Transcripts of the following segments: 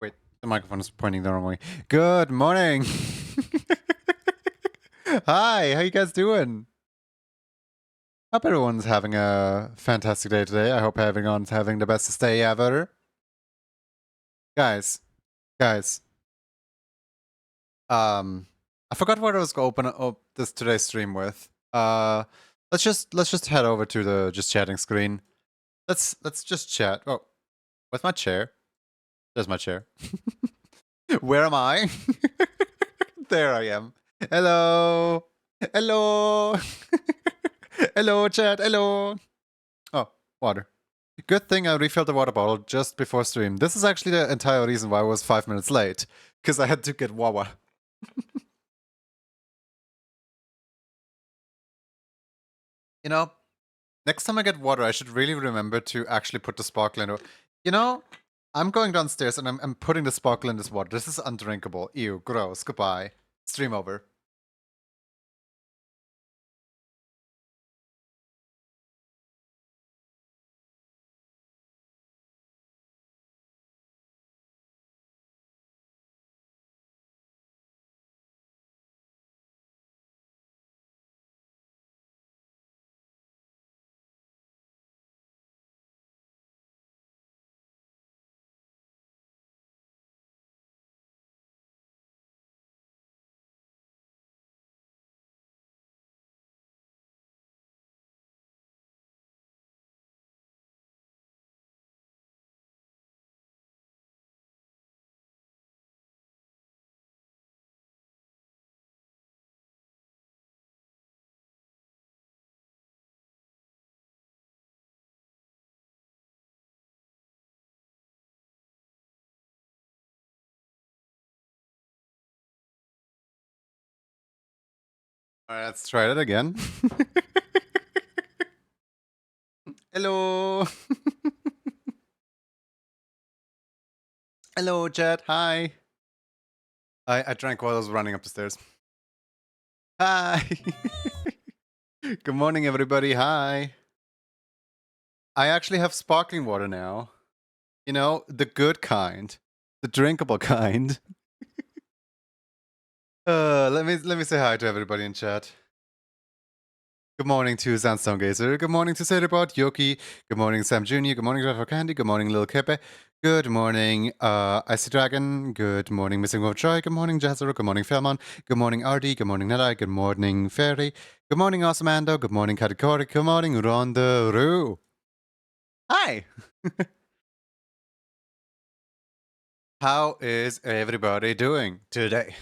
Wait, the microphone is pointing the wrong way. Good morning. Hi, how you guys doing? Hope everyone's having a fantastic day today. I hope everyone's having the bestest day ever. Guys, guys. I forgot what I was gonna open up this today's stream with. Let's just head over to the just chatting screen. Let's just chat. Oh, where's my chair? There's my chair. Where am I? There I am. Hello. Hello. Hello, chat. Hello. Oh, water. Good thing I refilled the water bottle just before stream. This is actually the entire reason why I was 5 minutes late. Because I had to get Wawa. You know, next time I get water, I should really remember to actually put the sparkle in. You know, I'm going downstairs and I'm putting the sparkle in this water. This is undrinkable. Ew, gross. Goodbye. Stream over. Alright, let's try that again. Hello. Hello, chat. Hi. I drank while I was running up the stairs. Hi. Good morning, everybody. Hi. I actually have sparkling water now. You know, the good kind. The drinkable kind. Let me say hi to everybody in chat. Good morning to Sandstone Gazer. Good morning to Cerebot, Yoki. Good morning, Sam Jr. Good morning, Rafa Candy. Good morning, Lil Kepe. Good morning, Icy Dragon. Good morning, Missing Wolf Joy. Good morning, Jazero. Good morning, Felmon. Good morning, RD. Good morning, Nella. Good morning, Fairy. Good morning, Awesomando. Good morning, Katakori. Good morning, Rondaroo. Hi! How is everybody doing today?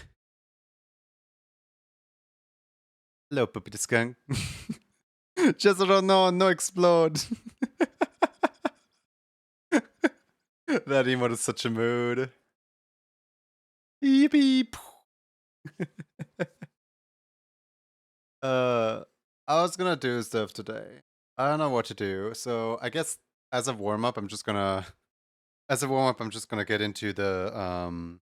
Hello, Puppy the Skunk. Jazero, no explode. That emote is such a mood. Yippee! I was gonna do stuff today. I don't know what to do, so I guess as a warm up, I'm just gonna get into the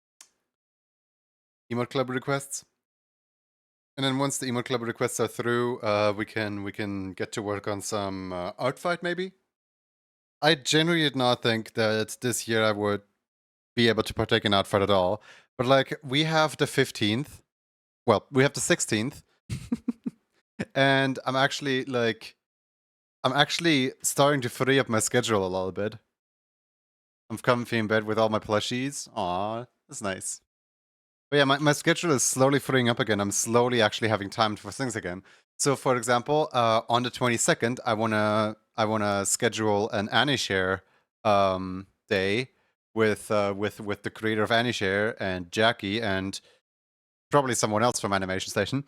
emote club requests, and then once the emote club requests are through, we can get to work on some art fight maybe. I genuinely did not think that this year I would be able to partake in art fight at all, but like we have the 15th, well, we have the 16th. And I'm actually starting to free up my schedule a little bit. I'm comfy in bed with all my plushies. Aw, that's nice. But yeah, my schedule is slowly freeing up again. I'm slowly actually having time for things again. So for example, on the 22nd, I wanna schedule an AniShare day with the creator of AniShare and Jackie and probably someone else from Animation Station.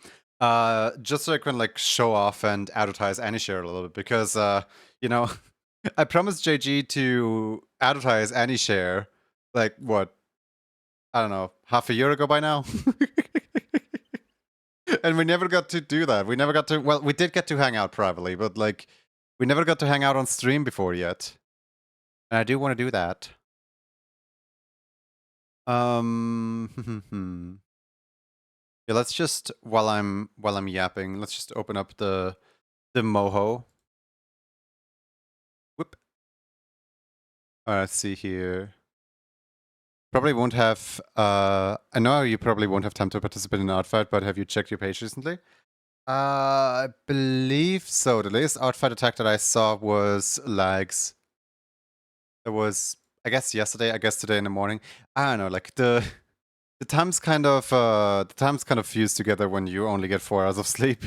Just so I can like show off and advertise AniShare a little bit because you know, I promised JG to advertise AniShare like what? I don't know, half a year ago by now. And we never got to do that. We never got to. Well, we did get to hang out privately, but like, we never got to hang out on stream before yet. And I do want to do that. Yeah, let's just while I'm yapping, let's just open up the Moho. Whoop. Let's see here. Probably won't have. I know you probably won't have time to participate in an outfight, but have you checked your page recently? I believe so. The latest outfight attack that I saw was lags. It was, I guess, yesterday. I guess today in the morning. I don't know. Like the times kind of fuse together when you only get 4 hours of sleep.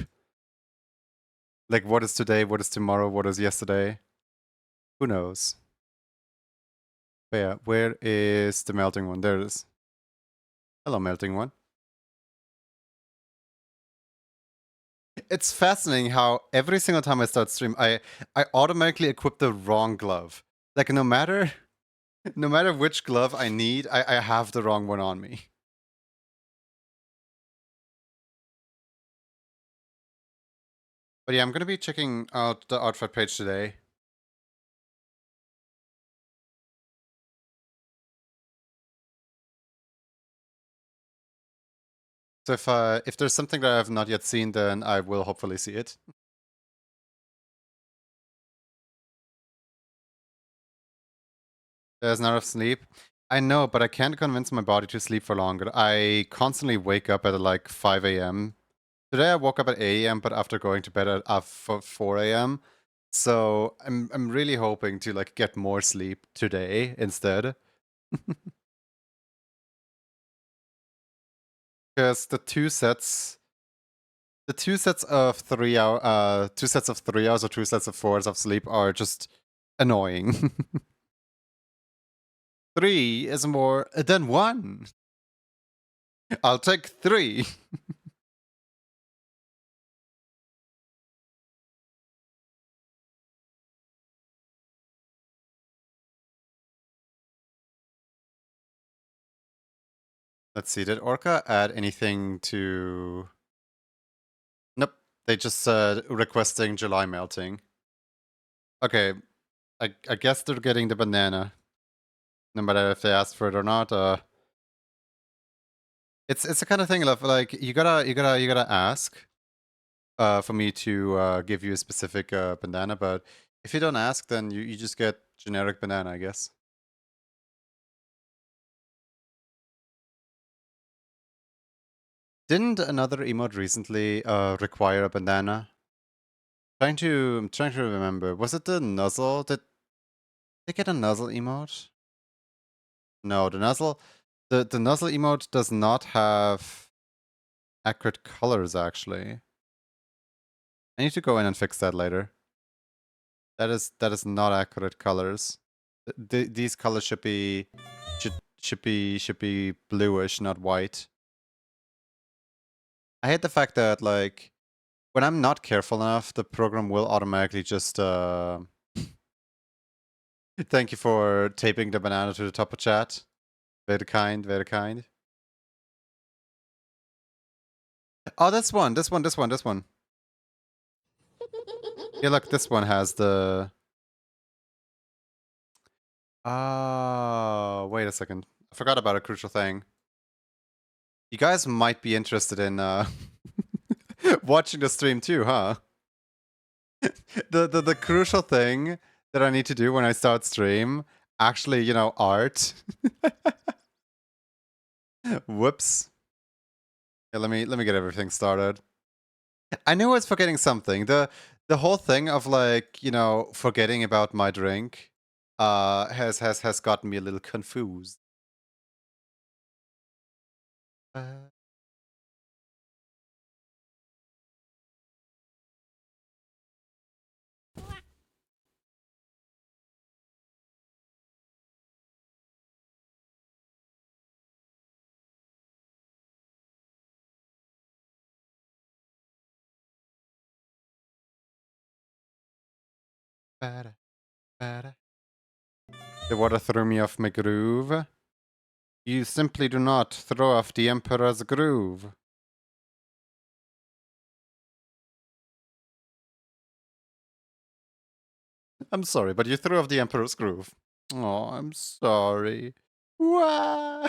Like what is today? What is tomorrow? What is yesterday? Who knows? But yeah, where is the melting one? There it is. Hello, melting one. It's fascinating how every single time I start stream, I automatically equip the wrong glove. Like no matter which glove I need, I have the wrong one on me. But yeah, I'm gonna be checking out the outfit page today. So if there's something that I have not yet seen, then I will hopefully see it. There's not enough sleep. I know, but I can't convince my body to sleep for longer. I constantly wake up at like 5 a.m. Today I woke up at 8 a.m., but after going to bed at 4 a.m. So I'm really hoping to like get more sleep today instead. Because the two sets of 3 hour 3 hours or 2 sets of 4 hours of sleep are just annoying. 3 is more than 1. I'll take 3. Let's see, did Orca add anything to... Nope, they just said requesting July melting. Okay, I guess they're getting the banana. No matter if they asked for it or not. It's the kind of thing of like you gotta ask for me to give you a specific banana, but if you don't ask, then you just get generic banana, I guess. Didn't another emote recently require a banana? I'm trying to remember. Was it the nuzzle? Did they get a nuzzle emote? No, the nuzzle emote does not have accurate colors actually. I need to go in and fix that later. That is not accurate colors. These colors should be bluish, not white. I hate the fact that like when I'm not careful enough, the program will automatically just thank you for taping the banana to the top of chat. Very kind, very kind. Oh, this one. Yeah, look, this one has the... Oh, wait a second. I forgot about a crucial thing. You guys might be interested in watching the stream too, huh? The crucial thing that I need to do when I start stream, actually, you know, art. Whoops. Yeah, let me get everything started. I knew I was forgetting something. The whole thing of like, you know, forgetting about my drink has gotten me a little confused. The water threw me off my groove. You simply do not throw off the Emperor's groove. I'm sorry, but you threw off the Emperor's groove. Oh, I'm sorry. Wah!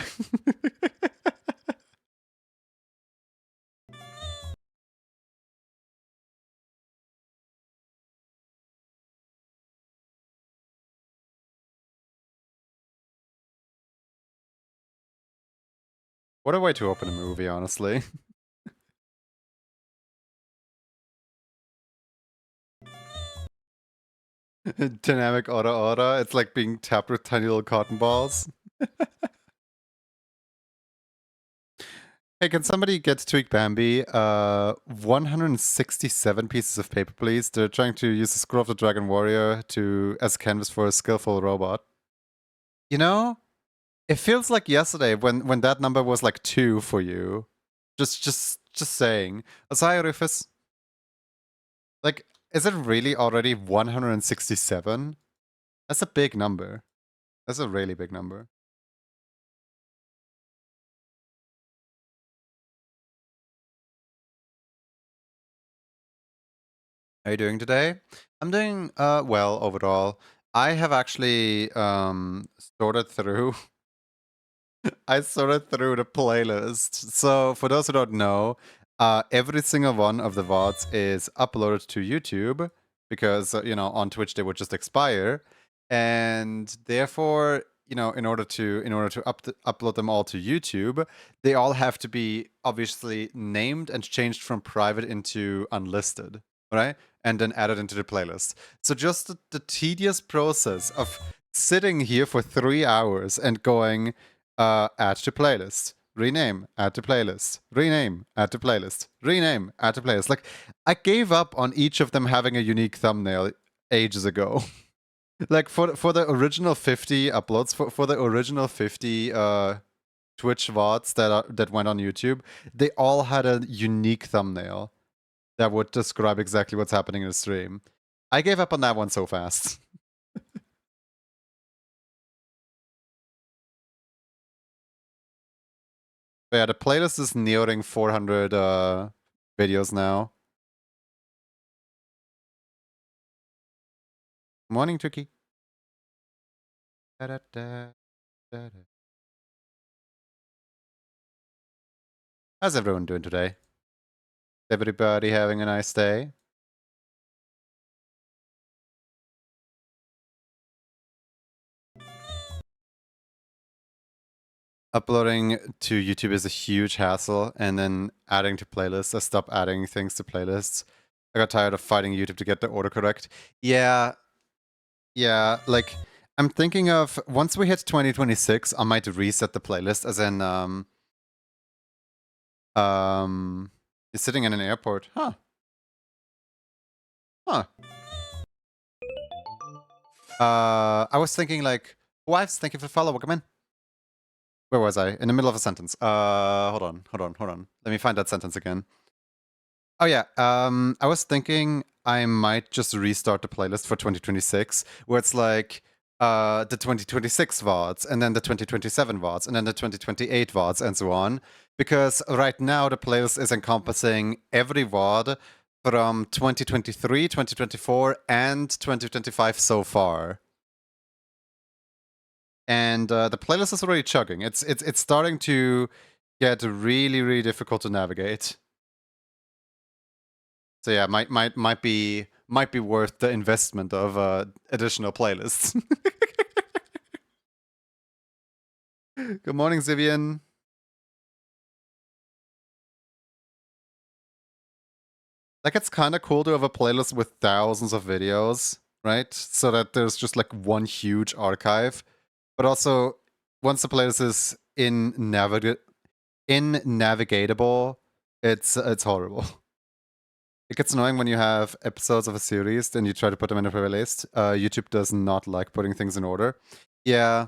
What a way to open a movie, honestly. Dynamic auto, it's like being tapped with tiny little cotton balls. Hey, can somebody get Tweak Bambi 167 pieces of paper, please? They're trying to use the Scroll of the Dragon Warrior as canvas for a skillful robot. You know, it feels like yesterday when that number was like 2 for you. Just saying. Asai Rufus, like, is it really already 167? That's a big number. That's a really big number. How are you doing today? I'm doing well overall. I have actually sorted through I sorted through the playlist. So for those who don't know, every single one of the VODs is uploaded to YouTube because you know, on Twitch they would just expire, and therefore, you know, in order to upload them all to YouTube, they all have to be obviously named and changed from private into unlisted, right? And then added into the playlist. So just the tedious process of sitting here for 3 hours and going add to playlist, rename, add to playlist, rename, add to playlist, rename, add to playlist. Like, I gave up on each of them having a unique thumbnail ages ago. Like, for the original 50 uploads, for the original 50 Twitch VODs that went on YouTube, they all had a unique thumbnail that would describe exactly what's happening in the stream. I gave up on that one so fast. But yeah, the playlist is nearing 400 videos now. Morning, Tuki. How's everyone doing today? Everybody having a nice day? Uploading to YouTube is a huge hassle, and then adding to playlists. I stopped adding things to playlists. I got tired of fighting YouTube to get the order correct. Yeah, like, I'm thinking of, once we hit 2026, I might reset the playlist, as in, it's sitting in an airport. Huh. I was thinking, like, wives, thank you for the follow, welcome in. Where was I? In the middle of a sentence. Hold on. Let me find that sentence again. Oh yeah, I was thinking I might just restart the playlist for 2026, where it's like the 2026 VODs, and then the 2027 VODs, and then the 2028 VODs, and so on. Because right now the playlist is encompassing every VOD from 2023, 2024, and 2025 so far. And the playlist is already chugging. It's starting to get really difficult to navigate. So yeah, might be worth the investment of additional playlists. Good morning, Zivian. Like, it's kind of cool to have a playlist with thousands of videos, right? So that there's just like one huge archive. But also, once the playlist is navigatable, it's horrible. It gets annoying when you have episodes of a series, then you try to put them in a playlist. YouTube does not like putting things in order. Yeah.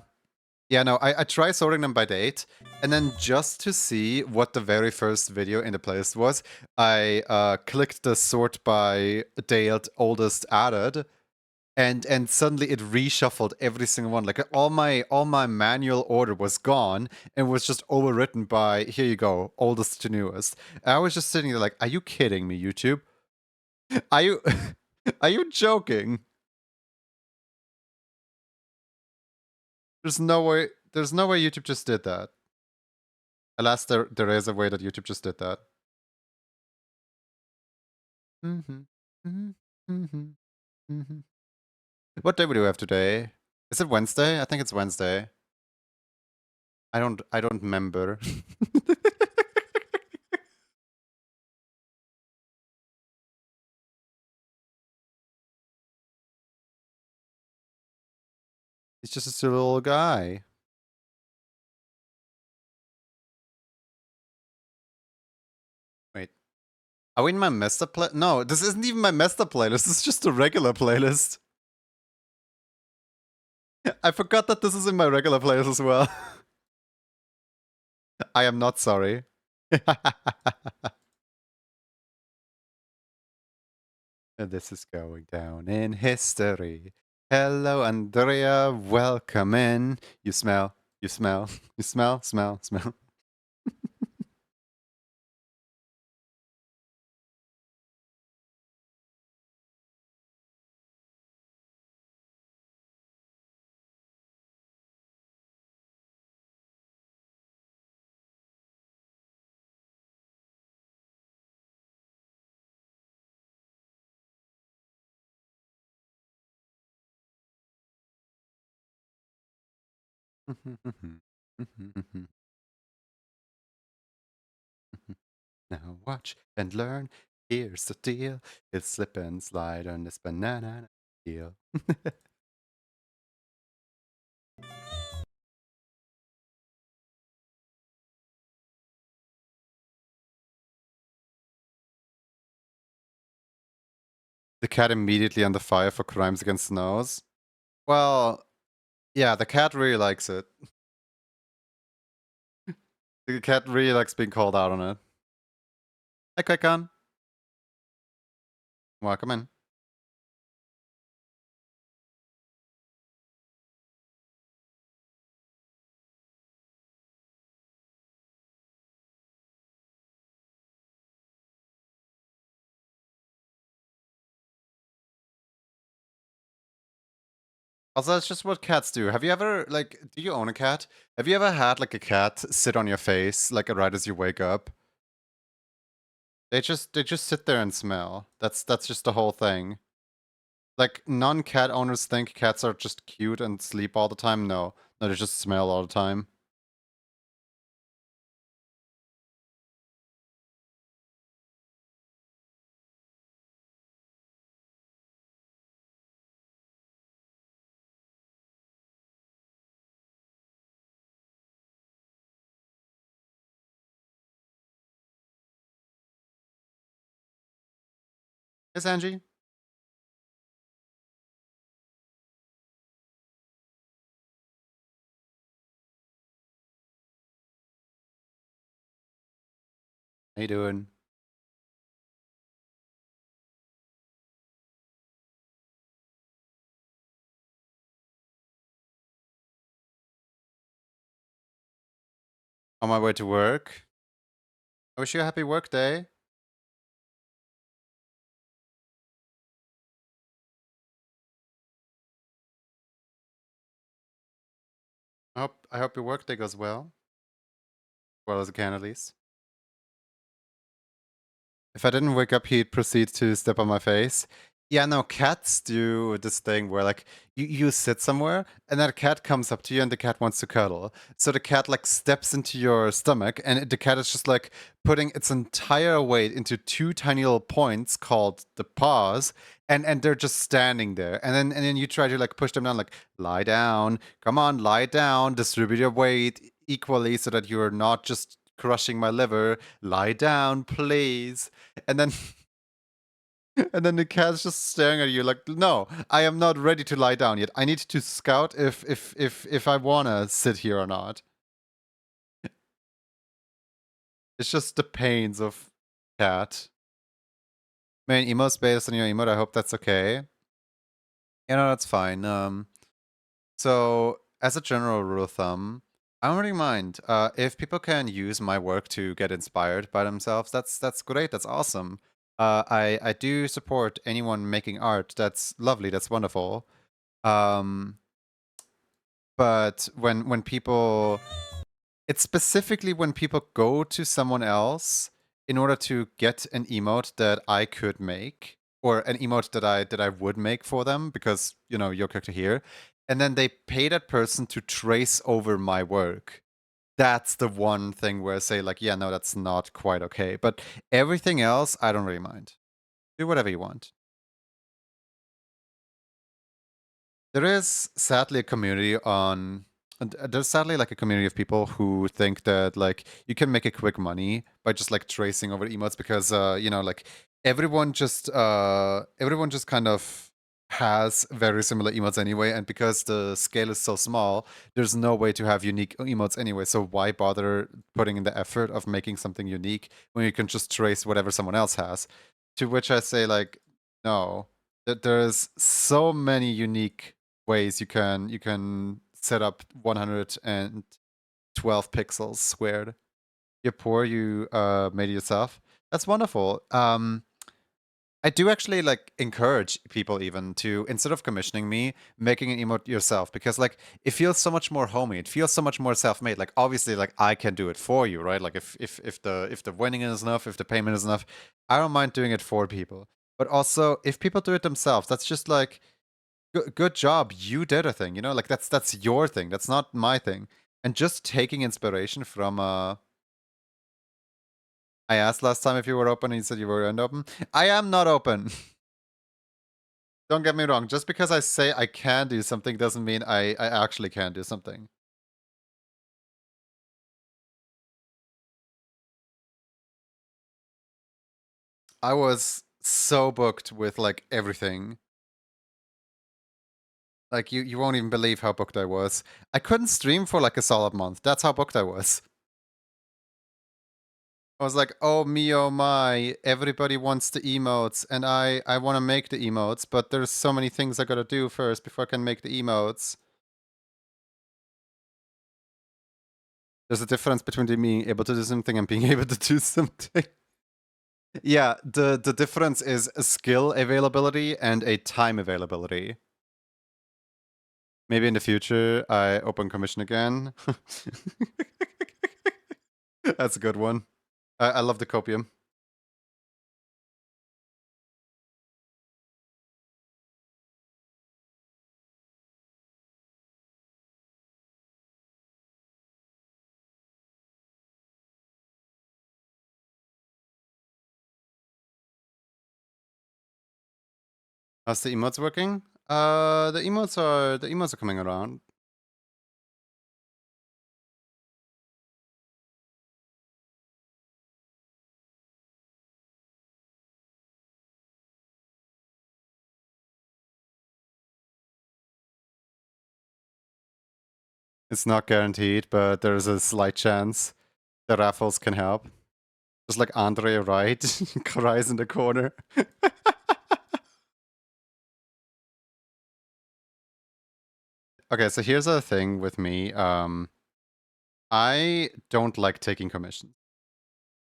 Yeah, no, I try sorting them by date, and then just to see what the very first video in the playlist was, I clicked the sort by date oldest added, and suddenly it reshuffled every single one. Like all my manual order was gone and was just overwritten by here you go, oldest to newest. I was just sitting there like, are you kidding me, YouTube? Are you are you joking? There's no way YouTube just did that. Alas, there is a way that YouTube just did that. Mm-hmm. Mm-hmm. Mm-hmm. Mm-hmm. What day do we have today? Is it Wednesday? I think it's Wednesday. I don't remember. He's just a silly little guy. Wait. Are we in my master play? No, this isn't even my master playlist. This is just a regular playlist. I forgot that this is in my regular playlist as well. I am not sorry. This is going down in history. Hello, Andrea. Welcome in. You smell. You smell. You smell. Smell. Smell. Now watch and learn. Here's the deal. It's slip and slide on this banana peel. The cat immediately under fire for crimes against the nose. Well, yeah, the cat really likes it. The cat really likes being called out on it. Hey, Quickon. Welcome in. Also, that's just what cats do. Have you ever, like, do you own a cat? Have you ever had, like, a cat sit on your face, like, right as you wake up? They just sit there and smell. That's just the whole thing. Like, non-cat owners think cats are just cute and sleep all the time. No. No, they just smell all the time. Yes, Angie? How you doing? On my way to work. I wish you a happy work day. I hope your work day goes well. Well as it can, at least. If I didn't wake up, he'd proceed to step on my face. Yeah, no, cats do this thing where, like, you sit somewhere, and then a cat comes up to you, and the cat wants to cuddle. So the cat, like, steps into your stomach, and the cat is just, like, putting its entire weight into two tiny little points called the paws, and they're just standing there. And then you try to, like, push them down, like, lie down, come on, lie down, distribute your weight equally so that you're not just crushing my liver. Lie down, please. And then and then the cat's just staring at you like, no, I am not ready to lie down yet. I need to scout if I wanna sit here or not. It's just the pains of cat. Man, emo's based on your emote, I hope that's okay. That's fine. So as a general rule of thumb, I don't really mind. If people can use my work to get inspired by themselves, that's great. That's awesome. I do support anyone making art. That's lovely. That's wonderful. Um, but when people, it's specifically when people go to someone else in order to get an emote that I could make, or an emote that I would make for them because, your character here, and then they pay that person to trace over my work. That's the one thing where I say, like, yeah, no, that's not quite okay. But everything else, I don't really mind. Do whatever you want. There is sadly a community on. There's sadly like a community of people who think that like you can make a quick money by just like tracing over emotes because like everyone just kind of has very similar emotes anyway, and because the scale is so small, there's no way to have unique emotes anyway. So why bother putting in the effort of making something unique when you can just trace whatever someone else has? To which I say like, no, that there's so many unique ways you can set up 112 pixels squared. You're poor, you made it yourself. That's wonderful. I do actually like encourage people even to, instead of commissioning me, making an emote yourself, because like it feels so much more homey. It feels so much more self-made. Like obviously like I can do it for you, right? Like if the winning is enough, if the payment is enough, I don't mind doing it for people. But also if people do it themselves, that's just like good job, you did a thing, like that's your thing, that's not my thing. And just taking inspiration from I asked last time if you were open and you said you weren't open. I am not open. Don't get me wrong, just because I say I can do something doesn't mean I actually can do something. I was so booked with like everything. Like you won't even believe how booked I was. I couldn't stream for like a solid month. That's how booked I was. I was like, oh me, oh my, everybody wants the emotes, and I want to make the emotes, but there's so many things I gotta do first before I can make the emotes. There's a difference between being able to do something and being able to do something. Yeah, the difference is a skill availability and a time availability. Maybe in the future I open commission again. That's a good one. I love the copium. How's the emotes working? The emotes are coming around. It's not guaranteed, but there's a slight chance the raffles can help. Just like Andre Wright cries in the corner. Okay, so here's the thing with me. I don't like taking commissions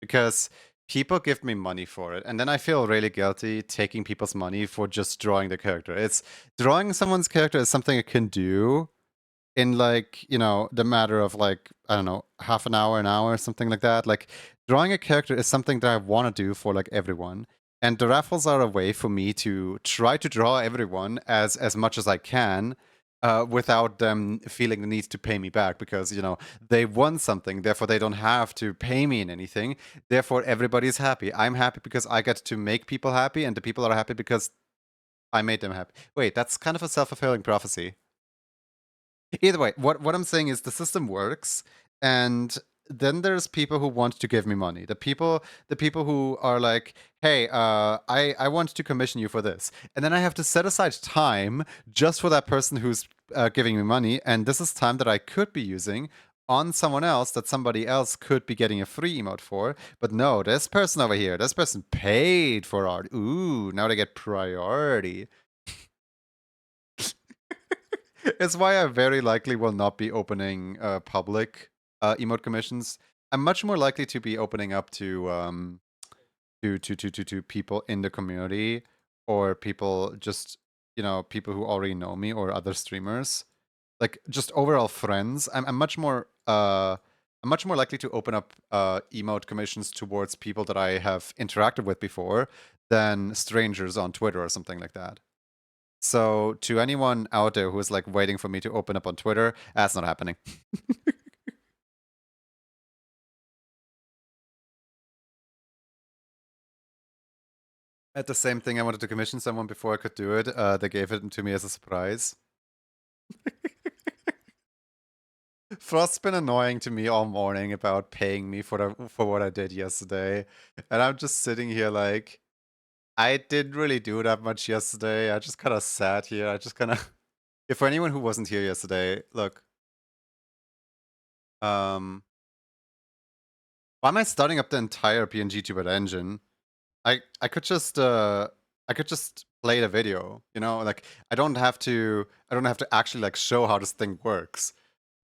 because people give me money for it, and then I feel really guilty taking people's money for just drawing the character. It's drawing someone's character is something I can do in like, the matter of like, I don't know, half an hour, something like that. Like drawing a character is something that I want to do for like everyone. And the raffles are a way for me to try to draw everyone as much as I can, without them feeling the need to pay me back because, they won something, therefore they don't have to pay me in anything. Therefore everybody's happy. I'm happy because I get to make people happy, and the people are happy because I made them happy. Wait, that's kind of a self-fulfilling prophecy. Either way, what I'm saying is the system works, and then there's people who want to give me money. The people who are like, hey, I want to commission you for this, and then I have to set aside time just for that person who's giving me money, and this is time that I could be using on someone else that somebody else could be getting a free emote for. But no, this person over here, this person paid for art. Ooh, now they get priority. It's why I very likely will not be opening public emote commissions. I'm much more likely to be opening up to people in the community, or people just, people who already know me, or other streamers. Like, just overall friends. I'm much more likely to open up emote commissions towards people that I have interacted with before than strangers on Twitter or something like that. So to anyone out there who is like waiting for me to open up on Twitter, that's not happening. At the same thing, I wanted to commission someone before I could do it. They gave it to me as a surprise. Frost's been annoying to me all morning about paying me for what I did yesterday, and I'm just sitting here like, I didn't really do that much yesterday. I just kind of sat here. I just kind of. If for anyone who wasn't here yesterday, look. Why am I starting up the entire PNG Tubert engine? I could just play the video, like I don't have to actually like show how this thing works.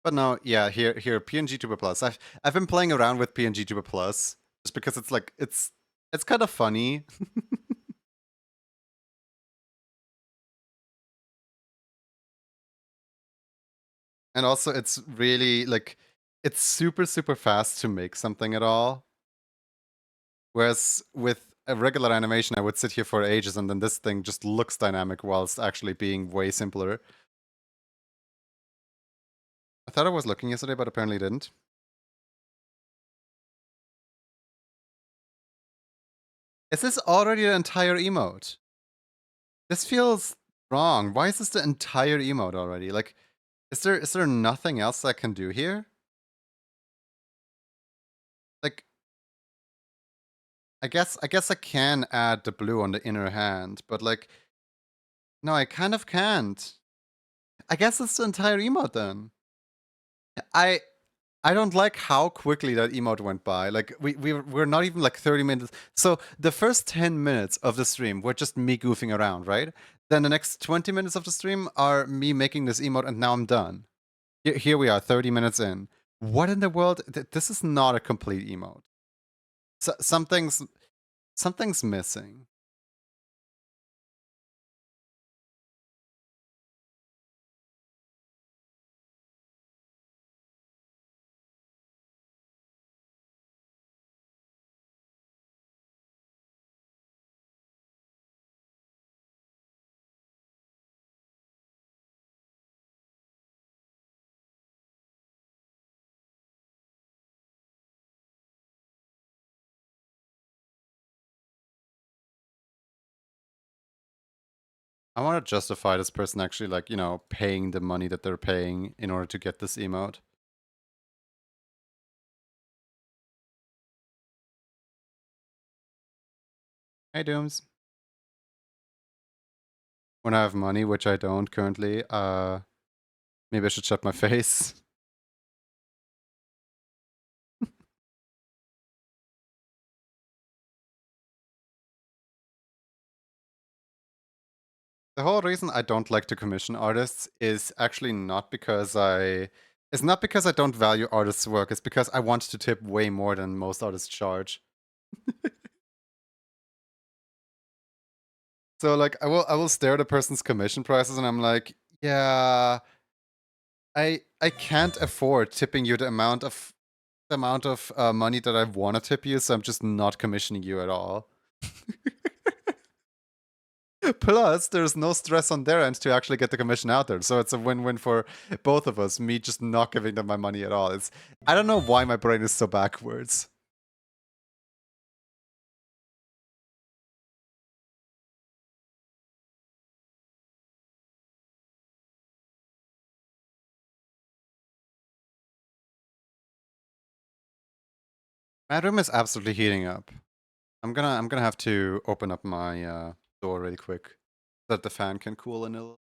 But no, yeah, here PNG Tuber Plus. I've been playing around with PNG Tuber Plus just because it's like it's kind of funny. And also it's really like it's super super fast to make something at all. Whereas with a regular animation, I would sit here for ages, and then this thing just looks dynamic whilst actually being way simpler. I thought I was looking yesterday, but apparently didn't. Is this already the entire emote? This feels wrong. Why is this the entire emote already? Like, is there nothing else I can do here? Like, I guess I can add the blue on the inner hand, but like, no, I kind of can't. I guess it's the entire emote then. I I don't like how quickly that emote went by. Like we're not even like 30 minutes. So the first 10 minutes of the stream were just me goofing around, right? Then the next 20 minutes of the stream are me making this emote, and now I'm done. Here we are, 30 minutes in. What in the world? This is not a complete emote. Something's missing. I want to justify this person actually, like, paying the money that they're paying in order to get this emote. Hey, Dooms. When I have money, which I don't currently, maybe I should shut my face. The whole reason I don't like to commission artists is actually not because it's not because I don't value artists' work, it's because I want to tip way more than most artists charge. So like I will stare at a person's commission prices and I'm like, yeah, I can't afford tipping you the amount of money that I want to tip you, so I'm just not commissioning you at all. Plus, there's no stress on their end to actually get the commission out there, so it's a win-win for both of us. Me just not giving them my money at all. I don't know why my brain is so backwards. My room is absolutely heating up. I'm gonna have to open up my door really quick so that the fan can cool a little.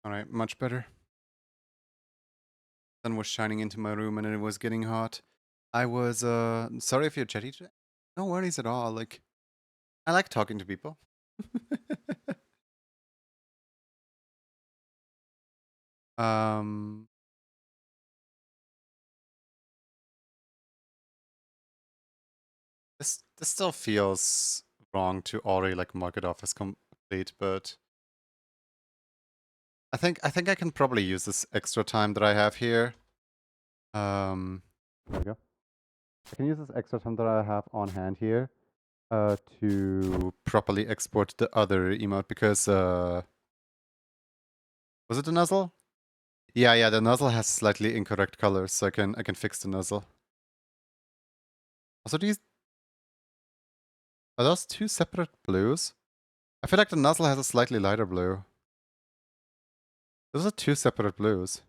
Alright, much better. Sun was shining into my room and it was getting hot. I was, sorry if you're chatty today. No worries at all. Like, I like talking to people. um, this still feels wrong to already like mark it off as complete, but I think I can probably use this extra time that I have here. There we go. I can use this extra time that I have on hand here to properly export the other emote because was it the nozzle? Yeah, the nozzle has slightly incorrect colors, so I can fix the nozzle. Also, are those two separate blues? I feel like the nozzle has a slightly lighter blue. Those are two separate blues,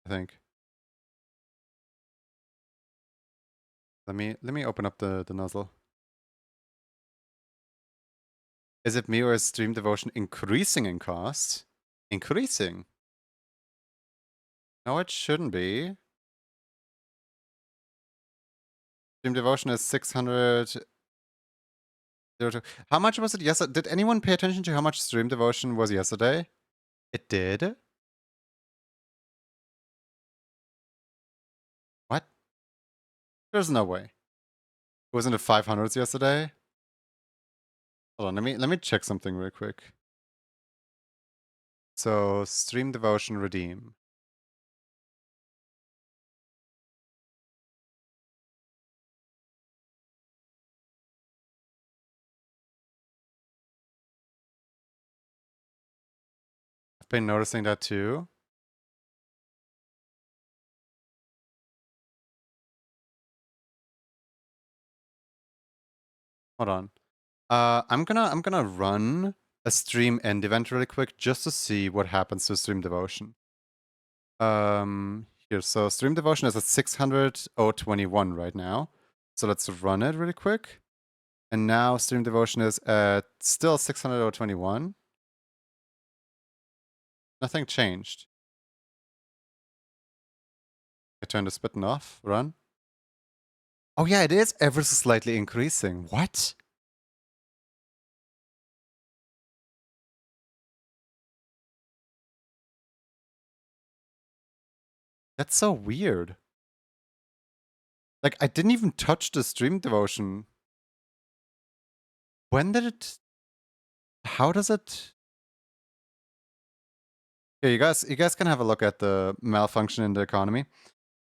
I think. Let me open up the nozzle. Is it me or is Stream Devotion increasing in cost? Increasing? No, it shouldn't be. Stream Devotion is 600. How much was it yesterday? Did anyone pay attention to how much Stream Devotion was yesterday? It did? What? There's no way. It was in the 500s yesterday? Hold on, let me check something real quick. So, Stream Devotion redeem. I've been noticing that too. Hold on. I'm gonna run a stream end event really quick just to see what happens to Stream Devotion. Here, so Stream Devotion is at 600.021 right now. So let's run it really quick. And now Stream Devotion is at still 600.021. Nothing changed. I turn the spitting off, run. Oh yeah, it is ever so slightly increasing. What? That's so weird. Like, I didn't even touch the Stream Devotion. When did it... How does it... Yeah, you guys can have a look at the malfunction in the economy.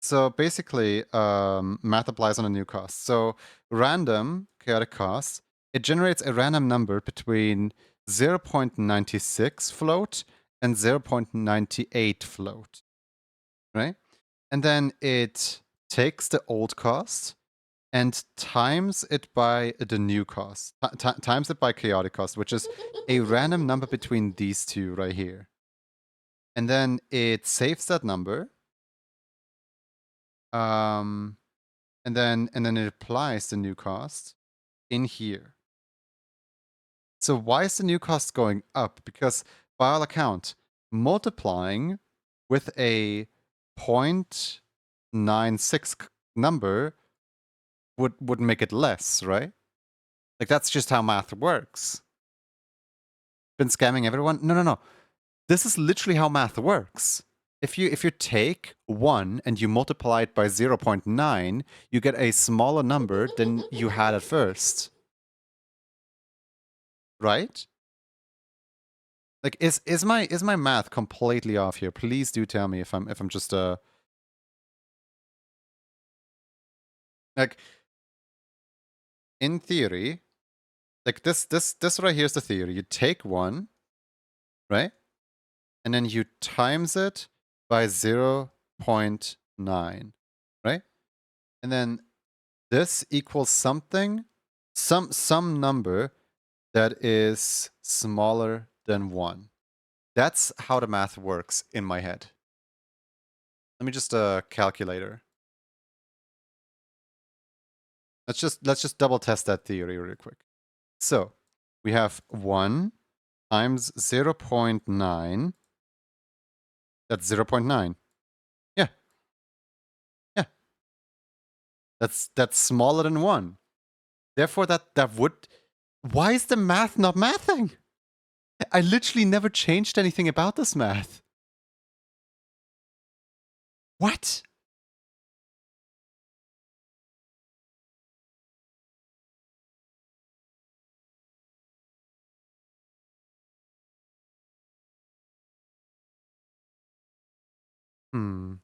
So basically, math applies on a new cost. So random chaotic cost, it generates a random number between 0.96 float and 0.98 float, right? And then it takes the old cost and times it by the new cost, times it by chaotic cost, which is a random number between these two right here. And then it saves that number. And then it applies the new cost in here. So why is the new cost going up? Because by all account, multiplying with a 0.96 number would make it less, right? Like that's just how math works. Been scamming everyone? No. This is literally how math works. If you take 1 and you multiply it by 0.9, you get a smaller number than you had at first. Right? Like is my math completely off here? Please do tell me if I'm just like in theory, like this right here is the theory. You take 1, right? And then you times it by 0.9, right? And then this equals something, some number that is smaller than 1. That's how the math works in my head. Let me just calculator. Let's just double test that theory real quick. So we have 1 times 0.9. That's 0.9. Yeah. Yeah. That's smaller than 1. Therefore, that would... Why is the math not mathing? I literally never changed anything about this math. What? Hmm.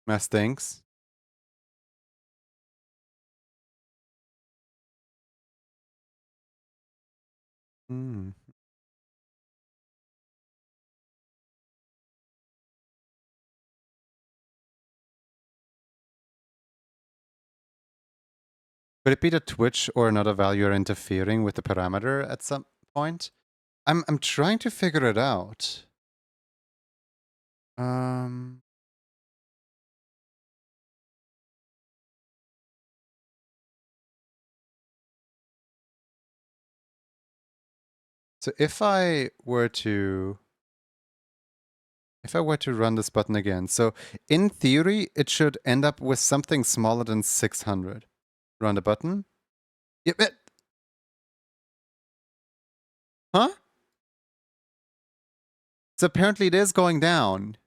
Math stinks. Hmm. Could it be that Twitch or another value are interfering with the parameter at some point? I'm trying to figure it out. So if I were to run this button again, so in theory, it should end up with something smaller than 600. Run the button. Yep. Huh? So apparently it is going down.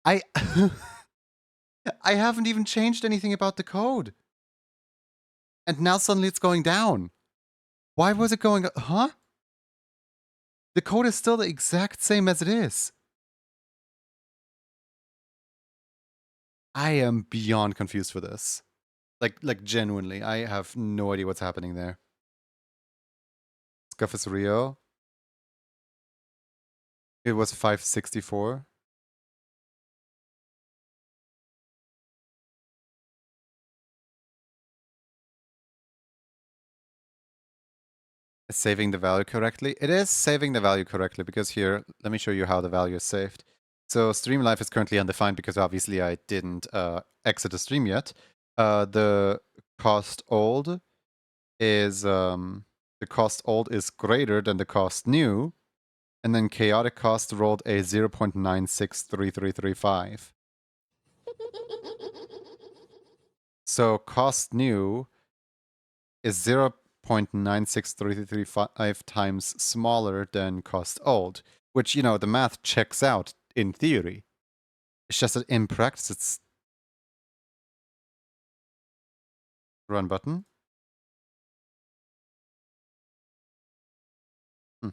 I I haven't even changed anything about the code. And now suddenly it's going down. Why was it going... Huh? The code is still the exact same as it is. I am beyond confused for this. Like genuinely, I have no idea what's happening there. Scuff is Rio. It was 564. Saving the value correctly. It is saving the value correctly because here, let me show you how the value is saved. So stream life is currently undefined because obviously I didn't exit the stream yet. The cost old is greater than the cost new, and then chaotic cost rolled a 0.963335. So cost new is 0.963335 times smaller than cost old, which, you know, the math checks out in theory. It's just that in practice, it's... Run button. Hmm.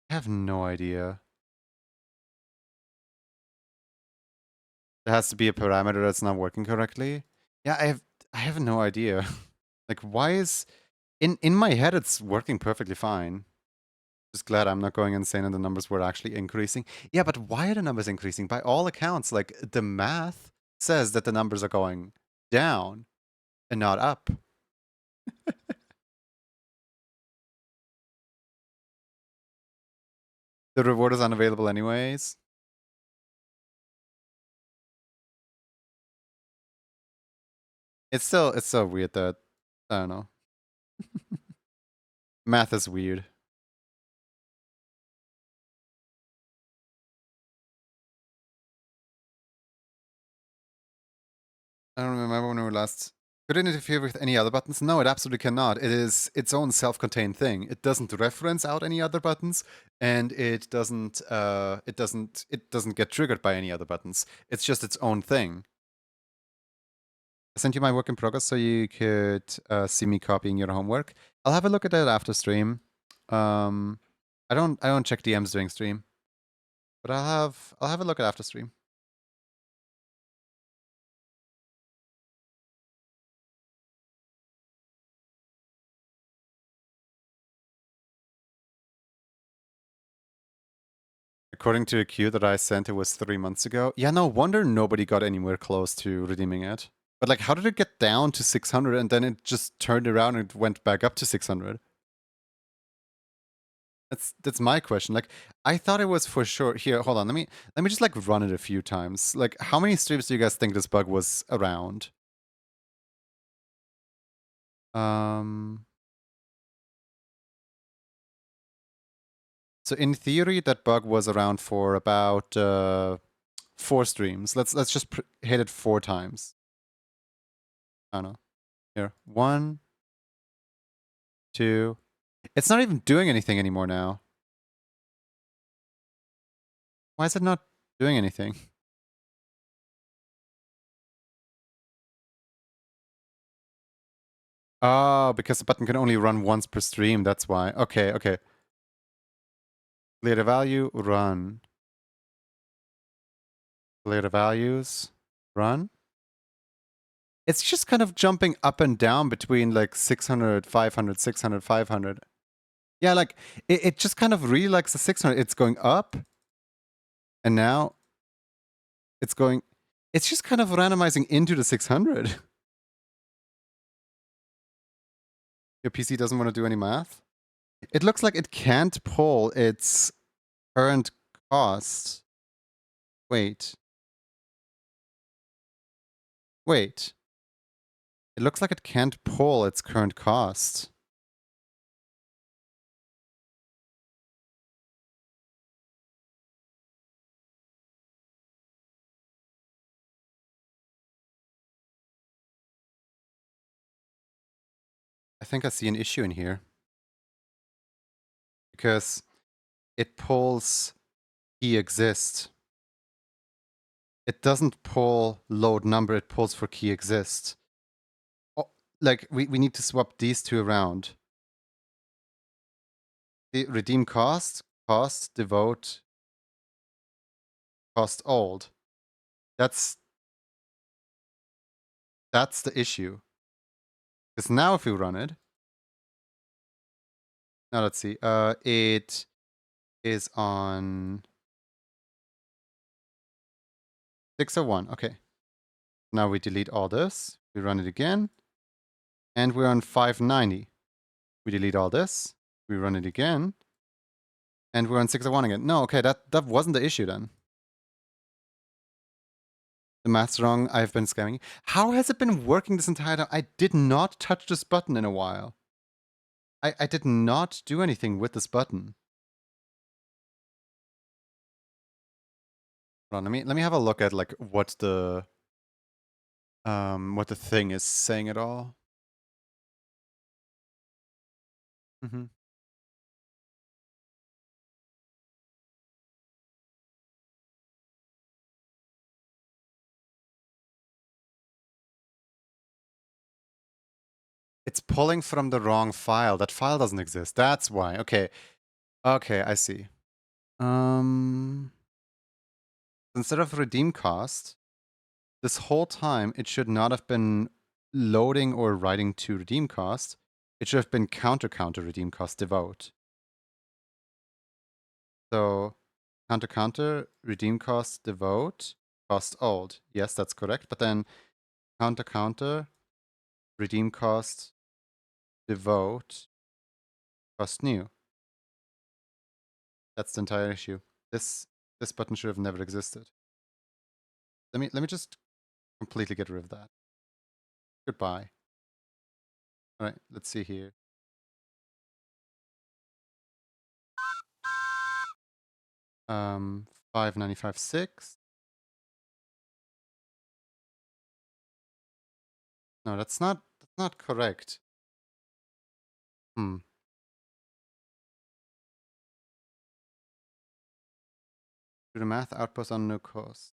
I have no idea. There has to be a parameter that's not working correctly. Yeah, I have no idea. Like, why is... In my head, it's working perfectly fine. Just glad I'm not going insane and the numbers were actually increasing. Yeah, but why are the numbers increasing? By all accounts, like, the math says that the numbers are going down and not up. The reward is unavailable anyways. It's so weird that... I don't know. Math is weird. I don't remember when we were last... Could it interfere with any other buttons? No, it absolutely cannot. It is its own self-contained thing. It doesn't reference out any other buttons, and it doesn't get triggered by any other buttons. It's just its own thing. I sent you my work in progress so you could see me copying your homework. I'll have a look at that after stream. I don't check DMs during stream, but I'll have a look at after stream. According to a queue that I sent, it was 3 months ago. Yeah, no wonder nobody got anywhere close to redeeming it. But like, how did it get down to 600 and then it just turned around and went back up to 600? That's my question. Like, I thought it was for sure. Here, hold on. Let me just like run it a few times. Like, how many streams do you guys think this bug was around? So in theory, that bug was around for about 4 streams. Let's just hit it 4 times. I don't know. Here, 1, 2. It's not even doing anything anymore now. Why is it not doing anything? Oh, because the button can only run once per stream. That's why. Okay, okay. Clear the value, run. Clear the values, run. It's just kind of jumping up and down between like 600, 500, 600, 500. Yeah, like it just kind of really likes the 600. It's going up. And now it's going, it's just kind of randomizing into the 600. Your PC doesn't want to do any math. It looks like it can't pull its current cost. Wait. Wait. It looks like it can't pull its current cost. I think I see an issue in here. Because it pulls key exist. It doesn't pull load number, it pulls for key exist. Oh, like, we need to swap these two around. The redeem cost, devote, cost old. That's the issue. Because now if we run it, now let's see, it is on 601, okay. Now we delete all this, we run it again, and we're on 590. We delete all this, we run it again, and we're on 601 again. No, okay, that wasn't the issue then. The math's wrong, I've been scamming. How has it been working this entire time? I did not touch this button in a while. I did not do anything with this button. Hold on, let me have a look at like what the thing is saying at all. Mm-hmm. It's pulling from the wrong file. That file doesn't exist. That's why. Okay. Okay, I see. Instead of redeem cost, this whole time it should not have been loading or writing to redeem cost. It should have been counter redeem cost devote. So counter redeem cost devote cost old. Yes, that's correct. But then counter redeem cost devote cost new. That's the entire issue. This button should have never existed. Let me just completely get rid of that. Goodbye. All right, let's see here. Um, 595.6. No, that's not correct. Hmm. Do the math outpost on no cost.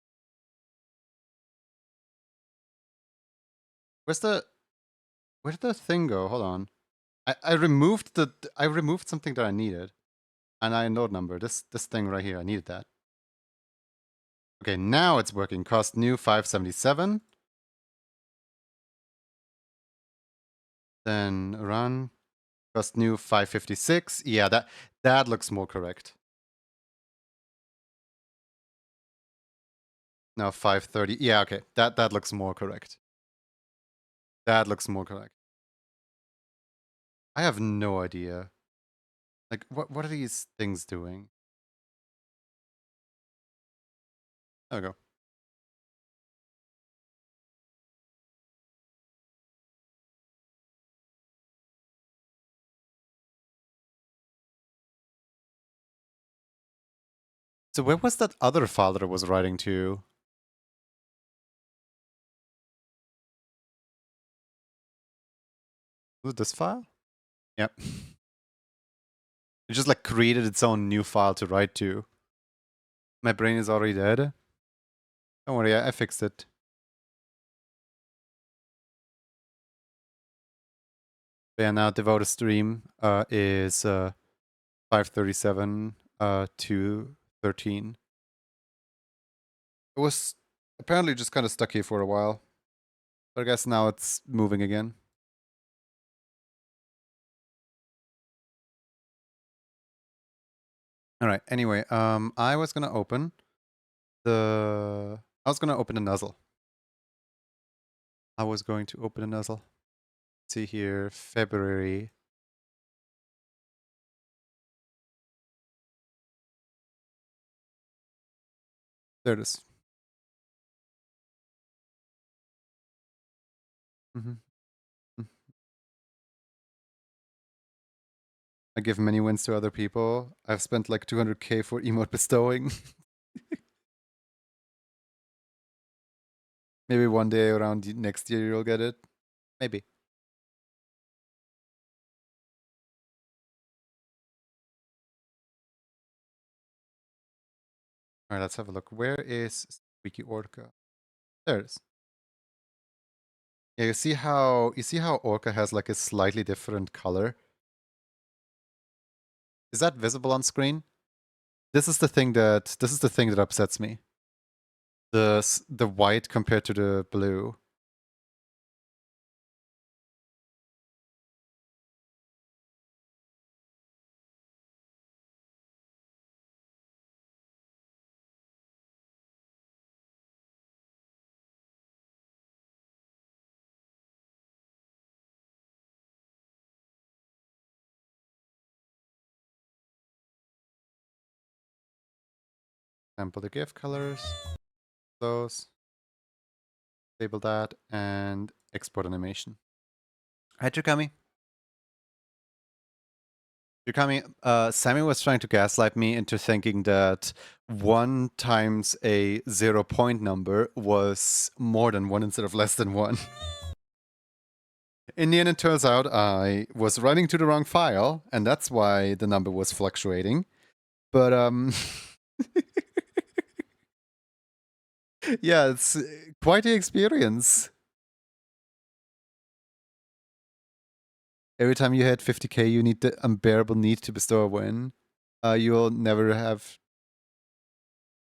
Where did the thing go? Hold on. I removed something that I needed. And I node number. This thing right here, I needed that. Okay, now it's working. Cost new 577. Then run. Cost new 556. Yeah, that looks more correct. Now 530. Yeah, okay. That looks more correct. That looks more correct. I have no idea. Like, what are these things doing? There we go. So where was that other file that I was writing to? Was it this file? Yep. It just like created its own new file to write to. My brain is already dead. Don't worry, I fixed it. But yeah, now devoted stream is 5:37 to 13. It was apparently just kind of stuck here for a while. But I guess now it's moving again. Alright, anyway, I was gonna open the nuzzle. I was going to open a nuzzle. Let's see here, February. There it is. I give many wins to other people. I've spent like 200k for emote bestowing. Maybe one day around next year you'll get it. Maybe. Alright, let's have a look. Where is Squeaky Orca? There it is. Yeah, you see how Orca has like a slightly different color? Is that visible on screen? This is the thing that upsets me. The white compared to the blue. Sample the GIF colors. Those. Label that and export animation. Hi Chukami. Sammy was trying to gaslight me into thinking that 1 times a 0 point number was more than 1 instead of less than 1. In the end, it turns out I was writing to the wrong file, and that's why the number was fluctuating. But, yeah, it's quite the experience. Every time you hit 50k, you need the unbearable need to bestow a win. You'll never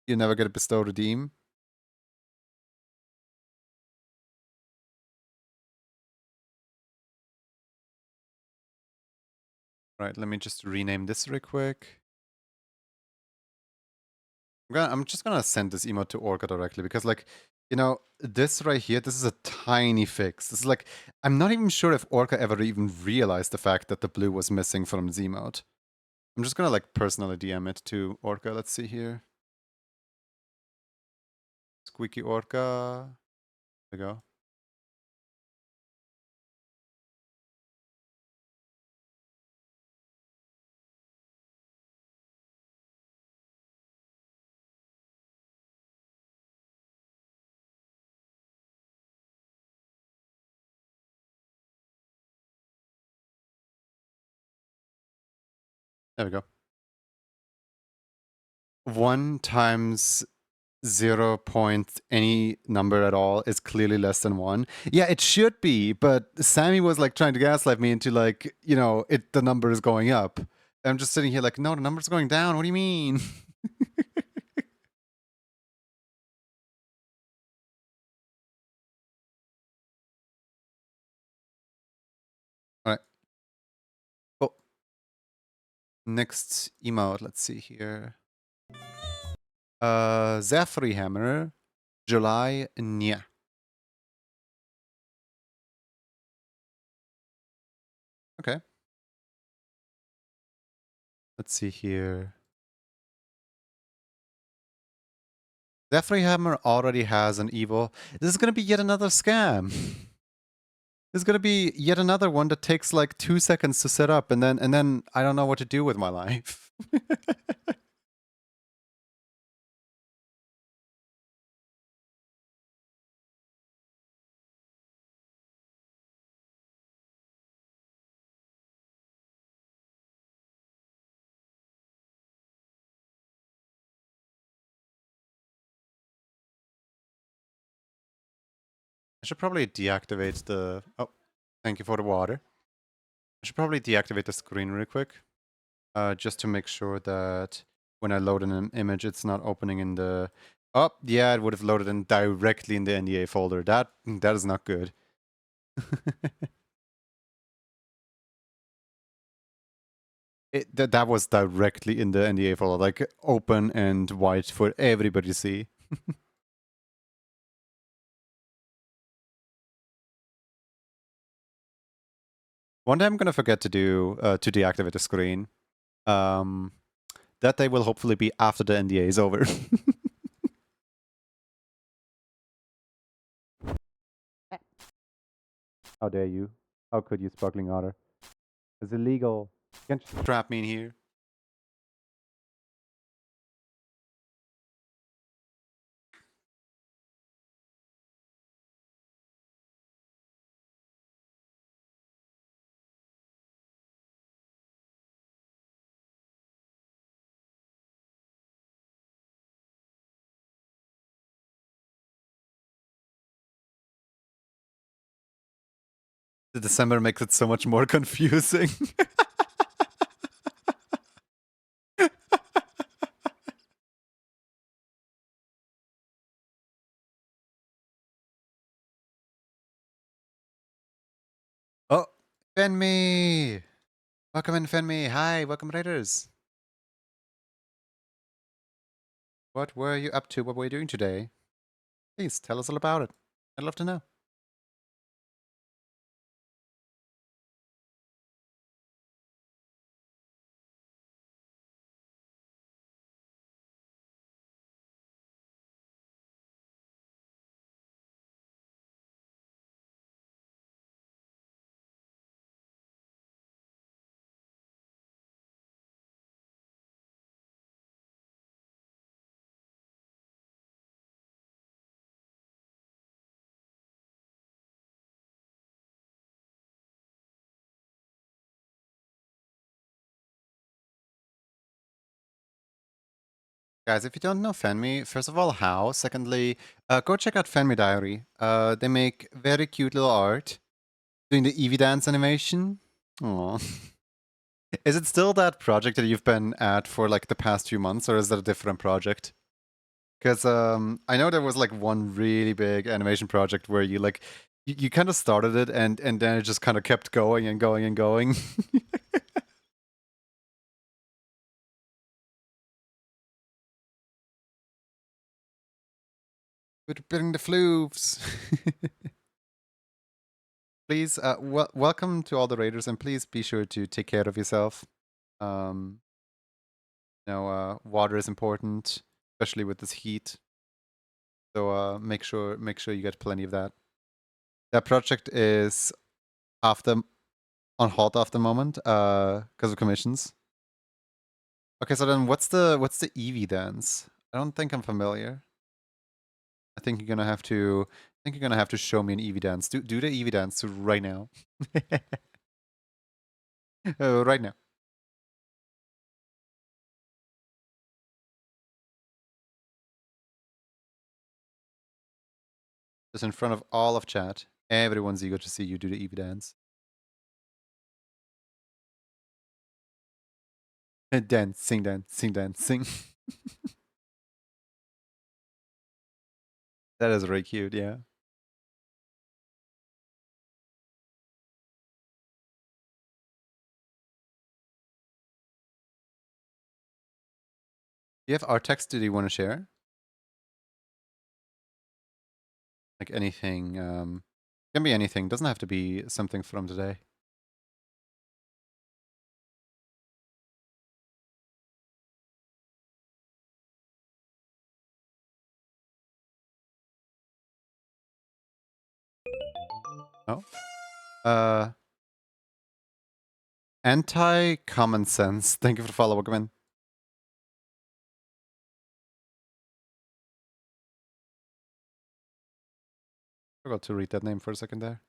get a bestow redeem. Right, let me just rename this real quick. I'm just gonna send this email to Orca directly because, like, you know, this right here, this is a tiny fix. This is like, I'm not even sure if Orca ever even realized the fact that the blue was missing from his emote. I'm just gonna like personally DM it to Orca. Let's see here. Squeaky Orca. There we go. There we go. 1 times 0 point any number at all is clearly less than 1. Yeah, it should be, but Sammy was like trying to gaslight me into like, you know, the number is going up. I'm just sitting here like, no, the number's going down. What do you mean? All right. Cool. Next emote, let's see here. Zephyr Hammer, July, Nya. Okay. Let's see here. Deathray Hammer already has an Evo. This is gonna be yet another scam. This is gonna be yet another one that takes like 2 seconds to set up, and then I don't know what to do with my life. I should probably deactivate the... Oh, thank you for the water. I should probably deactivate the screen really quick. Just to make sure that when I load an image, it's not opening in the... Oh, yeah, it would have loaded in directly in the NDA folder. That is not good. That was directly in the NDA folder, like open and white for everybody to see. One day I'm gonna forget to do to deactivate the screen. That day will hopefully be after the NDA is over. How dare you? How could you, sparkling otter? It's illegal. You can't just trap me in here. The December makes it so much more confusing. Oh, Fenmi! Welcome in, Fenmi. Hi, welcome, Raiders. What were you up to? What were you doing today? Please tell us all about it. I'd love to know. Guys, if you don't know Fenmi, first of all, how? Secondly, go check out Fenmi Diary. They make very cute little art. Doing the Eevee dance animation. Aww. Is it still that project that you've been at for like the past few months, or is that a different project? Because I know there was like one really big animation project where you like you kind of started it and then it just kind of kept going and going and going. We're bring the floofs. Please, welcome to all the raiders, and please be sure to take care of yourself. Water is important, especially with this heat. So make sure you get plenty of that. That project is on halt at the moment because of commissions. Okay, so then what's the Eevee dance? I don't think I'm familiar. I think you're gonna have to show me an Eevee dance. Do the Eevee dance right now. Right now. Just in front of all of chat. Everyone's eager to see you do the Eevee dance. Dance, sing, dance, sing, dance, sing. That is very cute, yeah. Do you have art text that you want to share? Like anything, can be anything. Doesn't have to be something from today. Oh. Anti-common sense. Thank you for the follow, Gwen. Forgot to read that name for a second there.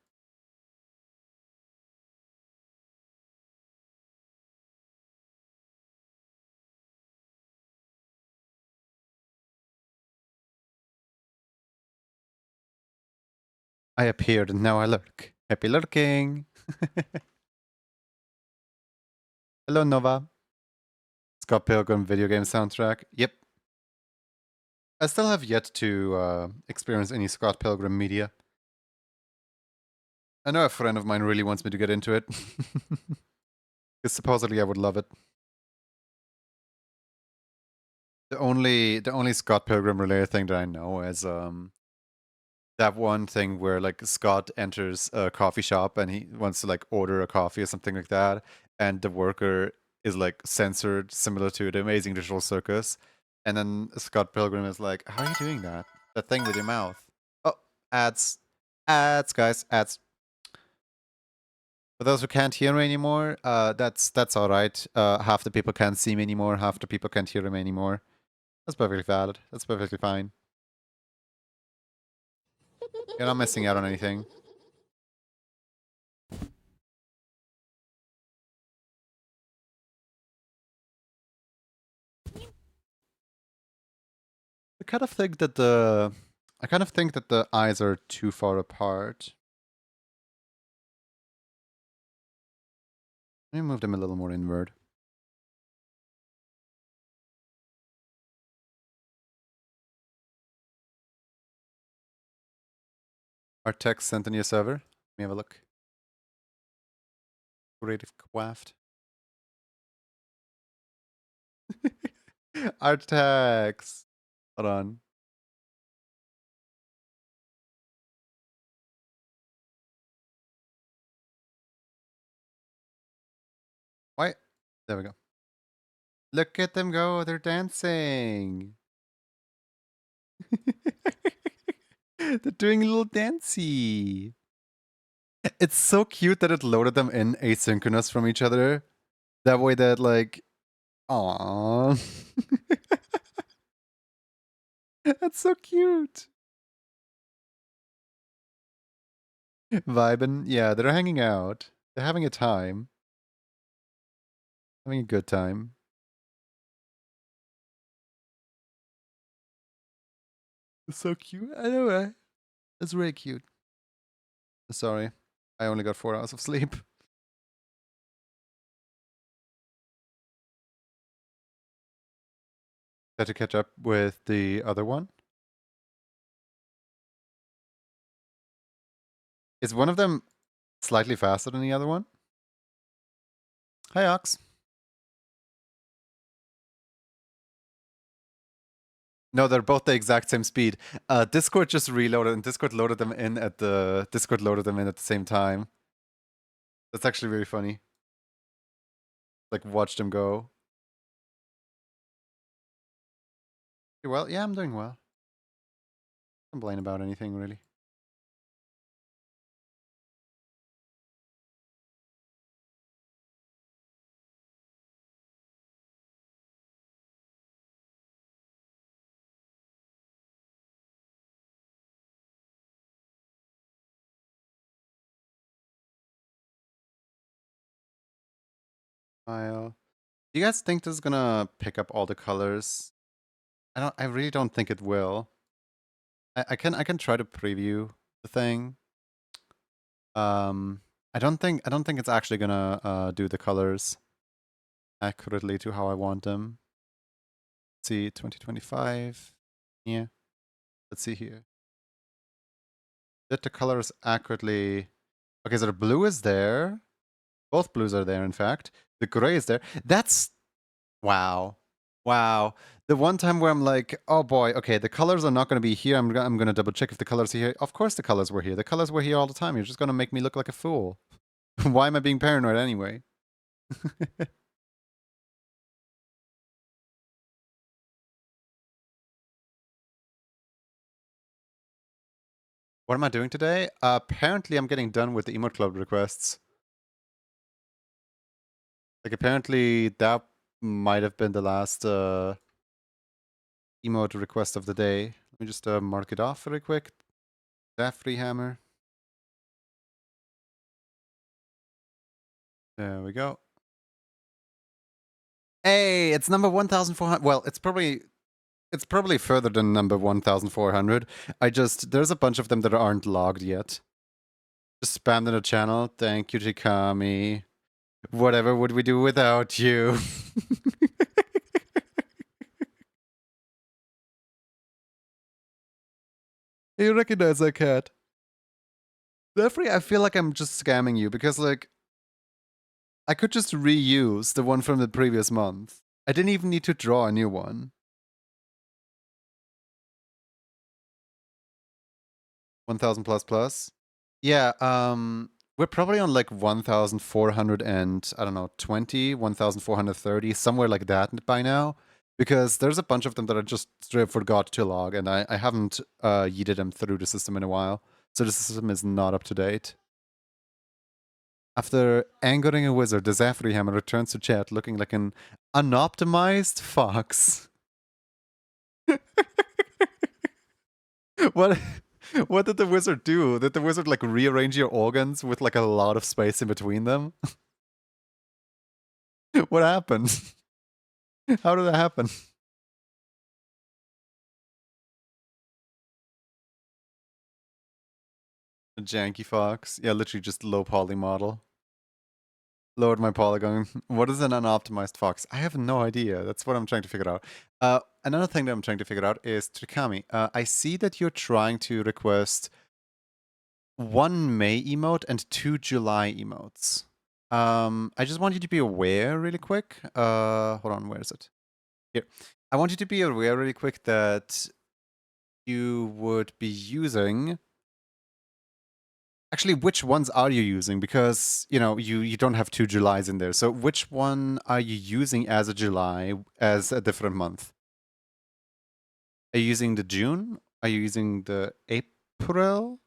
I appeared and now I lurk. Happy lurking. Hello, Nova. Scott Pilgrim video game soundtrack. Yep. I still have yet to experience any Scott Pilgrim media. I know a friend of mine really wants me to get into it. Because supposedly I would love it. The only Scott Pilgrim related thing that I know is that one thing where like Scott enters a coffee shop and he wants to like order a coffee or something like that, and the worker is like censored, similar to the Amazing Digital Circus, and then Scott Pilgrim is like, "How are you doing that? That thing with your mouth?" Oh, ads, ads, guys, ads. For those who can't hear me anymore, that's all right. Half the people can't see me anymore. Half the people can't hear me anymore. That's perfectly valid. That's perfectly fine. You're not missing out on anything. I kind of think that the eyes are too far apart. Let me move them a little more inward. Our text sent in your server. Let me have a look. Creative Craft. Art text. Hold on. Why? There we go. Look at them go. They're dancing. They're doing a little dancey. It's so cute that it loaded them in asynchronous from each other. That way that like, aww. That's so cute. Vibin'. Yeah, they're hanging out. They're having a time. Having a good time. It's so cute. I know, right? It's really cute. Sorry. I only got 4 hours of sleep. Had to catch up with the other one. Is one of them slightly faster than the other one? Hi, Ox. No, they're both the exact same speed. Discord just reloaded, and Discord loaded them in at the same time. That's actually really funny. Like, watch them go. You well? Yeah, I'm doing well. Complain about anything really. I'll... Do you guys think this is gonna pick up all the colors? I really don't think it will. I can try to preview the thing. I don't think it's actually gonna do the colors accurately to how I want them. Let's see, 2025. Yeah. Let's see here. Did the colors accurately? Okay, so the blue is there. Both blues are there, in fact. The gray is there. That's wow. Wow. The one time where I'm like, oh boy, okay, the colors are not going to be here. I'm going to double check if the colors are here. Of course the colors were here. The colors were here all the time. You're just going to make me look like a fool. Why am I being paranoid anyway? What am I doing today? Apparently I'm getting done with the emote club requests. Like, apparently that might have been the last emote request of the day. Let me just mark it off really quick. That free hammer. There we go. Hey, it's number 1,400. Well, it's probably further than number 1,400. There's a bunch of them that aren't logged yet. Just spammed in the channel. Thank you, Chikami. Whatever would we do without you? You recognize that cat? Jeffrey, I feel like I'm just scamming you because, like, I could just reuse the one from the previous month. I didn't even need to draw a new one. 1,000 plus plus. Yeah, we're probably on like 1,400 and, I don't know, 20, 1,430, somewhere like that by now. Because there's a bunch of them that I just straight forgot to log, and I haven't yeeted them through the system in a while. So the system is not up to date. After angering a wizard, the Zafri Hammer returns to chat looking like an unoptimized fox. What what did the wizard do? Did the wizard like rearrange your organs with like a lot of space in between them? What happened? How did that happen? A janky fox. Yeah, literally just low poly model. Lowered my polygon. What is an unoptimized fox? I have no idea. That's what I'm trying to figure out. Another thing that I'm trying to figure out is Trikami. I see that you're trying to request 1 May emote and 2 July emotes. I just want you to be aware really quick. Hold on, where is it? Here. I want you to be aware really quick that you would be using... Actually, which ones are you using? Because, you know, you don't have 2 Julys in there. So which one are you using as a July, as a different month? Are you using the June? Are you using the April?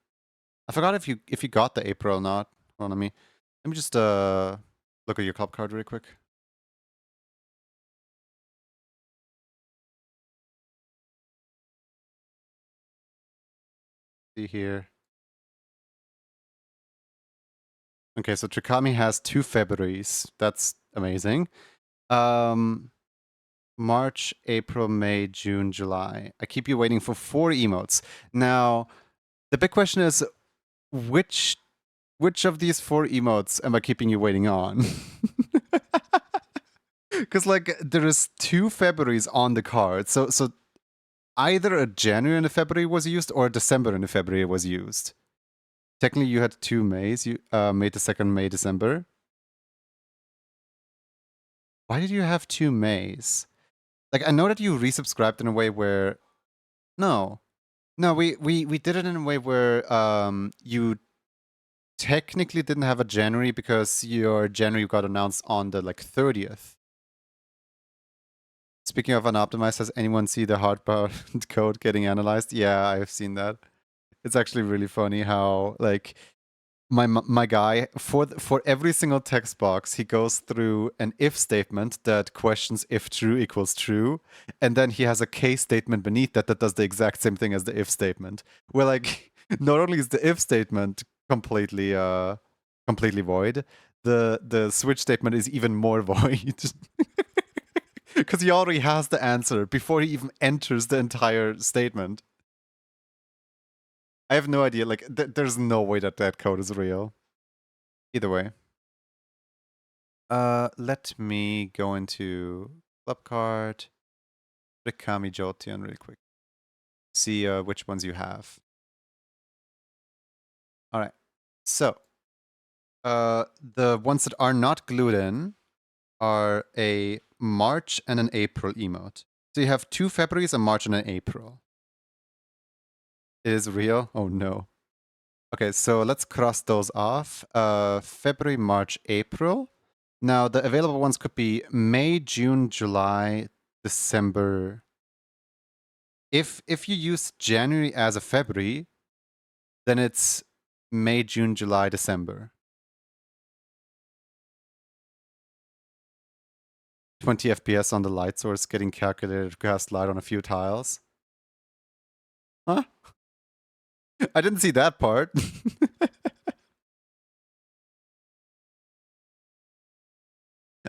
I forgot if you got the April or not. Hold on, let me just look at your club card really quick. See here. Okay, so Trikami has 2 Februarys. That's amazing. March, April, May, June, July. I keep you waiting for 4 emotes. Now, the big question is, which of these 4 emotes am I keeping you waiting on? Because like there is 2 Februarys on the card, so either a January and a February was used or a December and a February was used. Technically, you had 2 Mays. You May the 2nd, May, December. Why did you have 2 Mays? Like, I know that you resubscribed in a way where... No. No, we did it in a way where you technically didn't have a January because your January got announced on the, like, 30th. Speaking of unoptimized, has anyone seen the hardbound code getting analyzed? Yeah, I've seen that. It's actually really funny how, like, my guy, for every single text box, he goes through an if statement that questions if true equals true, and then he has a case statement beneath that that does the exact same thing as the if statement. Where, like, not only is the if statement completely void, the switch statement is even more void. Because he already has the answer before he even enters the entire statement. I have no idea. Like, there's no way that that code is real. Either way. Let me go into club card, Rikami Jotion really quick. See which ones you have. All right. So, the ones that are not glued in are a March and an April emote. So you have 2 Februarys, a March and an April. It is real? Oh no. Okay, so let's cross those off. February, March, April. Now, the available ones could be May, June, July, December. If you use January as a February, then it's May, June, July, December. 20 FPS on the light source getting calculated to cast light on a few tiles. Huh? I didn't see that part.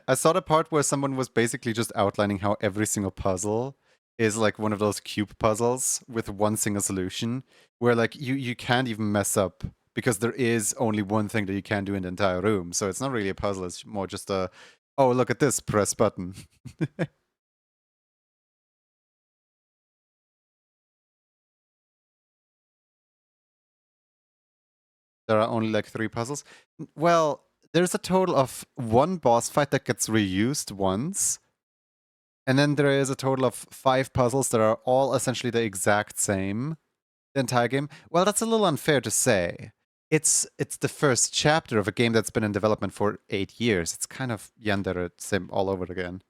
I saw the part where someone was basically just outlining how every single puzzle is like one of those cube puzzles with one single solution, where like you can't even mess up because there is only one thing that you can do in the entire room. So it's not really a puzzle, it's more just a, oh, look at this, press button. There are only like 3 puzzles. Well, there's a total of 1 boss fight that gets reused once. And then there is a total of 5 puzzles that are all essentially the exact same the entire game. Well, that's a little unfair to say. It's the first chapter of a game that's been in development for 8 years. It's kind of Yandere sim all over again.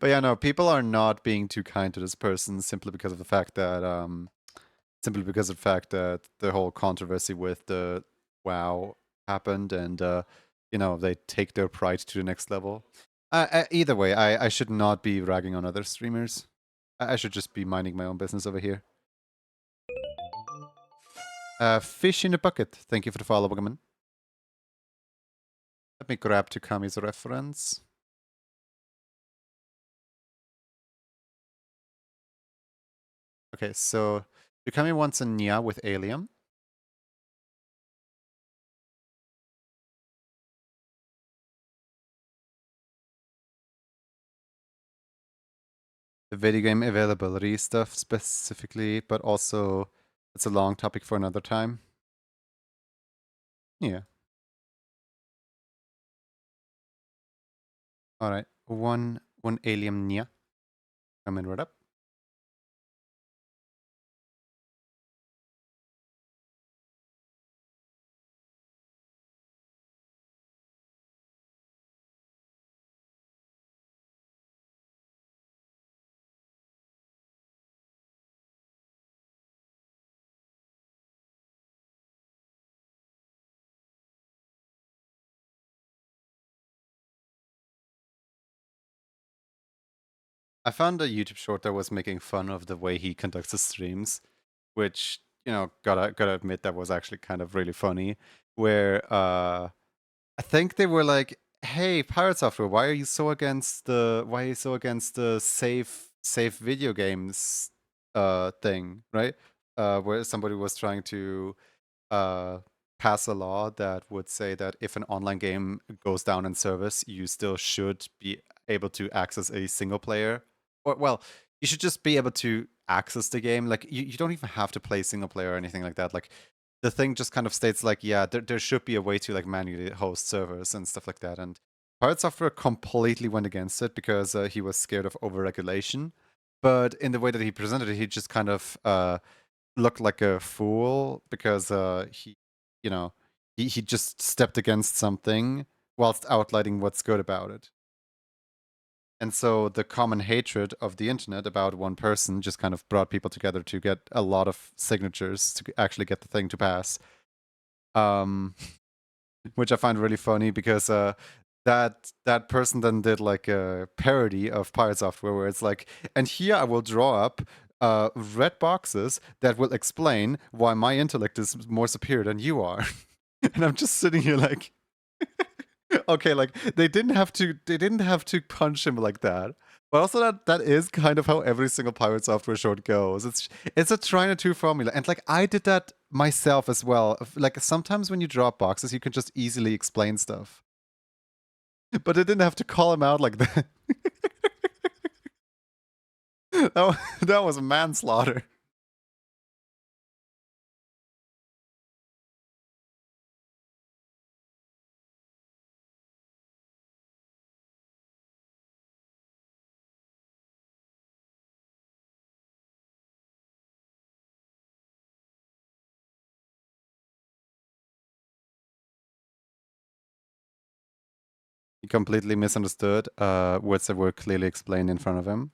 But yeah, no, people are not being too kind to this person simply because of the fact that the whole controversy with the WoW happened, and you know, they take their pride to the next level. Either way, I should not be ragging on other streamers. I should just be minding my own business over here. Fish in a bucket. Thank you for the follow, Boogeyman. Let me grab Tukami's reference. Okay, so Tukami wants a Nya with Alien. The video game availability stuff specifically, but also it's a long topic for another time. Yeah. Alright. One Alien Nya. Coming right up. I found a YouTube short that was making fun of the way he conducts his streams, which, you know, gotta admit that was actually kind of really funny. Where I think they were like, "Hey, Pirate Software, why are you so against the safe video games thing, right?" Where somebody was trying to uh pass a law that would say that if an online game goes down in service, you still should be able to access a single player. Or well, you should just be able to access the game. Like you don't even have to play single player or anything like that. Like the thing just kind of states like, yeah, there should be a way to like manually host servers and stuff like that. And Pirate Software completely went against it because he was scared of overregulation. But in the way that he presented it, he just kind of looked like a fool because he, you know, he just stepped against something whilst outlining what's good about it. And so the common hatred of the internet about one person just kind of brought people together to get a lot of signatures to actually get the thing to pass. Which I find really funny because that person then did like a parody of Pirate Software where it's like, and here I will draw up red boxes that will explain why my intellect is more superior than you are. And I'm just sitting here like, okay, like they didn't have to punch him like that. But also that is kind of how every single Pirate Software short goes. It's a trying to two formula. And like I did that myself as well. Like sometimes when you draw boxes, you can just easily explain stuff. But they didn't have to call him out like that. That was manslaughter. He completely misunderstood words that were clearly explained in front of him.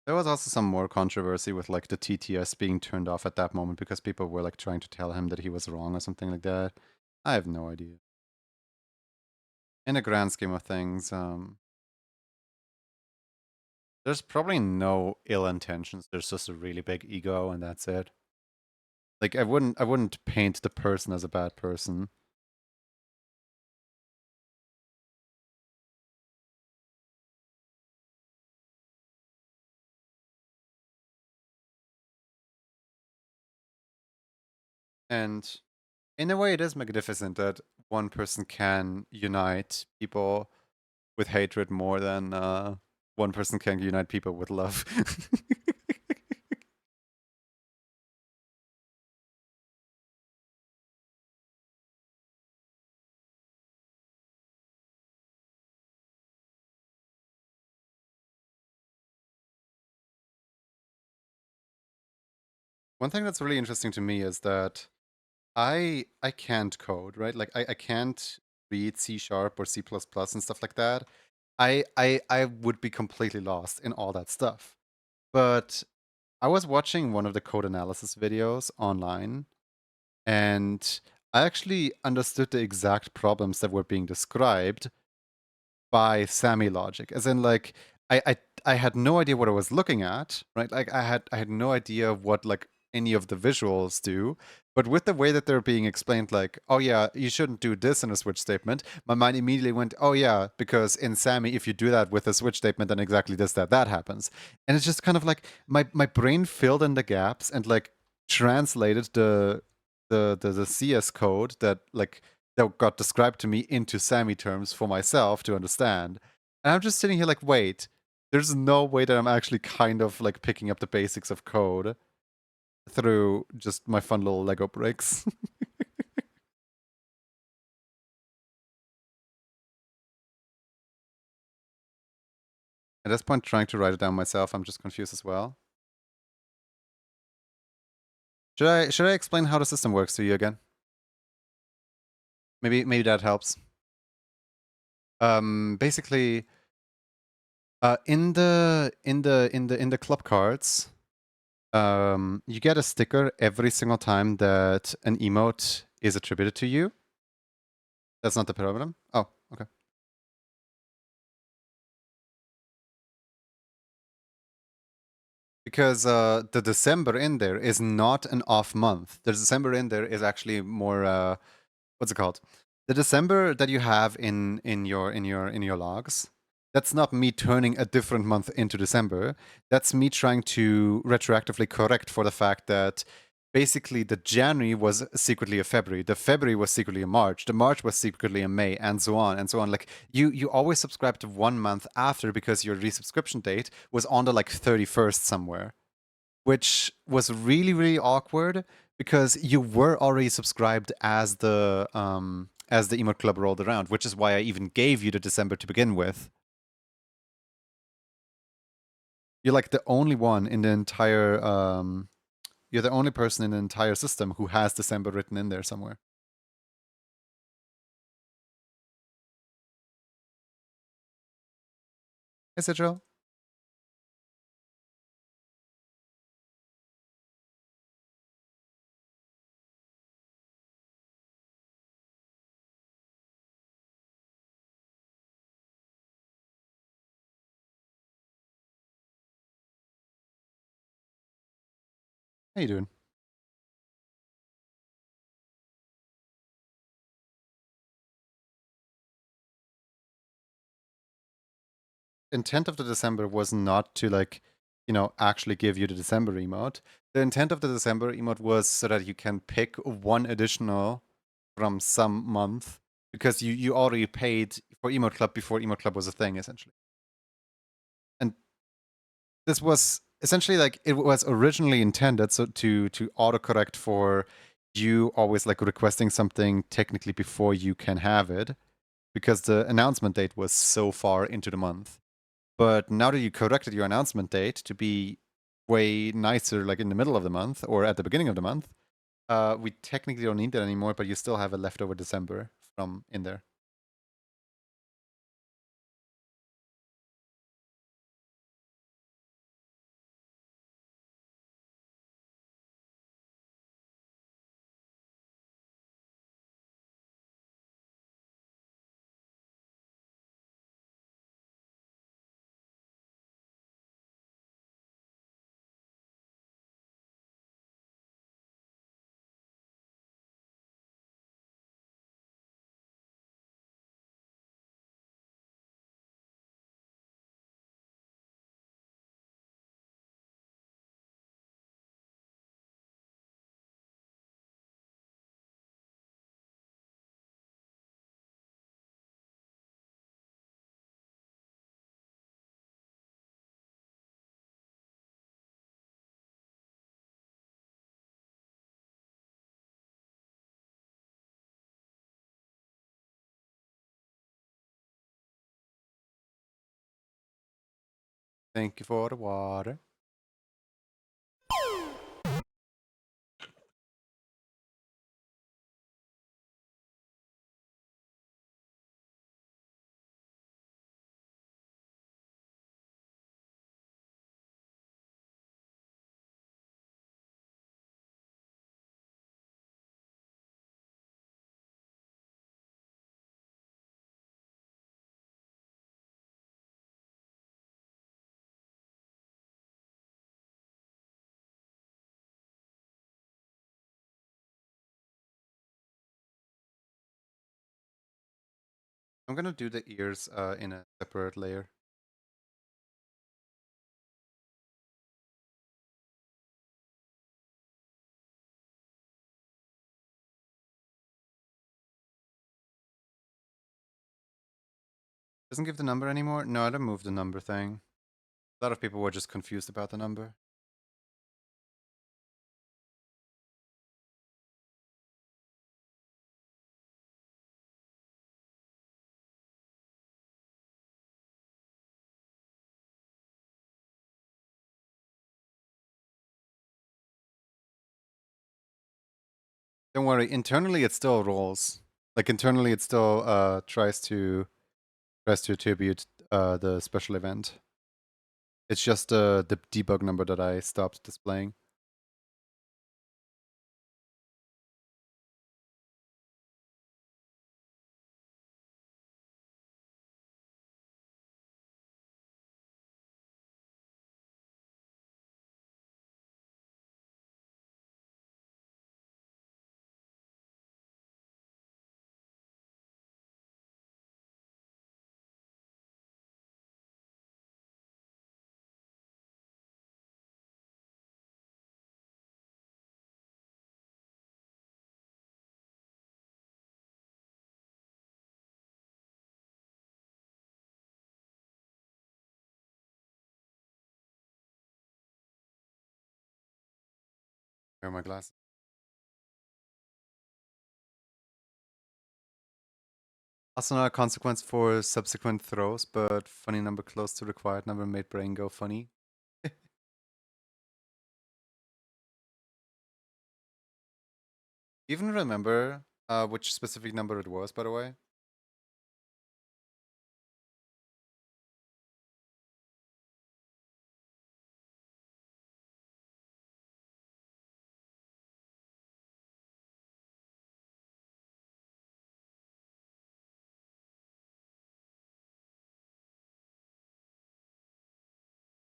There was also some more controversy with like the TTS being turned off at that moment because people were like trying to tell him that he was wrong or something like that. I have no idea. In the grand scheme of things, there's probably no ill intentions. There's just a really big ego, and that's it. Like I wouldn't paint the person as a bad person. And in a way, it is magnificent that one person can unite people with hatred more than one person can unite people with love. One thing that's really interesting to me is that I can't code, right? Like I can't read C sharp or C++ and stuff like that. I would be completely lost in all that stuff. But I was watching one of the code analysis videos online, and I actually understood the exact problems that were being described by Sammy logic. As in like I had no idea what I was looking at, right? Like I had no idea what like any of the visuals do. But with the way that they're being explained, like, oh yeah, you shouldn't do this in a switch statement, my mind immediately went, oh yeah, because in Sammy, if you do that with a switch statement, then exactly this, that happens. And it's just kind of like my brain filled in the gaps and like translated the CS code that like that got described to me into Sammy terms for myself to understand. And I'm just sitting here like, wait, there's no way that I'm actually kind of like picking up the basics of code through just my fun little Lego bricks. At this point, trying to write it down myself, I'm just confused as well. Should I explain how the system works to you again? Maybe that helps. Basically, in the club cards, you get a sticker every single time that an emote is attributed to you. That's not the problem. Oh, okay. Because the December in there is not an off month. The December in there is actually more what's it called? The December that you have in your logs. That's not me turning a different month into December. That's me trying to retroactively correct for the fact that basically the January was secretly a February, the February was secretly a March, the March was secretly a May, and so on and so on. Like you always subscribe to 1 month after because your resubscription date was on the like 31st somewhere, which was really really awkward because you were already subscribed as the emote club rolled around, which is why I even gave you the December to begin with. You're like the only one in the entire you're the only person in the entire system who has December written in there somewhere. Hey, Sidro. How you doing? Intent of the December was not to like, actually give you the December emote. The intent of the December emote was so that you can pick one additional from some month because you already paid for emote club before emote club was a thing essentially. And this was essentially like it was originally intended so to autocorrect for you always like requesting something technically before you can have it because the announcement date was so far into the month. But now that you corrected your announcement date to be way nicer, like in the middle of the month or at the beginning of the month, we technically don't need that anymore, but you still have a leftover December from in there. Thank you for the water. I'm gonna do the ears in a separate layer. Doesn't give the number anymore? No, I don't move the number thing. A lot of people were just confused about the number. Don't worry, internally it still rolls. Like internally it still tries to attribute the special event. It's just the debug number that I stopped displaying. Here are my glasses. Also not a consequence for subsequent throws, but funny number close to required number made brain go funny. Even remember which specific number it was, by the way?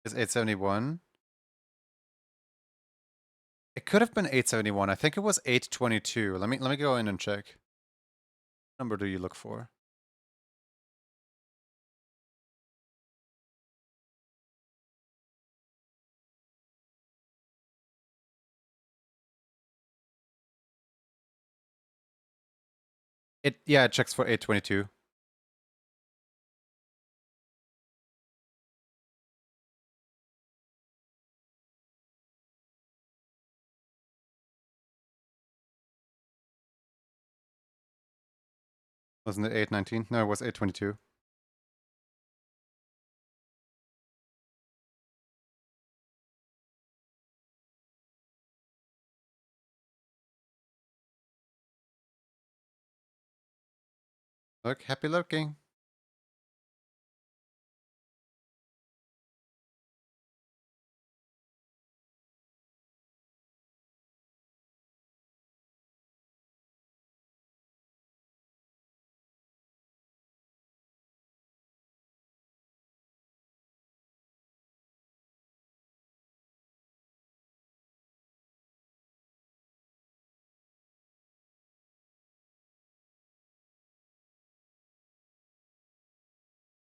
Is 871? It could have been 871. I think it was 822. Let me go in and check. What number do you look for? It checks for 822. Wasn't it 819? No, it was 822. Look, happy lurking.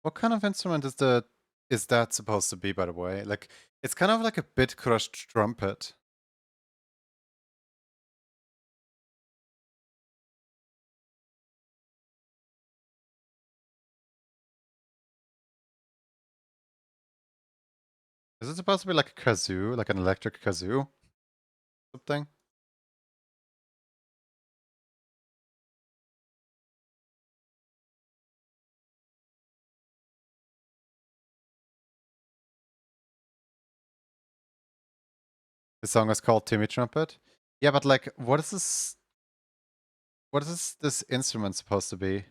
What kind of instrument is that supposed to be, by the way? Like, it's kind of like a bit crushed trumpet. Is it supposed to be like a kazoo, like an electric kazoo? Something? The song is called Timmy Trumpet. Yeah, but like, what is this? What is this instrument supposed to be?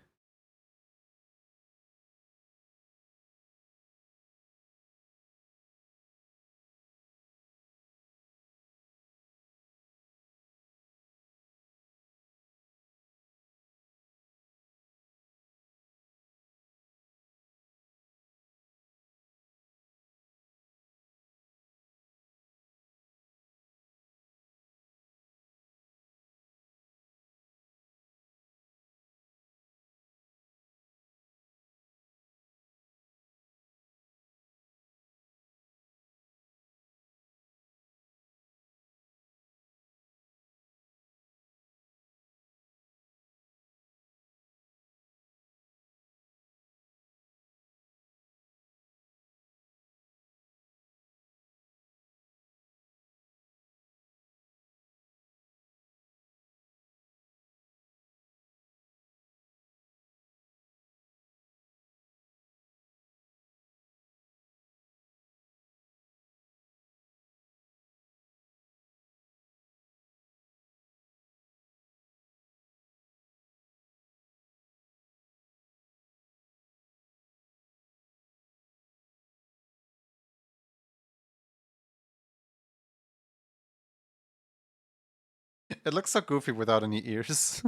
It looks so goofy without any ears.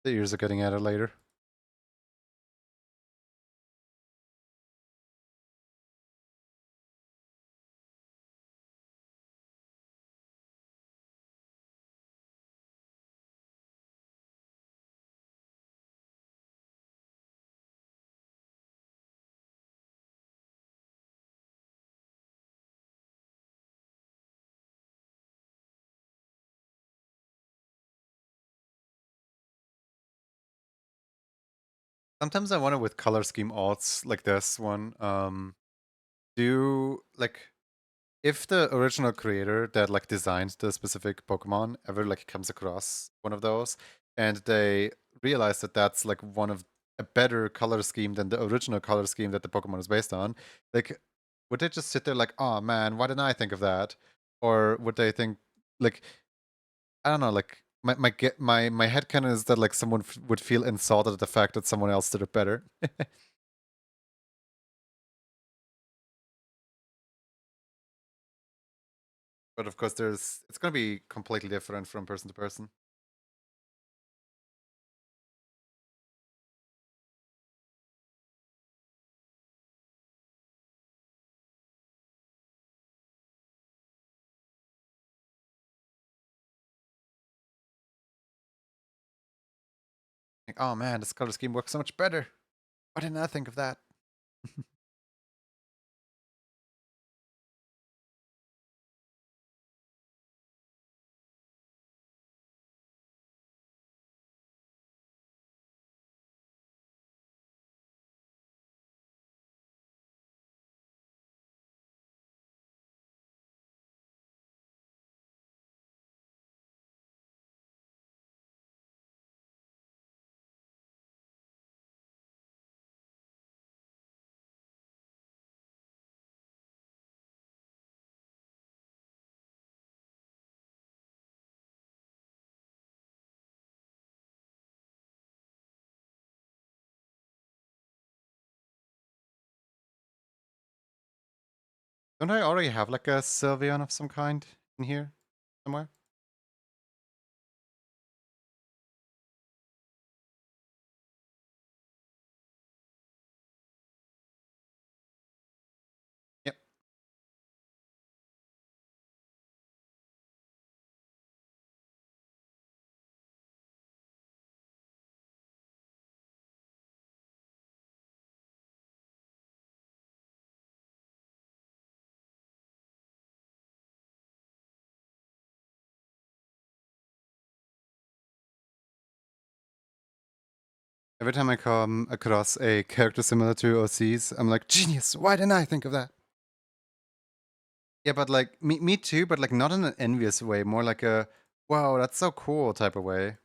The ears are getting added later. Sometimes I wonder with color scheme alts like this one, do like if the original creator that like designed the specific Pokemon ever like comes across one of those and they realize that that's like one of a better color scheme than the original color scheme that the Pokemon is based on, like would they just sit there like, oh man, why didn't I think of that? Or would they think like, I don't know, like my headcanon is that like someone would feel insulted at the fact that someone else did it better. But of course, it's going to be completely different from person to person. Like, oh man, this color scheme works so much better. Why didn't I think of that? Don't I already have like a Sylveon of some kind in here somewhere? Yep. Every time I come across a character similar to OC's, I'm like, genius, why didn't I think of that? Yeah, but like, me too, but like not in an envious way, more like a, Whoa, that's so cool type of way.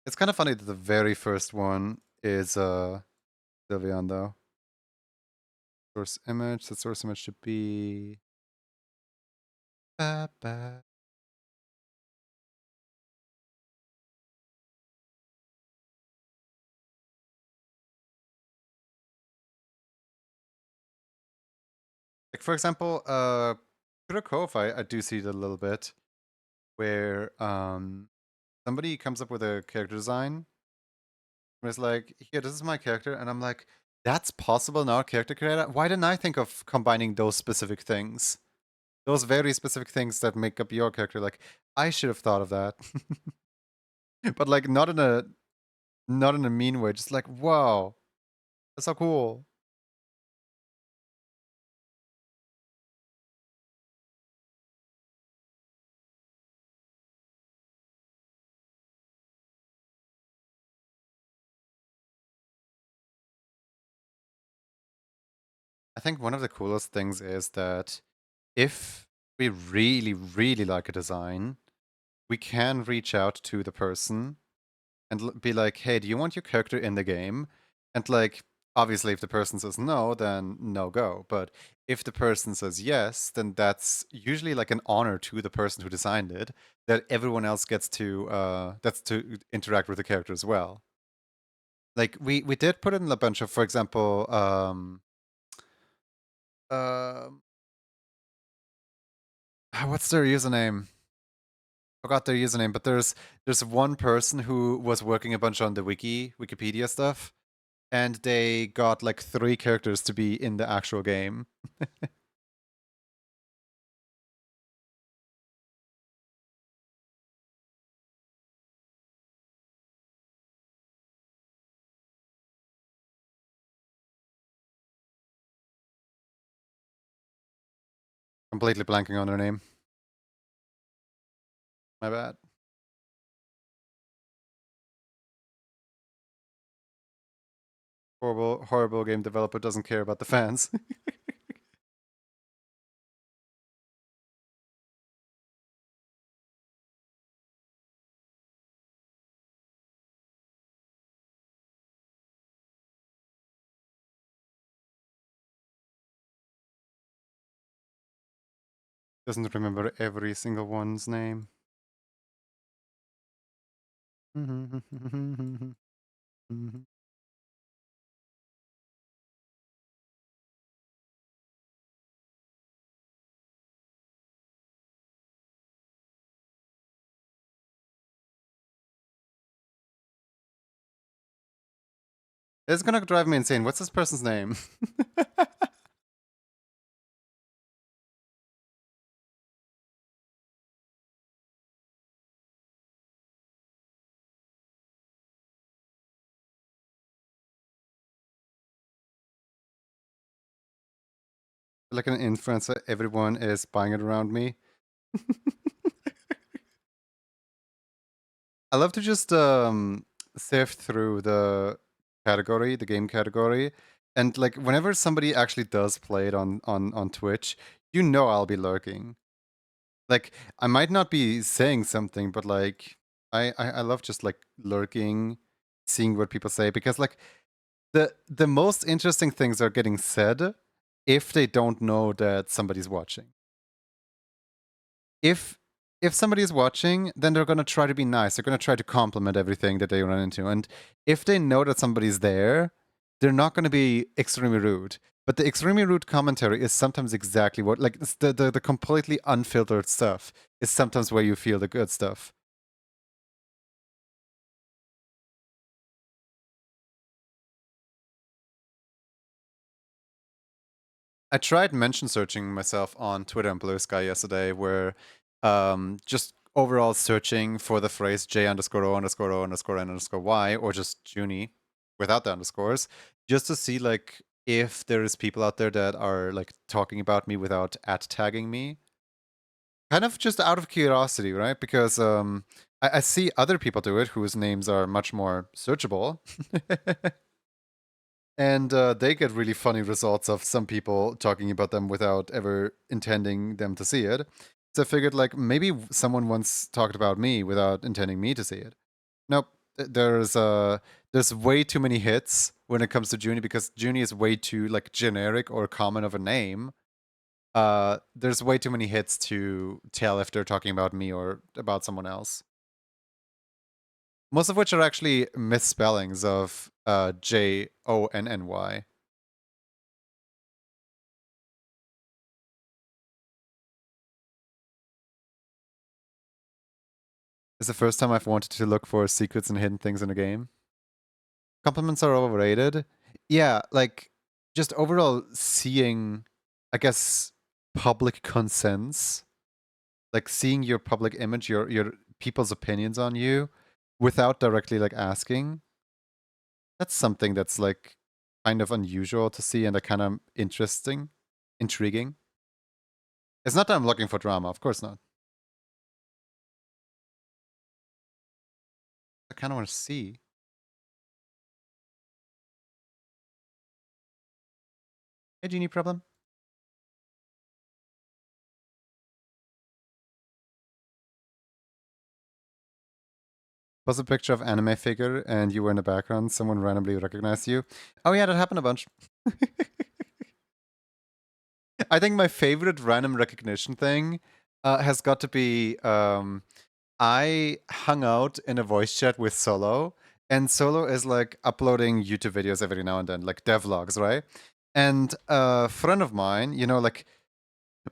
It's kind of funny that the very first one is Sylveon though. Source image, the source image should be ba, ba. Like for example, Kurokov, I do see it a little bit where somebody comes up with a character design and it's like, here, this is my character, and I'm like, that's possible now, character creator? Why didn't I think of combining those specific things? Those very specific things that make up your character. Like, I should have thought of that. But like not in a mean way, just like, wow, that's so cool. I think one of the coolest things is that if we really, really like a design, we can reach out to the person and be like, hey, do you want your character in the game? And like, obviously, if the person says no, then no go. But if the person says yes, then that's usually like an honor to the person who designed it, that everyone else gets to that's to interact with the character as well. Like we did put in a bunch of, for example, um what's their username? Forgot their username, but there's one person who was working a bunch on the Wikipedia stuff, and they got like 3 characters to be in the actual game. Completely blanking on their name. My bad. Horrible, horrible game developer doesn't care about the fans. Doesn't remember every single one's name. It's gonna drive me insane. What's this person's name? Like an influencer, everyone is buying it around me. I love to just sift through the game category, and like whenever somebody actually does play it on Twitch, you know I'll be lurking. Like I might not be saying something, but like I love just like lurking, seeing what people say, because like the most interesting things are getting said if they don't know that somebody's watching. If somebody is watching, then they're gonna try to be nice. They're gonna try to compliment everything that they run into. And if they know that somebody's there, they're not gonna be extremely rude. But the extremely rude commentary is sometimes exactly what, like the completely unfiltered stuff is sometimes where you feel the good stuff. I tried mention searching myself on Twitter and Blue Sky yesterday, where just overall searching for the phrase J underscore O underscore O underscore N underscore Y, or just Junie without the underscores, just to see like if there is people out there that are like talking about me without at tagging me. Kind of just out of curiosity, right? Because I see other people do it whose names are much more searchable. And they get really funny results of some people talking about them without ever intending them to see it. So I figured, like, maybe someone once talked about me without intending me to see it. Nope. There's way too many hits when it comes to Junie because Junie is way too like generic or common of a name. There's way too many hits to tell if they're talking about me or about someone else. Most of which are actually misspellings of Jonny. It's the first time I've wanted to look for secrets and hidden things in a game. Compliments are overrated. Yeah, like just overall seeing, I guess, public consents, like seeing your public image, your people's opinions on you, without directly like asking. That's something that's like kind of unusual to see and a kind of intriguing. It's not that I'm looking for drama, of course not. I kind of want to see. Hey, Genie problem. Was a picture of anime figure and you were in the background, someone randomly recognized you. Oh yeah, that happened a bunch. I think my favorite random recognition thing has got to be I hung out in a voice chat with Solo, and Solo is like uploading YouTube videos every now and then, like devlogs, right? And a friend of mine, you know, like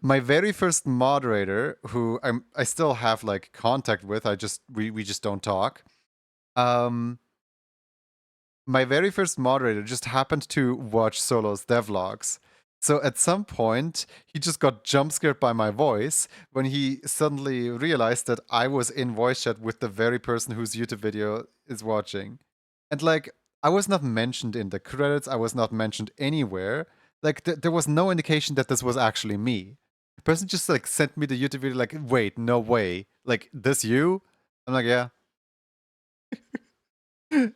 my very first moderator, who I still have like contact with, we just don't talk. My very first moderator just happened to watch Solo's devlogs. So at some point, he just got jump scared by my voice when he suddenly realized that I was in voice chat with the very person whose YouTube video is watching. And like, I was not mentioned in the credits, I was not mentioned anywhere. Like, there was no indication that this was actually me. The person just like sent me the YouTube video, like, wait, no way. Like, this you? I'm like, yeah. And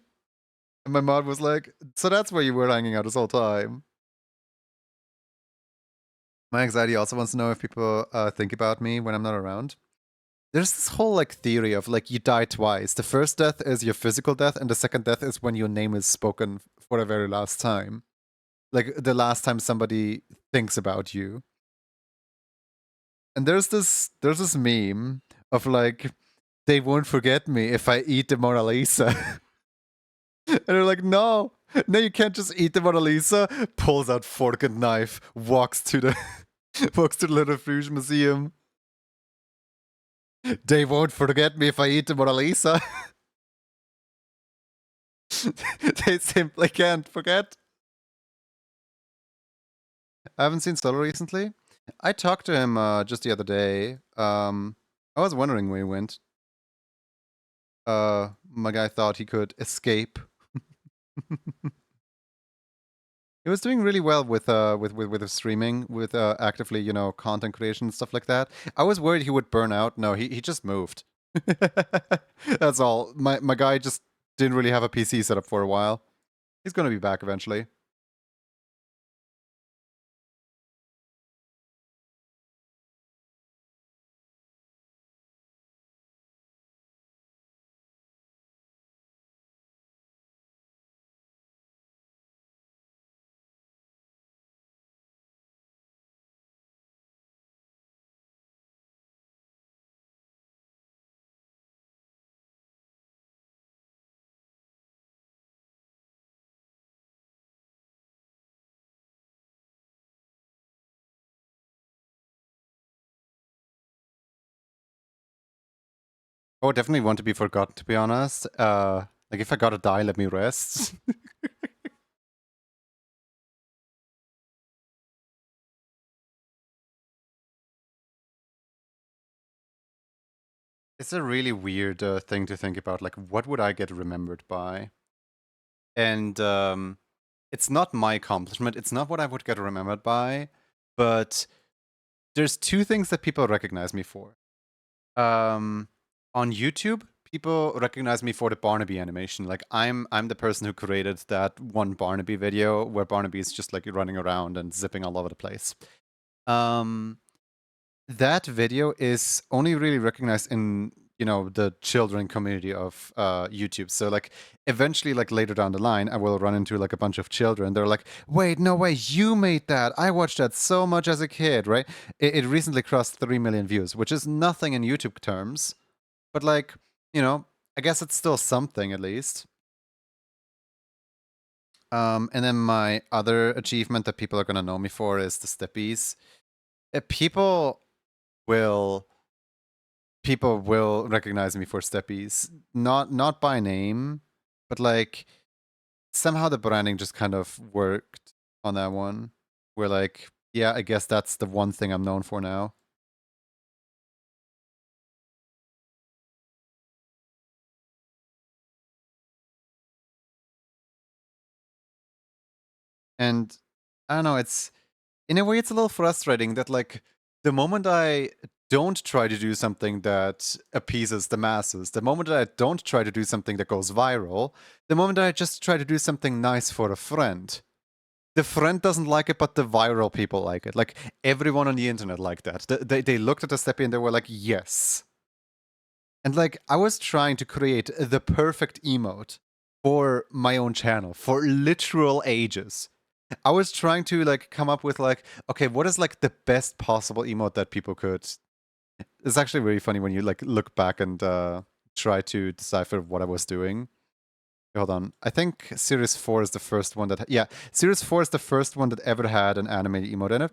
my mod was like, so that's where you were hanging out this whole time. My anxiety also wants to know if people think about me when I'm not around. There's this whole like theory of like you die twice. The first death is your physical death, and the second death is when your name is spoken for the very last time. Like the last time somebody thinks about you. And there's this meme of like they won't forget me if I eat the Mona Lisa. And they're like, no, you can't just eat the Mona Lisa. Pulls out fork and knife, walks to the Little Rouge Museum. They won't forget me if I eat the Mona Lisa. They simply can't forget. I haven't seen Solo recently. I talked to him just the other day. I was wondering where he went. My guy thought he could escape. He was doing really well with his streaming, with actively, you know, content creation and stuff like that. I was worried he would burn out. No, he just moved. That's all. My guy just didn't really have a PC set up for a while. He's gonna be back eventually. I would definitely want to be forgotten, to be honest. Like if I gotta die, let me rest. It's a really weird thing to think about. Like, what would I get remembered by? And it's not my accomplishment. It's not what I would get remembered by. But there's two things that people recognize me for. On YouTube, people recognize me for the Barnaby animation. Like I'm the person who created that one Barnaby video where Barnaby is just like running around and zipping all over the place. That video is only really recognized in, you know, the children community of YouTube. So like eventually, like later down the line, I will run into like a bunch of children. They're like, "Wait, no way, you made that! I watched that so much as a kid, right?" It recently crossed 3 million views, which is nothing in YouTube terms, but like, you know, I guess it's still something at least. And then my other achievement that people are gonna know me for is the steppies. People will recognize me for steppies, not by name, but like somehow the branding just kind of worked on that one. Where like, yeah, I guess that's the one thing I'm known for now. And I don't know, it's in a way it's a little frustrating that like the moment I don't try to do something that appeases the masses, the moment that I don't try to do something that goes viral, the moment that I just try to do something nice for a friend, the friend doesn't like it, but the viral people like it. Like everyone on the internet liked that. They looked at the steppy and they were like, yes. And like I was trying to create the perfect emote for my own channel for literal ages. I was trying to like come up with like, okay, what is like the best possible emote that people could. It's actually really funny when you like look back and try to decipher what I was doing. Hold on. I think Series 4 is the first one that... Yeah, Series 4 is the first one that ever had an animated emote in it.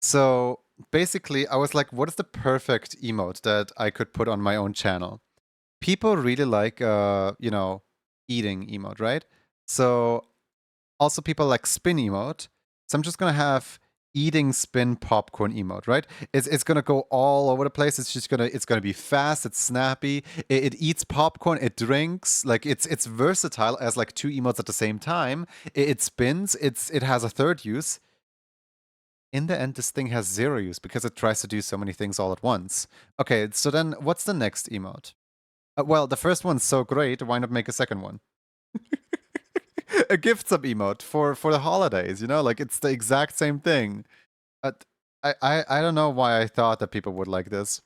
So basically, I was like, what is the perfect emote that I could put on my own channel? People really like, you know, eating emote, right? So also people like spin emote. So I'm just going to have eating spin popcorn emote, right? It's gonna go all over the place. It's gonna be fast. It's snappy. It eats popcorn. It drinks. Like it's versatile as like two emotes at the same time. It spins. It has a third use. In the end, this thing has zero use because it tries to do so many things all at once. Okay, so then what's the next emote? Well, the first one's so great. Why not make a second one? A gift sub emote for the holidays. You know, like it's the exact same thing. But I don't know why I thought that people would like this.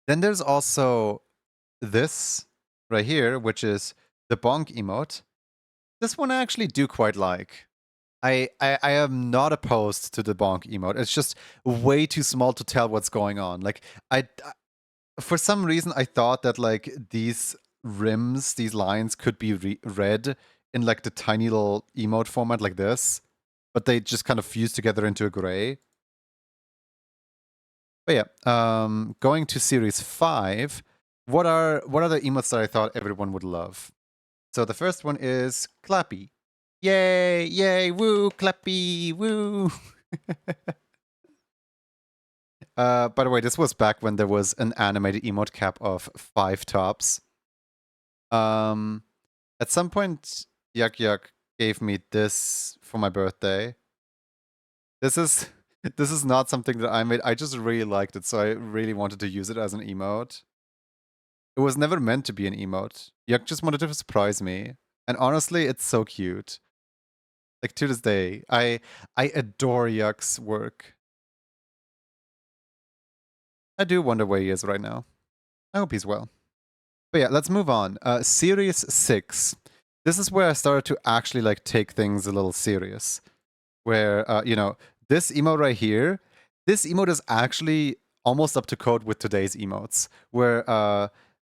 Then there's also this right here, which is the bonk emote. This one I actually do quite like. I am not opposed to the bonk emote. It's just way too small to tell what's going on. Like for some reason I thought that like these rims, these lines could be read in like the tiny little emote format like this, but they just kind of fuse together into a gray. But yeah, going to series 5, what are the emotes that I thought everyone would love? So the first one is Clappy. Yay, yay, woo, Clappy, woo. By the way, this was back when there was an animated emote cap of 5 tops. At some point, Yuck Yuck gave me this for my birthday. This is this is not something that I made. I just really liked it, so I really wanted to use it as an emote. It was never meant to be an emote. Yuck just wanted to surprise me. And honestly, it's so cute. Like to this day, I adore Yuck's work. I do wonder where he is right now. I hope he's well. But yeah, let's move on. Series 6. This is where I started to actually like take things a little serious. Where, you know, this emote right here, this emote is actually almost up to code with today's emotes. Where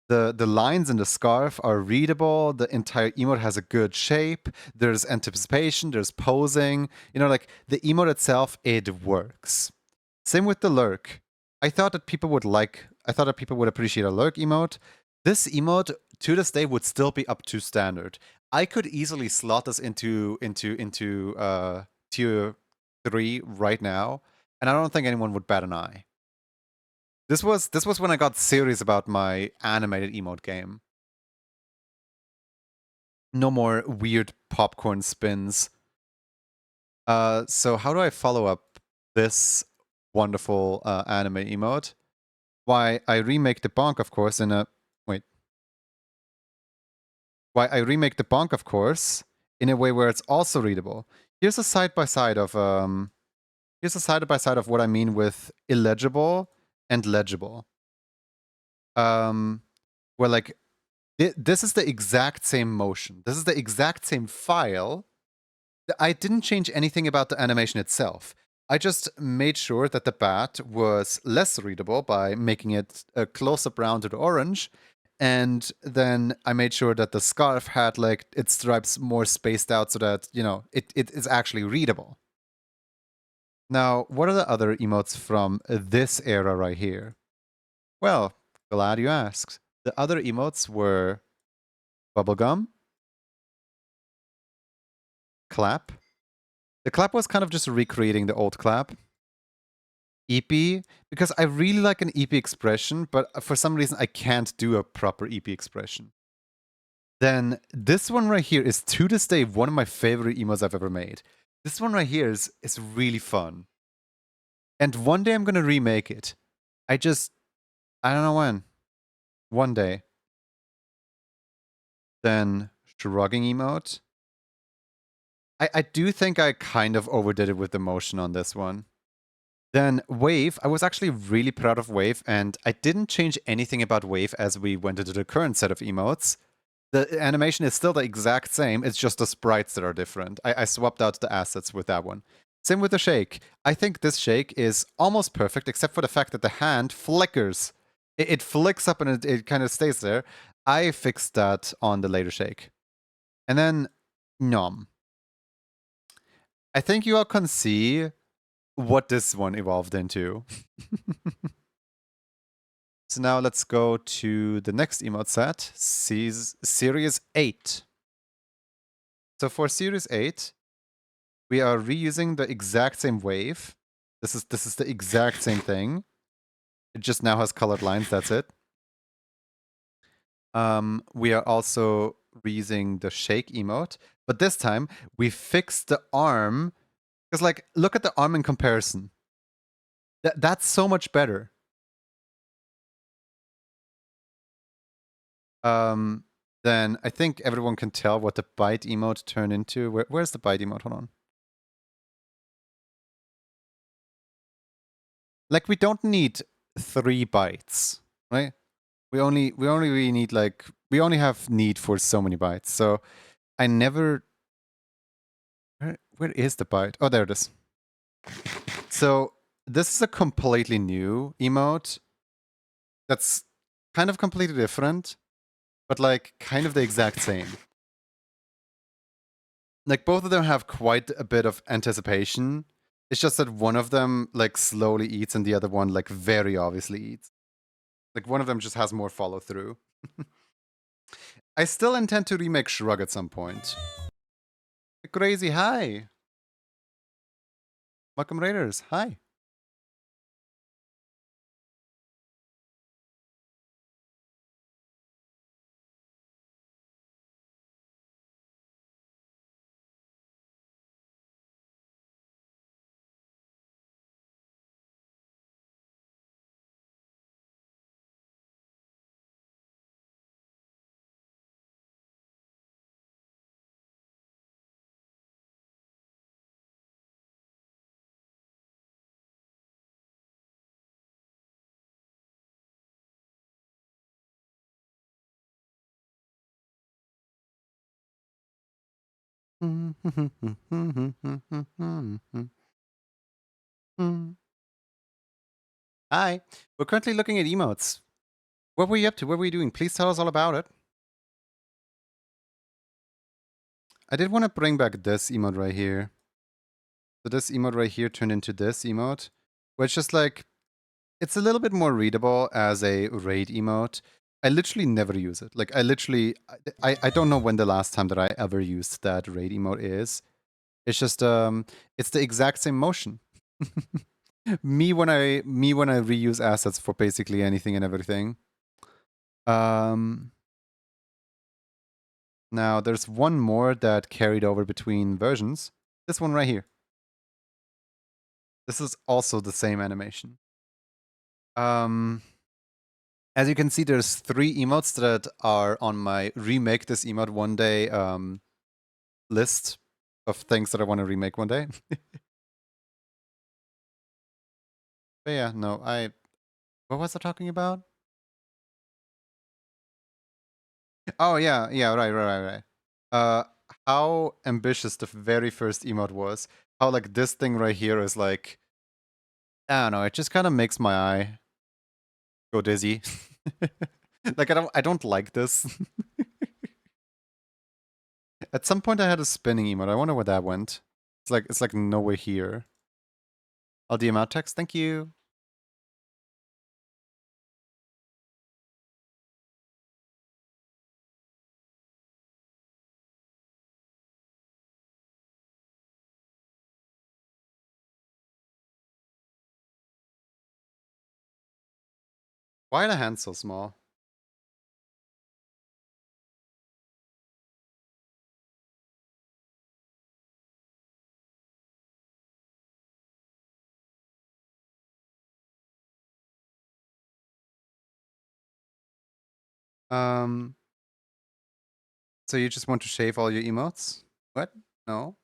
the lines in the scarf are readable, the entire emote has a good shape, there's anticipation, there's posing. You know, like the emote itself, it works. Same with the lurk. I thought that people would appreciate a lurk emote. This emote to this day would still be up to standard. I could easily slot this into tier 3 right now, and I don't think anyone would bat an eye. This was when I got serious about my animated emote game. No more weird popcorn spins. So how do I follow up this wonderful anime emote? Why, I remake the bonk, of course, in a why I remake the bonk, of course, in a way where it's also readable. Here's a side by side of what I mean with illegible and legible. Where like this is the exact same motion. This is the exact same file. I didn't change anything about the animation itself. I just made sure that the bat was less readable by making it a close-up rounded orange. And then I made sure that the scarf had like its stripes more spaced out so that, you know, it is actually readable. Now, what are the other emotes from this era right here? Well, glad you asked. The other emotes were bubblegum, clap. The clap was kind of just recreating the old clap. EP, because I really like an EP expression, but for some reason I can't do a proper EP expression. Then this one right here is to this day one of my favorite emos I've ever made. This one right here is really fun. And one day I'm gonna remake it. I don't know when. One day. Then shrugging emote. I do think I kind of overdid it with the motion on this one. Then Wave, I was actually really proud of Wave, and I didn't change anything about Wave as we went into the current set of emotes. The animation is still the exact same, it's just the sprites that are different. I swapped out the assets with that one. Same with the shake. I think this shake is almost perfect, except for the fact that the hand flickers. It flicks up and it kind of stays there. I fixed that on the later shake. And then Nom. I think you all can see what this one evolved into. So now let's go to the next emote set, Series 8. So for Series 8, we are reusing the exact same wave. This is the exact same thing. It just now has colored lines, that's it. We are also reusing the shake emote, but this time we fixed the arm, because like, look at the arm in comparison. That's so much better. Then I think everyone can tell what the bite emote turned into. Where's the bite emote? Hold on. Like, we don't need 3 bytes, right? We only really need like, we only have need for so many bytes. So I never, where is the byte? Oh, there it is. So this is a completely new emote that's kind of completely different, but like kind of the exact same. Like both of them have quite a bit of anticipation. It's just that one of them like slowly eats and the other one like very obviously eats. Like one of them just has more follow through. I still intend to remake Shrug at some point. Crazy, hi! Welcome Raiders, hi! Hi! We're currently looking at emotes. What were you up to? What were you doing? Please tell us all about it. I did want to bring back this emote right here. So this emote right here turned into this emote, where it's just like, it's a little bit more readable as a raid emote. I literally never use it. Like, I don't know when the last time that I ever used that raid emote is. It's just, it's the exact same motion. me when I reuse assets for basically anything and everything. Now there's one more that carried over between versions. This one right here. This is also the same animation. As you can see, there's 3 emotes that are on my remake this emote one day list of things that I want to remake one day. But yeah, no, what was I talking about? Oh yeah, right. Uh, how ambitious the very first emote was. How like this thing right here is like, I don't know, it just kind of makes my eye go dizzy. Like I don't like this. At some point I had a spinning emote. I wonder where that went. It's like nowhere here. I'll DM out text. Thank you. Why are the hands so small? Um, so you just want to shave all your emotes? What? No.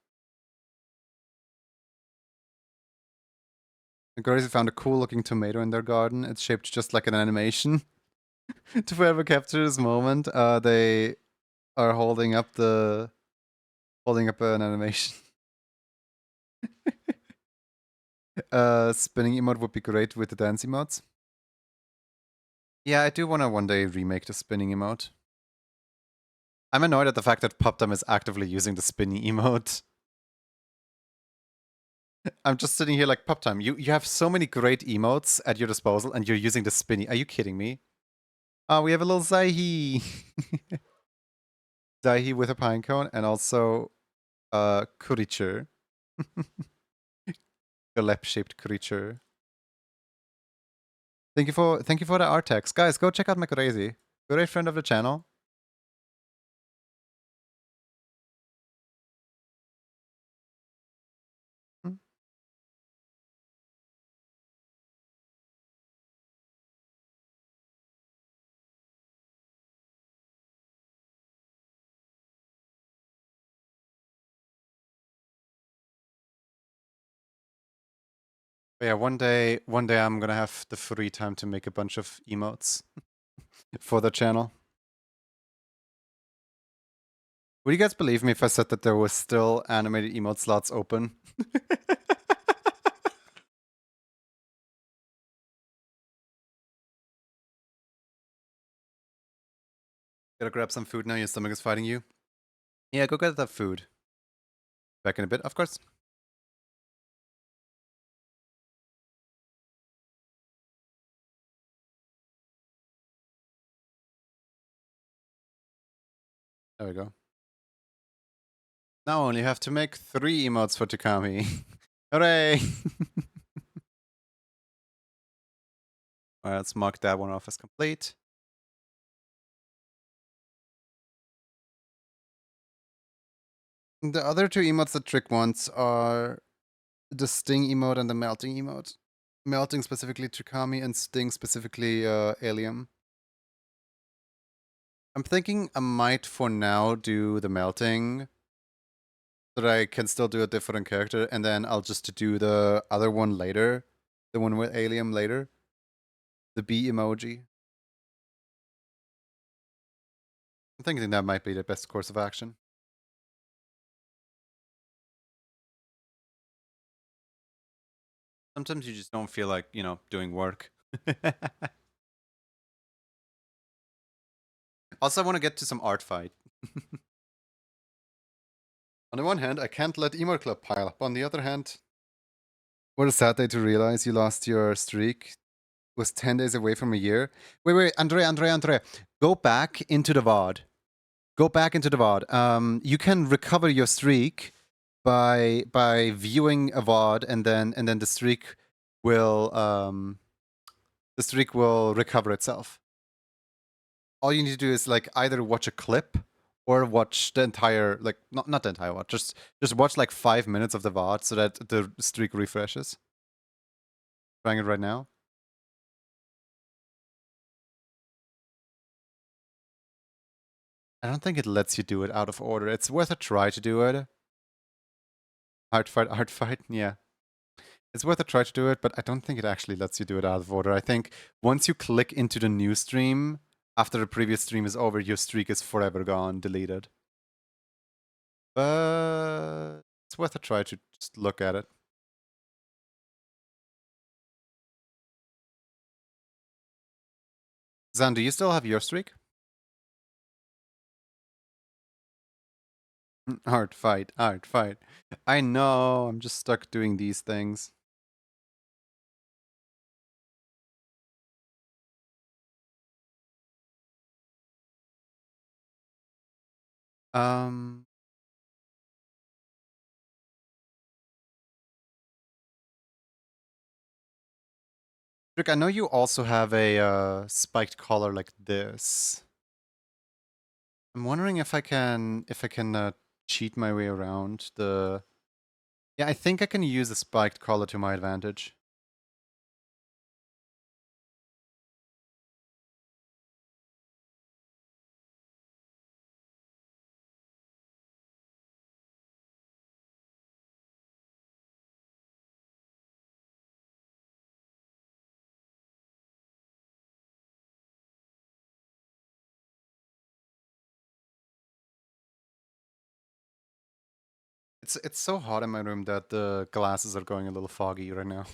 The girls found a cool looking tomato in their garden. It's shaped just like an animation. To forever capture this moment, they are holding up an animation. Spinning emote would be great with the dance emotes. Yeah, I do want to one day remake the spinning emote. I'm annoyed at the fact that PopTime is actively using the spinning emote. I'm just sitting here like, PopTime, you have so many great emotes at your disposal and you're using the spinny. Are you kidding me? Oh, we have a little Zaihi. Zaihi with a pine cone and also creature. A lap-shaped creature. Thank you for the art text. Guys, go check out Macrazy. Great friend of the channel. Hmm. But yeah, one day I'm gonna have the free time to make a bunch of emotes for the channel. Would you guys believe me if I said that there was still animated emote slots open? Gotta grab some food now, your stomach is fighting you. Yeah, go get that food. Back in a bit, of course. There we go. Now I only have to make 3 emotes for Takami. Hooray! Alright, let's mark that one off as complete. The other 2 emotes that Trick wants are the Sting emote and the Melting emote. Melting specifically Takami and Sting specifically Alium. I'm thinking I might for now do the Melting so that I can still do a different character and then I'll just do the other one later. The one with Alium later. The bee emoji. I'm thinking that might be the best course of action. Sometimes you just don't feel like, you know, doing work. Also, I want to get to some art fight. On the one hand, I can't let Emo Club pile up. On the other hand, what a sad day to realize you lost your streak. It was 10 days away from a year. Wait, Andrea. Go back into the VOD. Go back into the VOD. You can recover your streak by viewing a VOD and then the streak will recover itself. All you need to do is like either watch a clip or watch the entire like not the entire VOD, just watch like 5 minutes of the VOD so that the streak refreshes. Trying it right now. I don't think it lets you do it out of order. It's worth a try to do it. Art fight, yeah. It's worth a try to do it, but I don't think it actually lets you do it out of order. I think once you click into the new stream, after the previous stream is over, your streak is forever gone, deleted. But it's worth a try to just look at it. Zan, do you still have your streak? Art fight, art fight. I know, I'm just stuck doing these things. Um, Rick, I know you also have a spiked collar like this. I'm wondering if I can cheat my way around the. Yeah, I think I can use the spiked collar to my advantage. It's so hot in my room that the glasses are going a little foggy right now.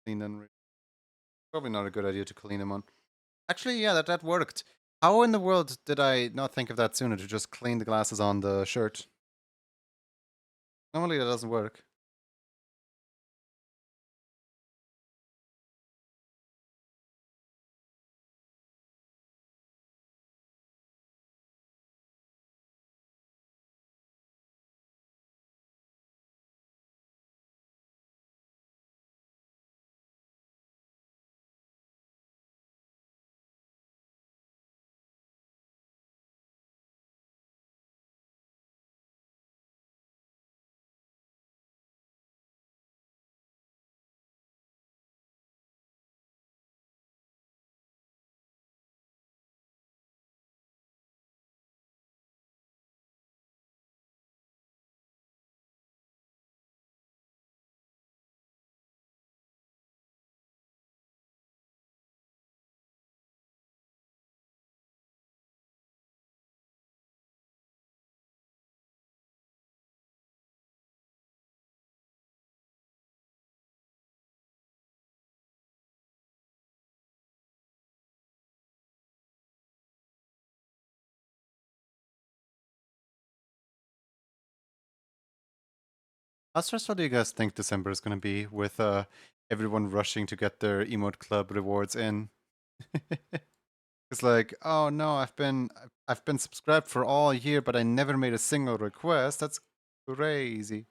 Clean them. Probably not a good idea to clean them on. Actually, yeah, that worked. How in the world did I not think of that sooner to just clean the glasses on the shirt? Normally that doesn't work. How stressful do you guys think December is going to be with everyone rushing to get their emote club rewards in? It's like, oh no, I've been subscribed for all year, but I never made a single request. That's crazy.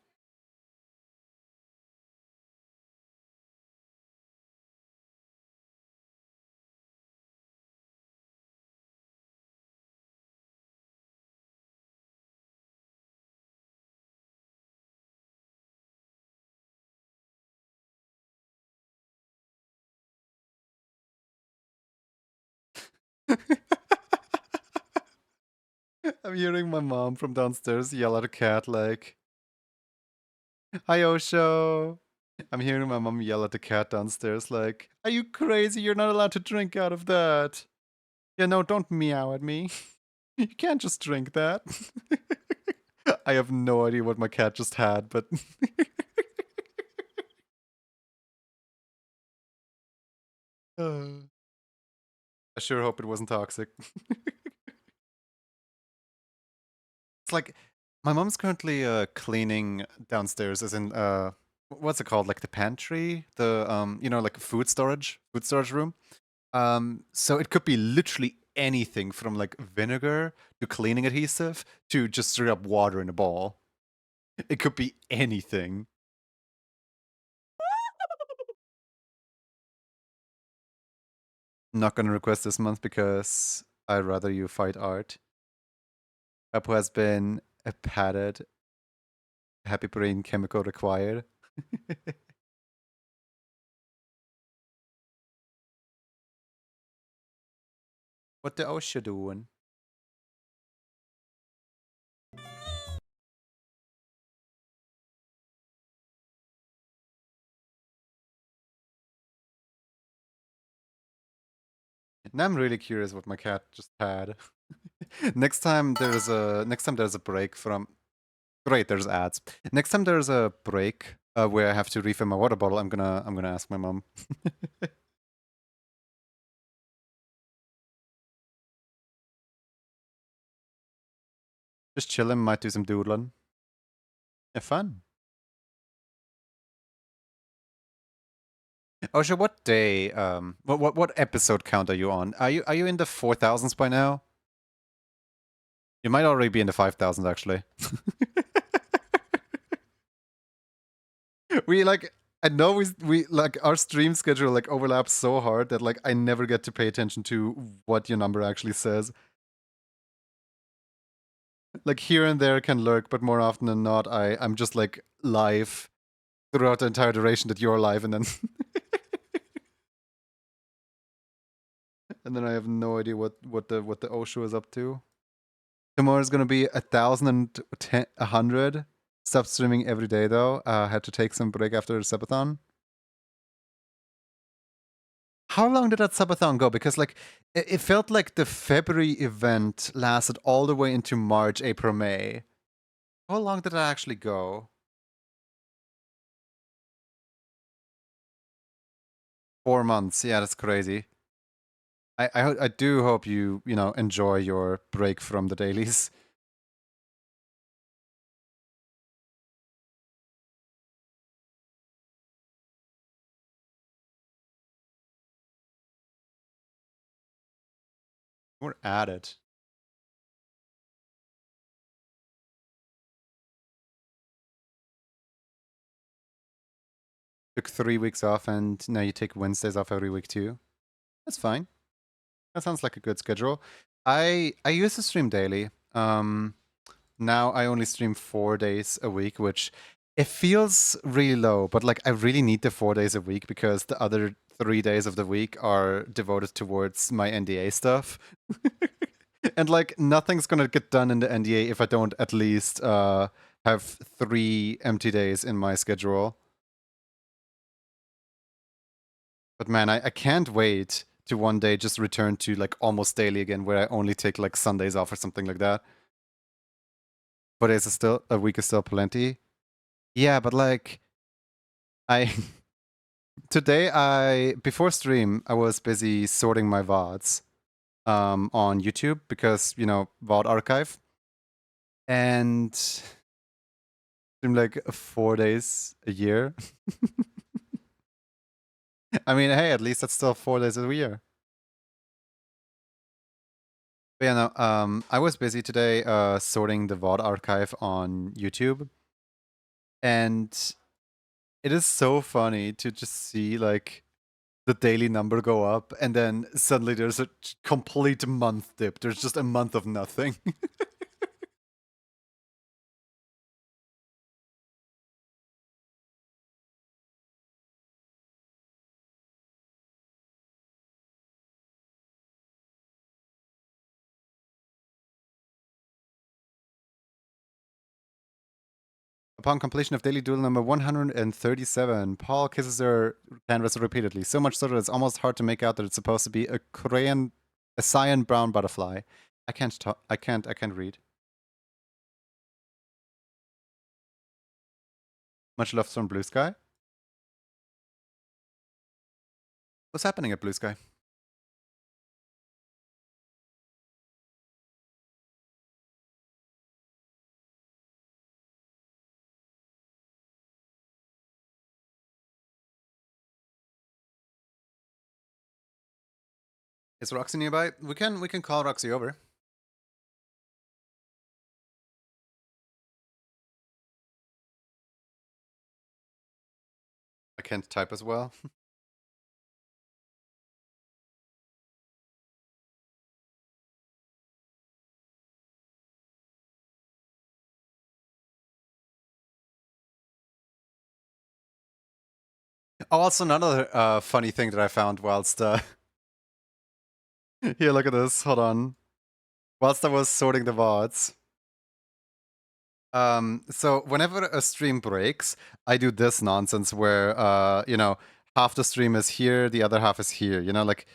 I'm hearing my mom from downstairs yell at a cat like, "Hi Osho." I'm hearing my mom yell at the cat downstairs like, "Are you crazy? You're not allowed to drink out of that." Yeah, no, don't meow at me. You can't just drink that. I have no idea what my cat just had, but I sure hope it wasn't toxic. It's like my mom's currently cleaning downstairs, as in what's it called, like the pantry, the like a food storage room. So it could be literally anything from like vinegar to cleaning adhesive to just straight up water in a ball. It could be anything. Not gonna request this month because I'd rather you fight art. Apu has been a padded happy brain chemical required. What the OSHA doing? Now I'm really curious what my cat just had. Next time there's a break from. Great, there's ads. Next time there's a break where I have to refill my water bottle, I'm gonna ask my mom. Just chilling, might do some doodling. Yeah, fun. Oh, sure. What day? What episode count are you on? Are you in the 4,000s by now? You might already be in the 5,000s actually. we like I know we like our stream schedule like overlaps so hard that like I never get to pay attention to what your number actually says. Like here and there can lurk, but more often than not, I'm just like live throughout the entire duration that you're live, and then and then I have no idea what the Osho is up to. Tomorrow is gonna be 1,010, 100. Stopped streaming every day though. Had to take some break after the subathon. How long did that subathon go? Because like it felt like the February event lasted all the way into March, April, May. How long did that actually go? 4 months. Yeah, that's crazy. I do hope you know enjoy your break from the dailies. We're at it. Took 3 weeks off, and now you take Wednesdays off every week too. That's fine. That sounds like a good schedule. I used to stream daily. Now I only stream 4 days a week, which it feels really low, but like I really need the 4 days a week because the other 3 days of the week are devoted towards my NDA stuff. And like nothing's gonna get done in the NDA if I don't at least have 3 empty days in my schedule. But man, I can't wait to one day just return to like almost daily again, where I only take like Sundays off or something like that. But is still a week is still plenty. Yeah, but like I today I before stream I was busy sorting my VODs on YouTube because VOD archive and stream like 4 days a year. I mean, hey, at least that's still 4 days a year. But yeah, no, I was busy today sorting the VOD archive on YouTube, and it is so funny to just see like the daily number go up, and then suddenly there's a complete month dip. There's just a month of nothing. Upon completion of daily duel number 137, Paul kisses her canvas repeatedly, so much so that it's almost hard to make out that it's supposed to be a cyan brown butterfly. I can't talk. I can't read. Much love from Blue Sky. What's happening at Blue Sky? Is Roxy nearby? We can call Roxy over. I can't type as well. Oh, also another funny thing that I found whilst Here, look at this. Hold on. Whilst I was sorting the VODs. So whenever a stream breaks, I do this nonsense where, half the stream is here, the other half is here. Like,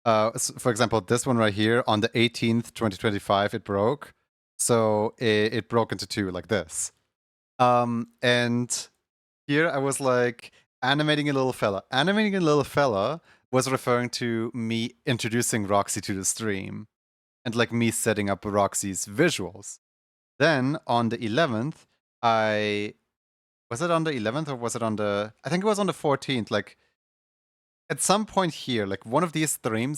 for example, this one right here on the 18th, 2025, it broke. So it broke into two, like this. And here I was like animating a little fella. Animating a little fella was referring to me introducing Roxy to the stream and like me setting up Roxy's visuals. Then on the 11th, was it on the 11th or was it on the, I think it was on the 14th, like at some point here, like one of these three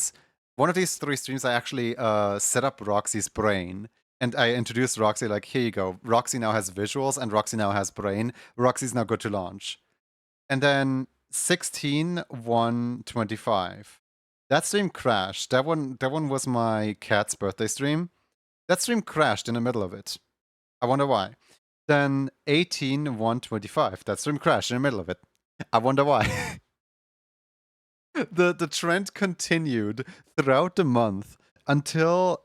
streams, I actually set up Roxy's brain. And I introduced Roxy, like, here you go. Roxy now has visuals and Roxy now has brain. Roxy's now good to launch. And then 16/1/25. That stream crashed. That one was my cat's birthday stream. That stream crashed in the middle of it. I wonder why. Then 18/1/25. That stream crashed in the middle of it. I wonder why. The trend continued throughout the month until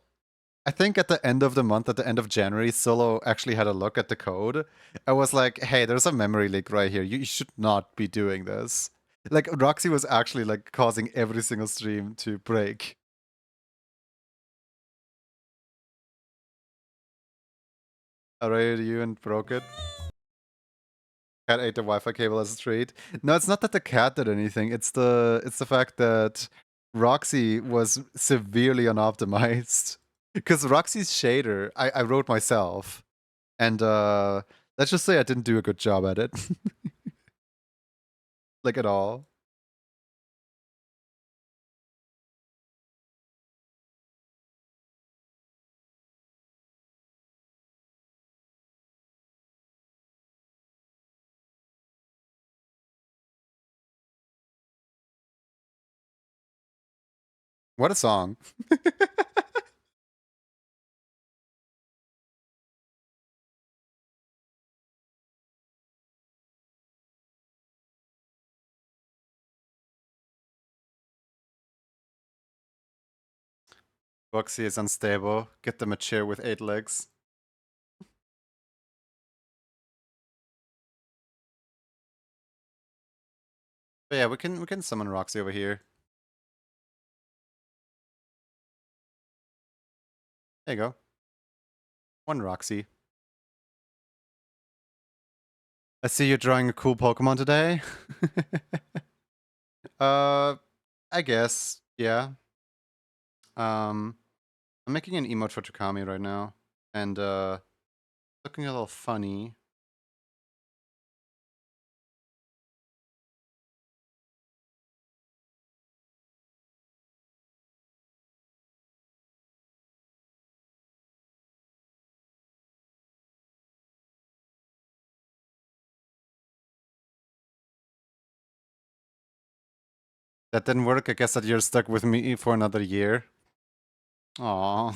I think at the end of the month, at the end of January, Solo actually had a look at the code. I was like, hey, there's a memory leak right here. You should not be doing this. Like, Roxy was actually like causing every single stream to break. I raided you and broke it. Cat ate the Wi-Fi cable as a treat. No, it's not that the cat did anything. It's the fact that Roxy was severely unoptimized. Because Roxy's shader, I wrote myself. And let's just say I didn't do a good job at it. Like at all. What a song. Roxy is unstable. Get them a chair with 8 legs. But yeah, we can summon Roxy over here. There you go. One Roxy. I see you're drawing a cool Pokemon today. I guess, yeah. I'm making an emote for Chukami right now. And looking a little funny. That didn't work. I guess that you're stuck with me for another year. Aww.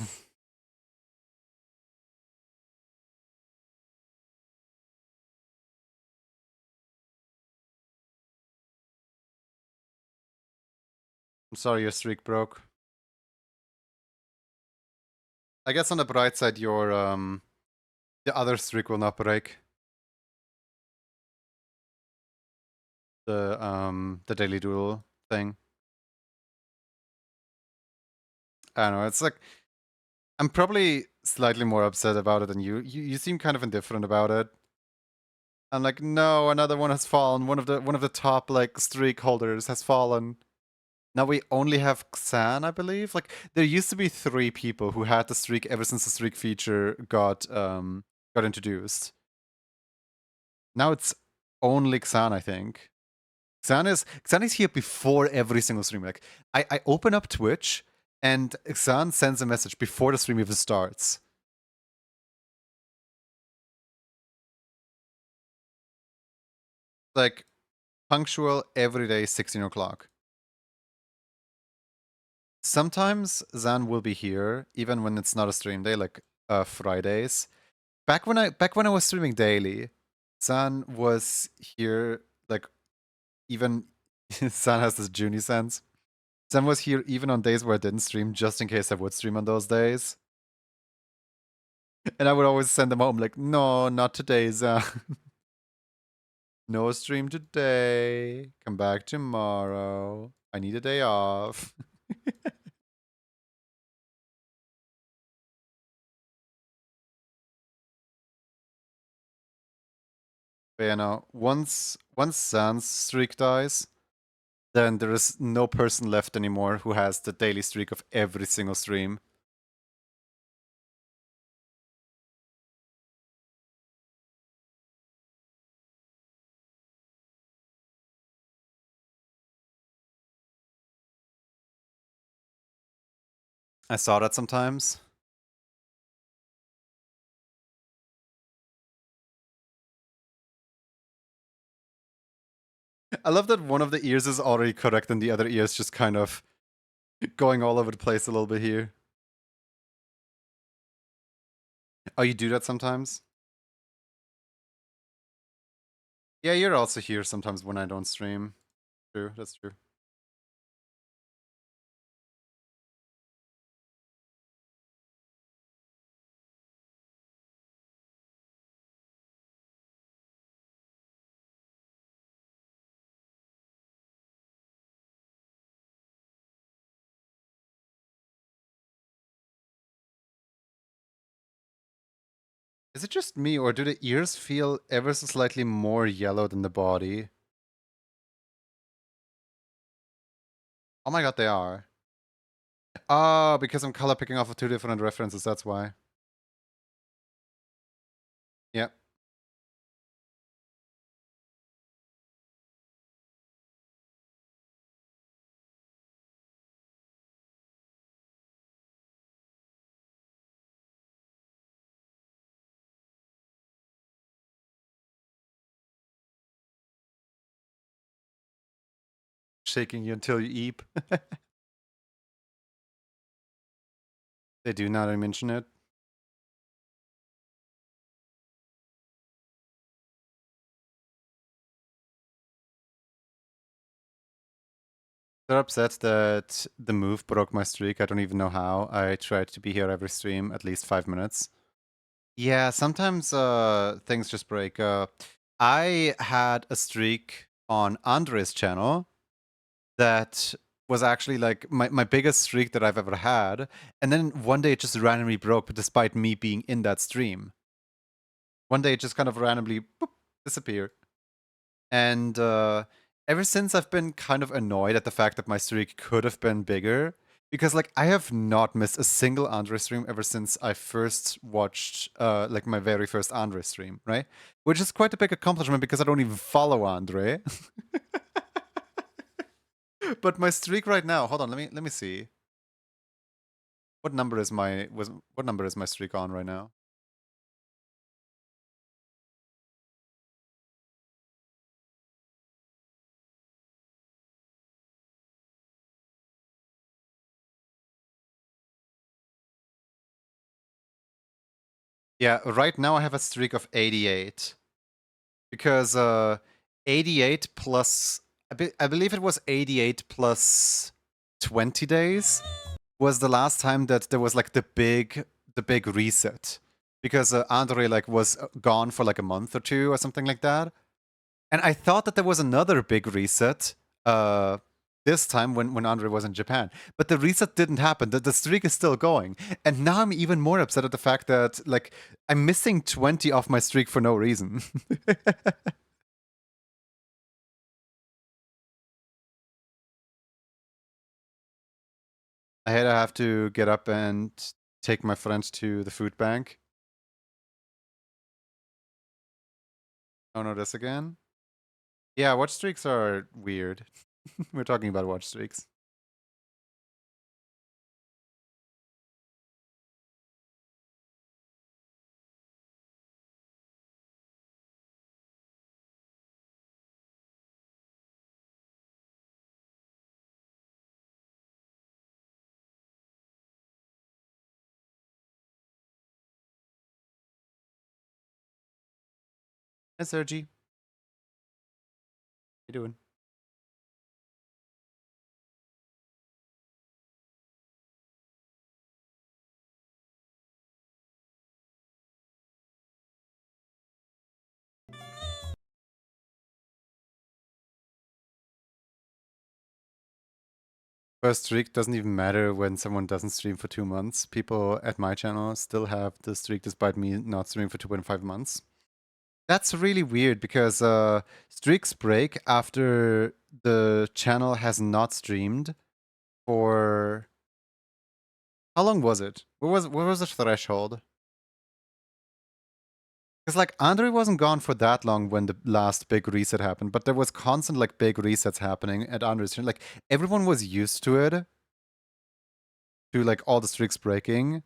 I'm sorry your streak broke. I guess on the bright side, your the other streak will not break. The daily duel thing. I don't know. It's like I'm probably slightly more upset about it than you. You seem kind of indifferent about it. I'm like, no, another one has fallen. One of the top like streak holders has fallen. Now we only have Xan, I believe. Like there used to be 3 people who had the streak ever since the streak feature got introduced. Now it's only Xan, I think. Xan is here before every single stream. Like I open up Twitch and Xan sends a message before the stream even starts. Like punctual every day, 16 o'clock. Sometimes Xan will be here, even when it's not a stream day, like Fridays. Back when I was streaming daily, Xan was here like even Xan has this Junie sense. Zen was here even on days where I didn't stream, just in case I would stream on those days. And I would always send them home like, no, not today, Zen. No stream today. Come back tomorrow. I need a day off. But you know, once Zan's streak dies, then there is no person left anymore who has the daily streak of every single stream. I saw that sometimes. I love that one of the ears is already correct and the other ear is just kind of going all over the place a little bit here. Oh, you do that sometimes? Yeah, you're also here sometimes when I don't stream. True, that's true. Is it just me, or do the ears feel ever so slightly more yellow than the body? Oh my god, they are. Oh, because I'm color picking off of two different references, that's why. Yep. Shaking you until you eep. They do now that I mention it. They're upset that the move broke my streak. I don't even know how. I tried to be here every stream at least 5 minutes. Yeah, sometimes things just break. I had a streak on Andre's channel that was actually like my biggest streak that I've ever had. And then one day it just randomly broke, but despite me being in that stream. One day it just kind of randomly boop, disappeared. And ever since I've been kind of annoyed at the fact that my streak could have been bigger. Because like I have not missed a single Andre stream ever since I first watched like my very first Andre stream, right? Which is quite a big accomplishment because I don't even follow Andre. But my streak right now, hold on, let me see. What number is my streak on right now? Yeah, right now I have a streak of 88. Because 88 plus I believe it was 88 plus 20 days was the last time that there was like the big reset. Because Andre like was gone for like a month or two or something like that. And I thought that there was another big reset this time when Andre was in Japan. But the reset didn't happen. The streak is still going. And now I'm even more upset at the fact that like I'm missing 20 off my streak for no reason. I had to have to get up and take my friend to the food bank. Oh no, this again? Yeah, watch streaks are weird. We're talking about watch streaks. Hey, Sergi. How you doing? First streak doesn't even matter when someone doesn't stream for 2 months. People at my channel still have the streak despite me not streaming for 2.5 months. That's really weird because streaks break after the channel has not streamed for how long was it? What was the threshold? Because like Andre wasn't gone for that long when the last big reset happened, but there was constant like big resets happening at Andre's channel. Like everyone was used to it, to like all the streaks breaking.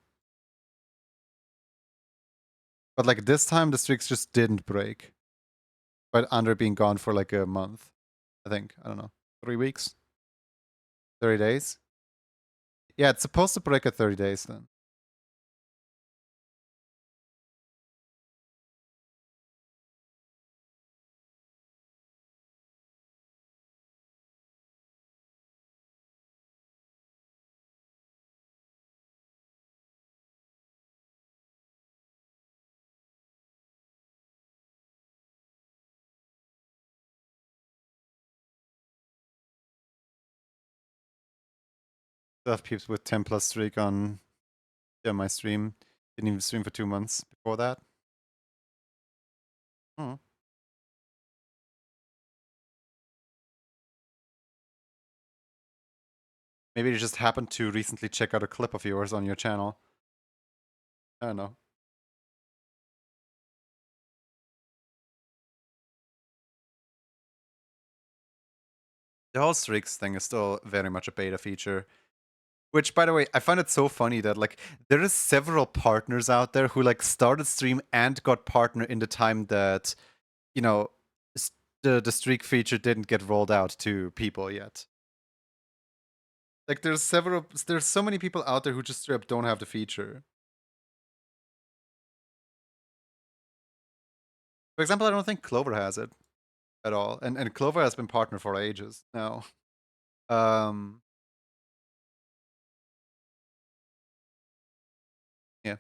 But like this time the streaks just didn't break. But Andre being gone for like a month, I think. I don't know. 3 weeks? 30 days? Yeah, it's supposed to break at 30 days then. Still have peeps with 10 plus streak on my stream. Didn't even stream for 2 months before that. Hmm. Maybe you just happened to recently check out a clip of yours on your channel. I don't know. The whole streaks thing is still very much a beta feature. Which, by the way, I find it so funny that like there is several partners out there who like started stream and got partner in the time that, you know, the streak feature didn't get rolled out to people yet. Like there's so many people out there who just straight up don't have the feature. For example, I don't think Clover has it at all, and Clover has been partner for ages now. Um, yeah,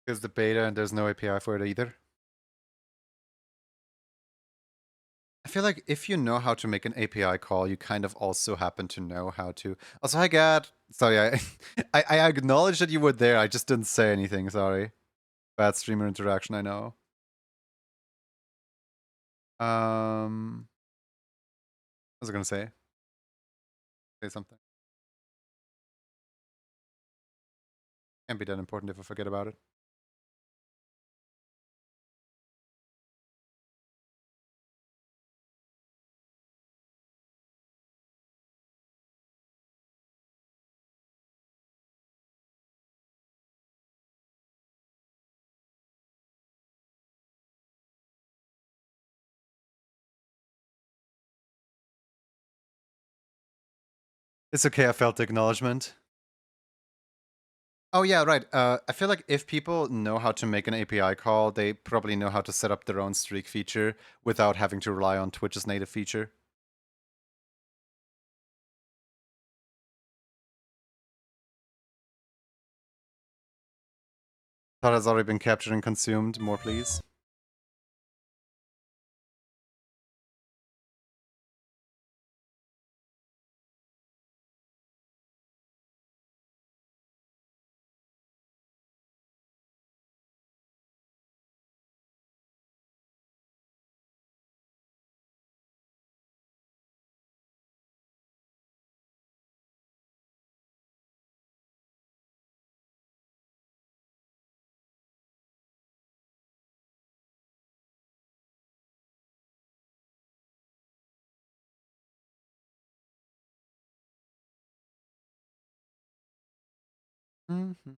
because the beta and there's no API for it either. I feel like if you know how to make an API call, you kind of also happen to know how to. Also, hi, Gad. Sorry, I acknowledge that you were there. I just didn't say anything. Sorry. Bad streamer interaction. I know. What was I gonna say? Say something. Can't be that important if I forget about it. It's okay. I felt the acknowledgement. Oh yeah, right. I feel like if people know how to make an API call, they probably know how to set up their own streak feature without having to rely on Twitch's native feature. Thought has already been captured and consumed. More, please. Mm-hmm.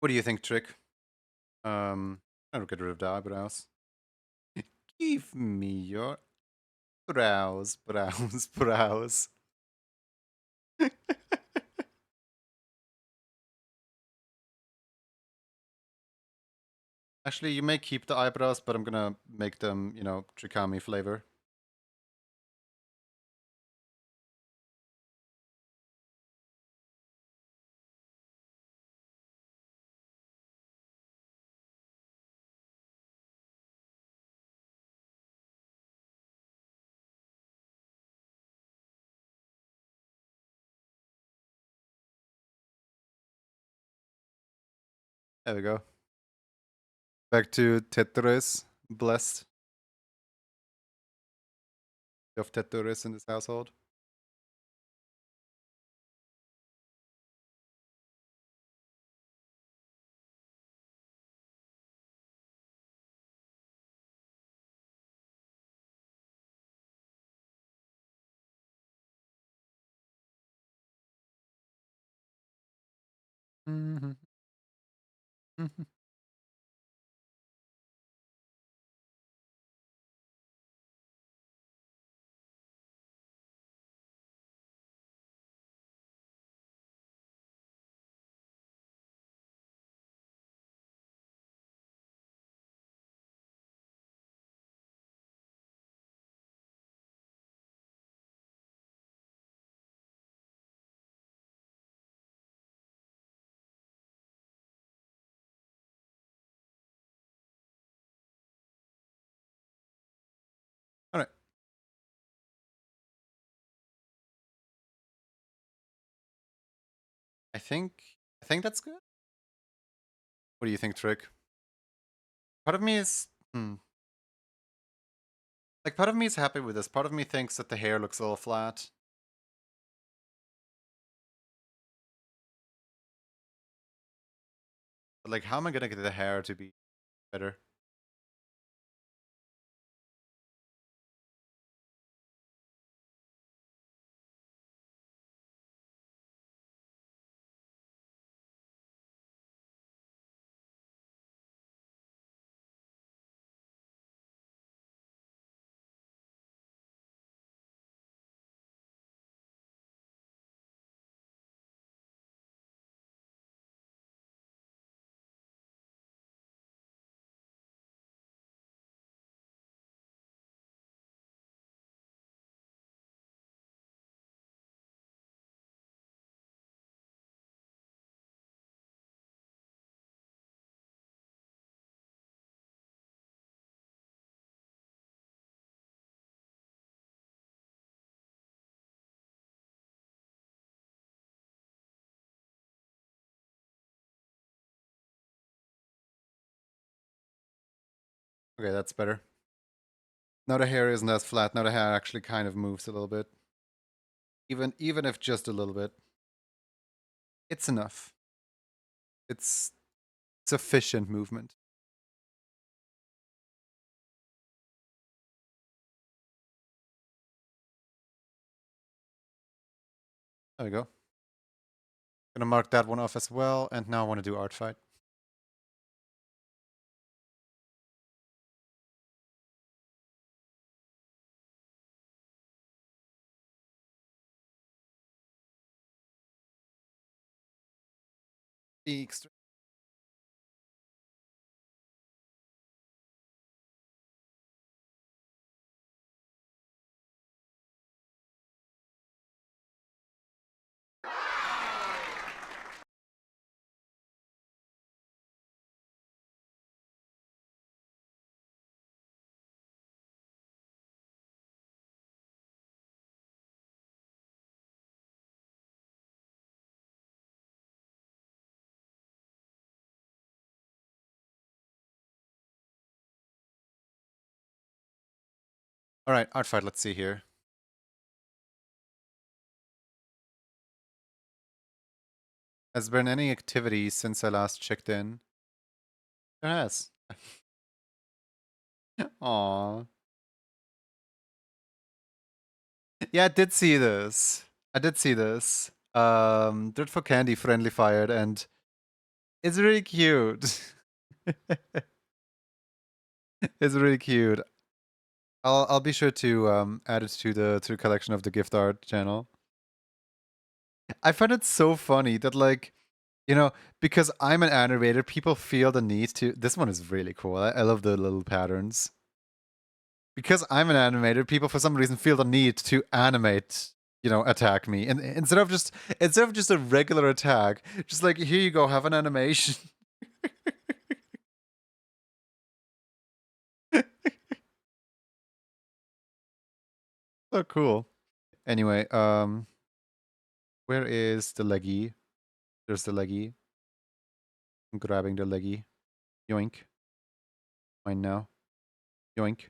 What do you think, Trick? I don't get rid of the eyebrows. Give me your Browse, browse, browse. Actually, you may keep the eyebrows, but I'm gonna make them, you know, Trikami flavor. There we go. Back to Tetris. Blessed of Tetris in this household. Mhm. Mhm. All right. I think I think that's good. What do you think, Trick? Part of me is like part of me is happy with this. Part of me thinks that the hair looks a little flat. But like, how am I gonna get the hair to be better? Okay, that's better. Now the hair isn't as flat. Now the hair actually kind of moves a little bit. Even if just a little bit. It's enough. It's sufficient movement. There we go. Gonna mark that one off as well, and now I want to do art fight. All right, art fight. Let's see here. Has there been any activity since I last checked in? There has. Aww. Yeah, I did see this. I did see this. Dirt for Candy friendly fired, and it's really cute. It's really cute. I'll be sure to add it to the collection of the gift art channel. I find it so funny that like, you know, because I'm an animator, people feel the need to. This one is really cool. I love the little patterns. Because I'm an animator, people for some reason feel the need to animate, attack me, and instead of just a regular attack, just like here you go, have an animation. So cool. Anyway, where is the leggy? There's the leggy. I'm grabbing the leggy. Yoink. Mine now. Yoink.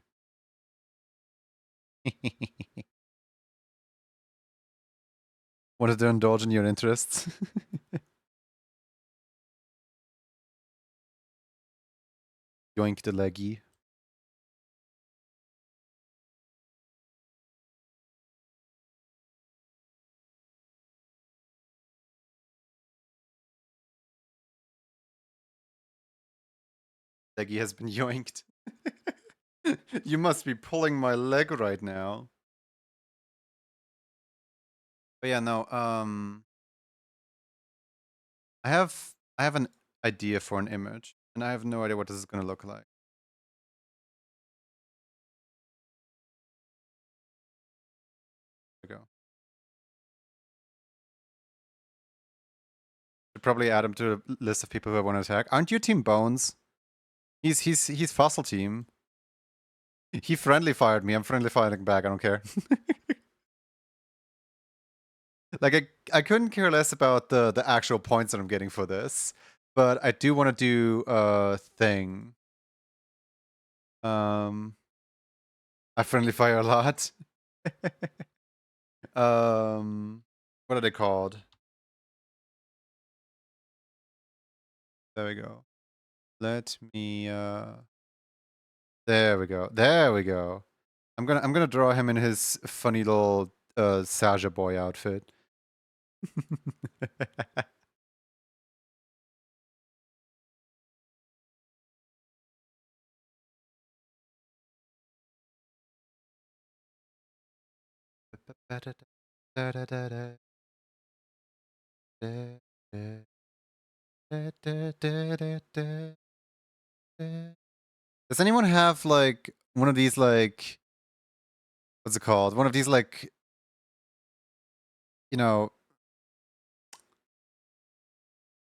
Wanted to indulge in your interests. Yoink the leggy. Leggy has been yoinked. You must be pulling my leg right now. But yeah, no, I have an idea for an image, and I have no idea what this is gonna look like. There we go. Should probably add him to the list of people who I want to attack. Aren't you Team Bones? He's Fossil Team. He friendly fired me. I'm friendly firing back. I don't care. Like I couldn't care less about the actual points that I'm getting for this, but I do want to do a thing. I friendly fire a lot. What are they called? There we go. Let me there we go. There we go. I'm gonna draw him in his funny little Saja boy outfit. Does anyone have like one of these like what's it called? One of these like you know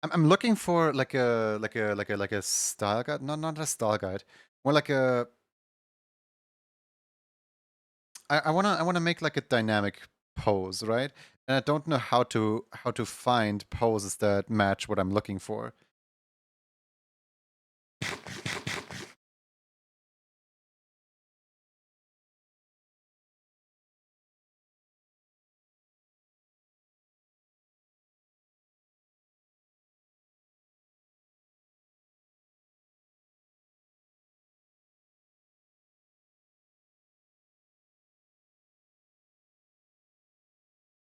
I'm looking for like a style guide, not a style guide, more like a I wanna make like a dynamic pose, right? And I don't know how to find poses that match what I'm looking for.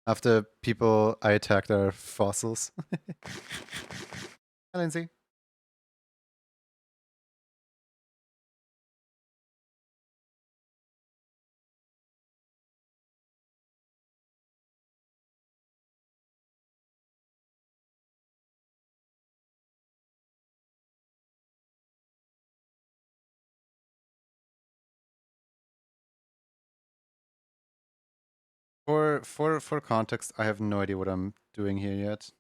After people I attacked are fossils. Hi, Lindsay. For context, I have no idea what I'm doing here yet.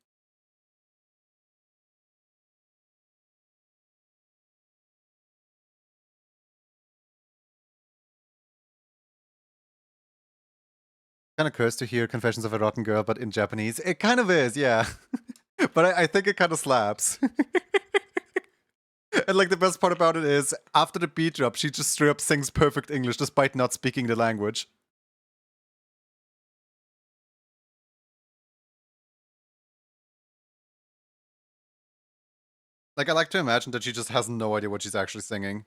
Kind of cursed to hear Confessions of a Rotten Girl, but in Japanese. It kind of is, yeah. But I think it kind of slaps. And like the best part about it is, after the beat drop, she just straight up sings perfect English despite not speaking the language. Like I like to imagine that she just has no idea what she's actually singing.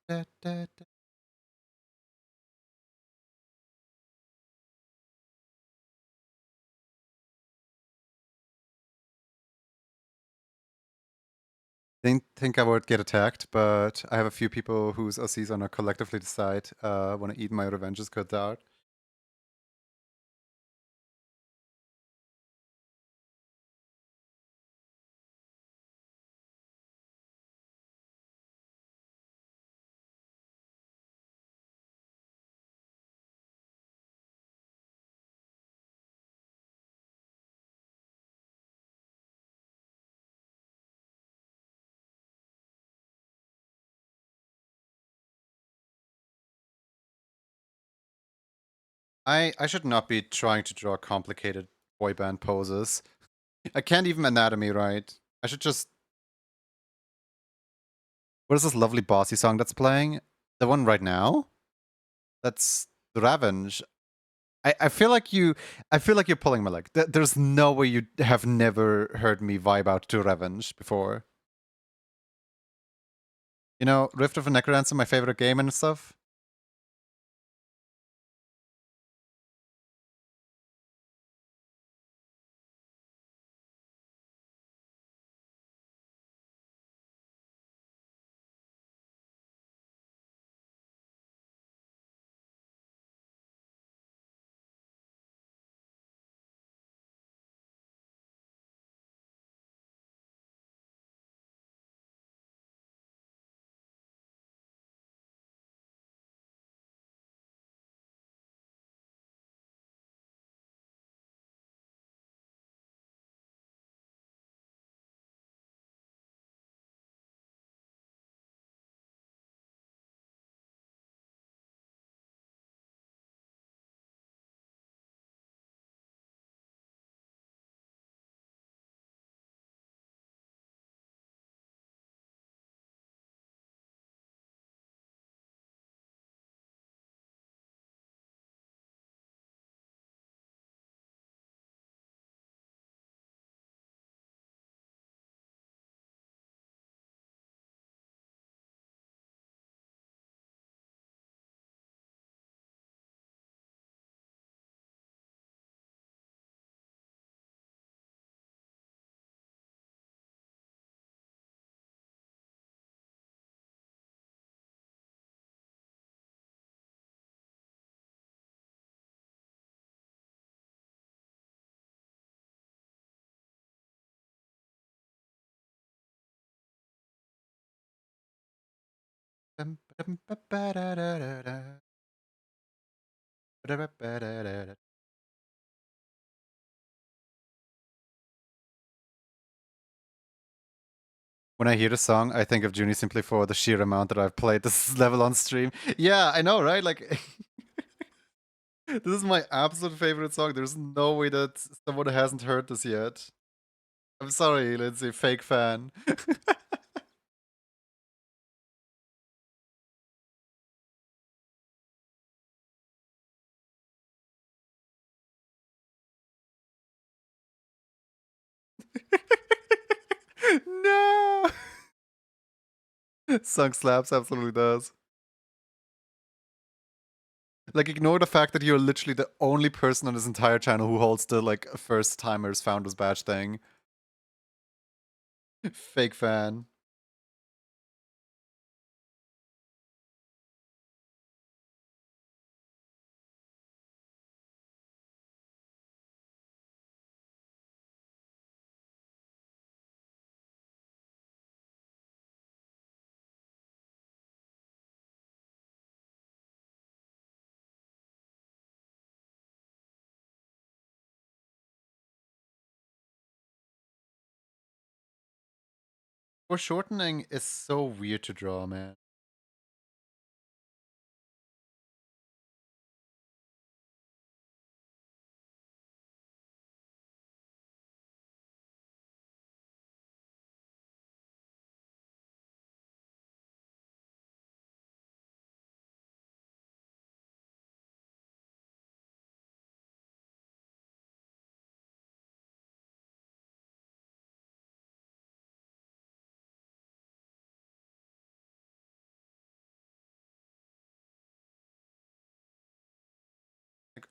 Da, da, da. Didn't think I would get attacked, but I have a few people whose OCs on a collectively decide want to eat my revenges cut out. I should not be trying to draw complicated boy band poses. I can't even anatomy right. I should just. What is this lovely bossy song that's playing? The one right now? That's the Revenge. I feel like you're pulling my leg. There's no way you have never heard me vibe out to Revenge before. You know, Rift of a Necrodancer, my favorite game and stuff. When I hear the song, I think of Junie simply for the sheer amount that I've played this level on stream. Yeah, I know, right? Like, this is my absolute favorite song. There's no way that someone hasn't heard this yet. I'm sorry, Lindsay, fake fan. No! Song slaps, absolutely does. Like, ignore the fact that you're literally the only person on this entire channel who holds the, like, first timers founders badge thing. Fake fan. Foreshortening is so weird to draw, man.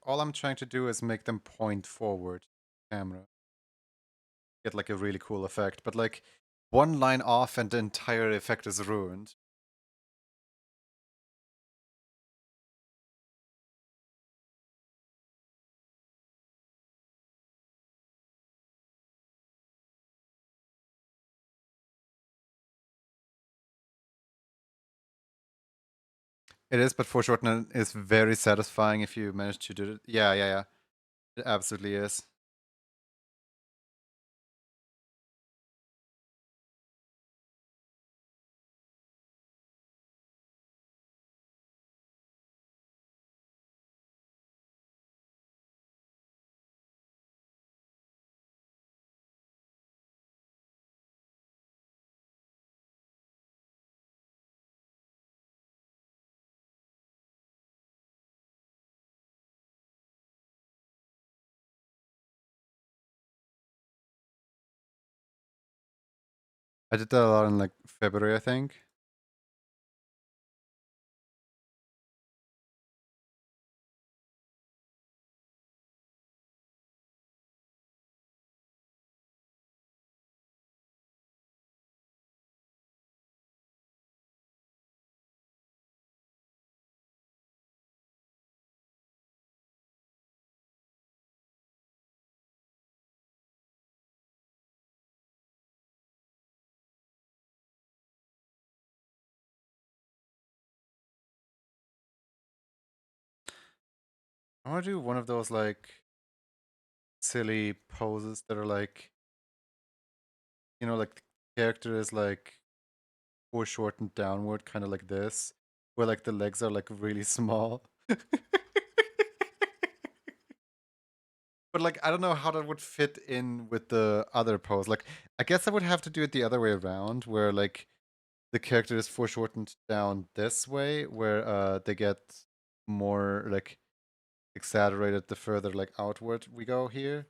all I'm trying to do is make them point forward to the camera. Get like a really cool effect. But like one line off and the entire effect is ruined. It is, but foreshortening is very satisfying if you manage to do it. Yeah, yeah, yeah. It absolutely is. I did that a lot in like February, I think. I want to do one of those like silly poses that are like, like the character is like foreshortened downward, kind of like this, where like the legs are like really small. But like I don't know how that would fit in with the other pose. Like I guess I would have to do it the other way around, where like the character is foreshortened down this way, where they get more like exaggerated the further like outward we go here.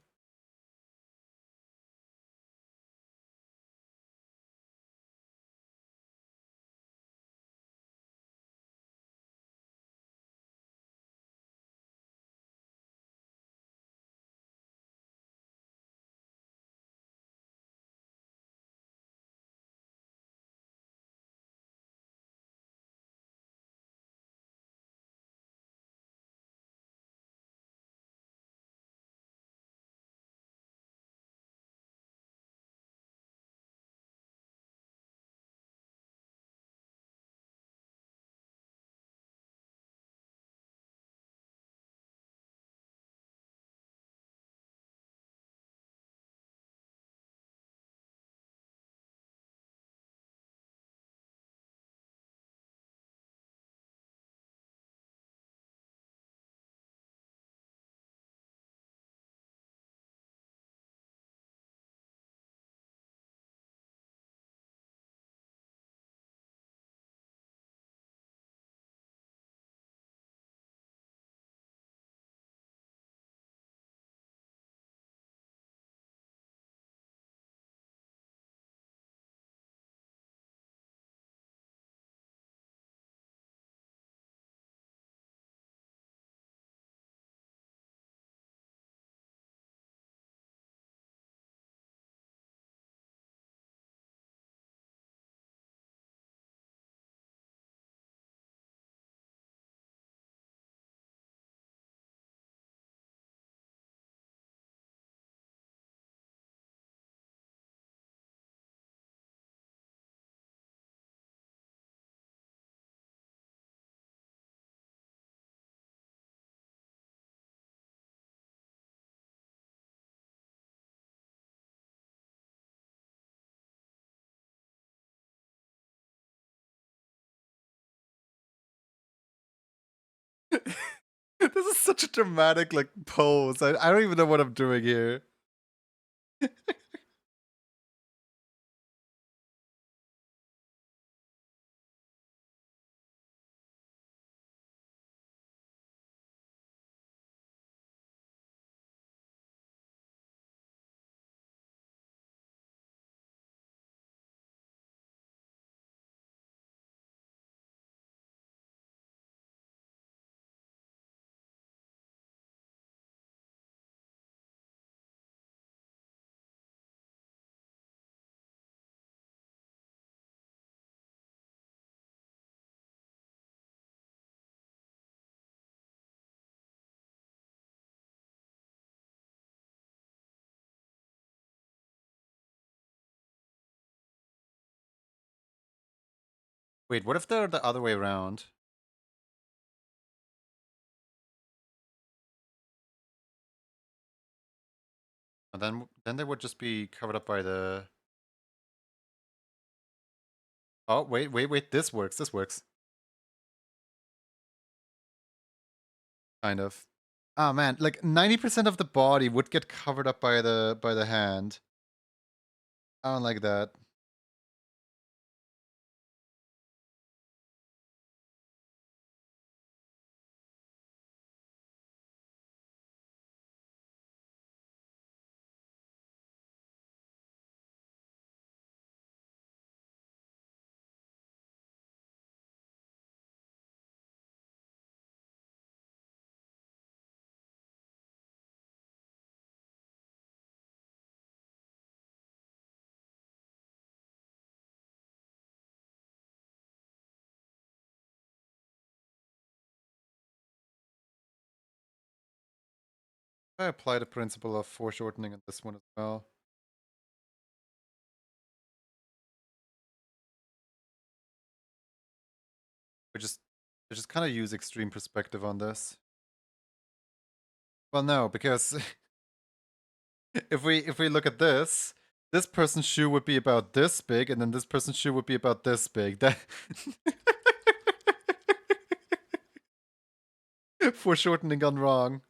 This is such a dramatic like pose. I don't even know what I'm doing here. Wait, what if they're the other way around? And then they would just be covered up by the. Oh, wait. This works. This works. Kind of. Oh man, like 90% of the body would get covered up by the hand. I don't like that. I apply the principle of foreshortening on this one as well. We just we just kind of use extreme perspective on this. Well, no, because if we look at this person's shoe would be about this big, and then this person's shoe would be about this big. That foreshortening gone wrong.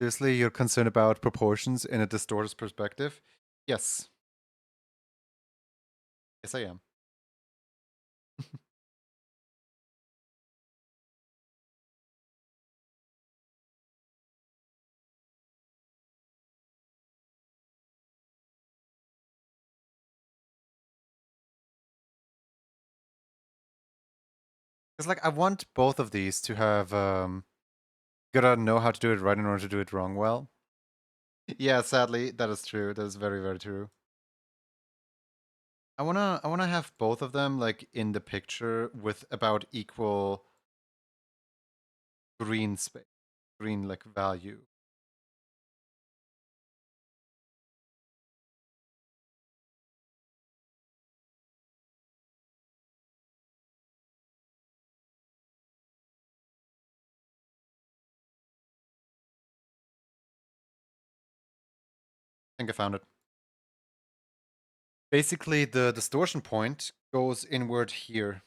Seriously, you're concerned about proportions in a distorted perspective? Yes. Yes, I am. Because like I want both of these to have gotta know how to do it right in order to do it wrong well. Yeah, sadly, that is true. That is very, very true. I wanna have both of them like in the picture with about equal green space, green like value. I think I found it. Basically, the distortion point goes inward here.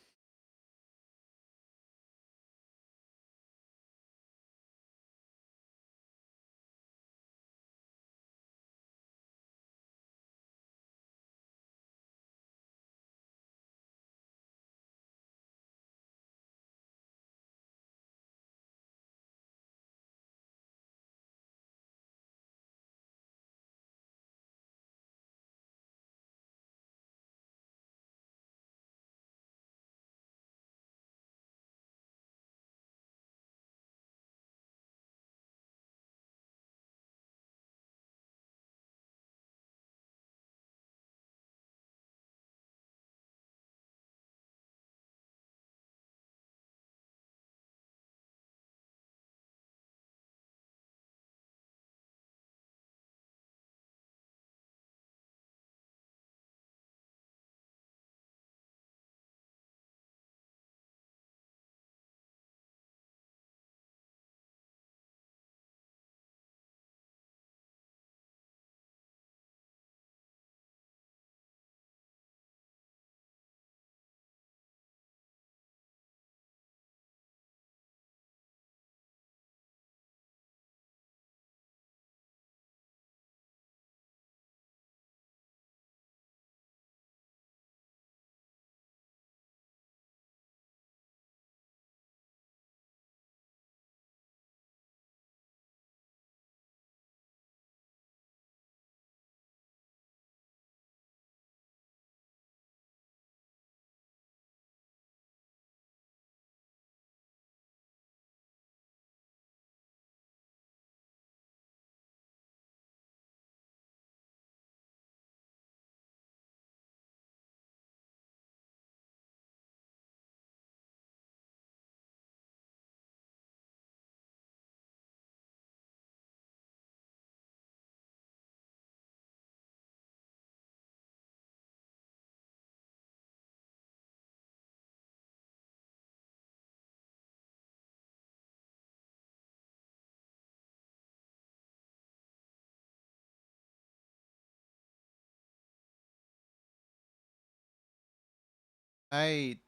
I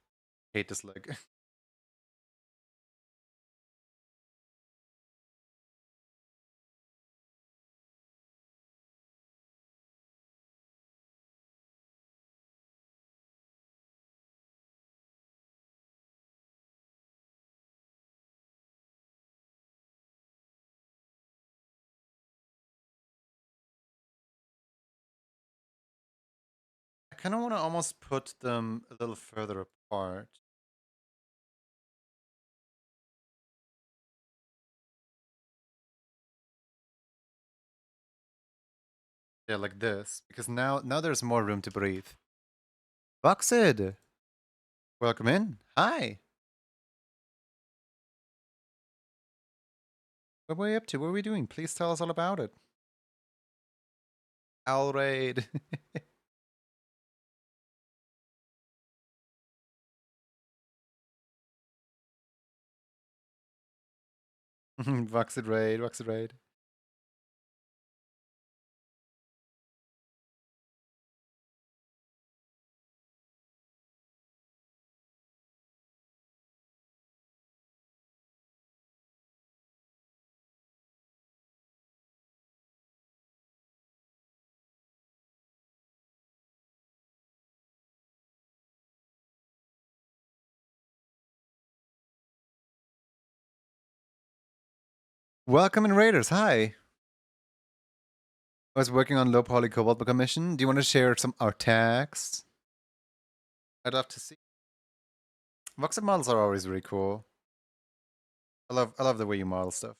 hate this leg. I kind of want to almost put them a little further apart. Yeah, like this, because now there's more room to breathe. Voxid, welcome in. Hi. What were you up to? What are we doing? Please tell us all about it. Owl raid. Voxid raid. Voxid raid. Welcome in Raiders. Hi. I was working on low poly cobalt commission. Do you want to share some artifacts? I'd love to see. Voxid models are always really cool. I love the way you model stuff.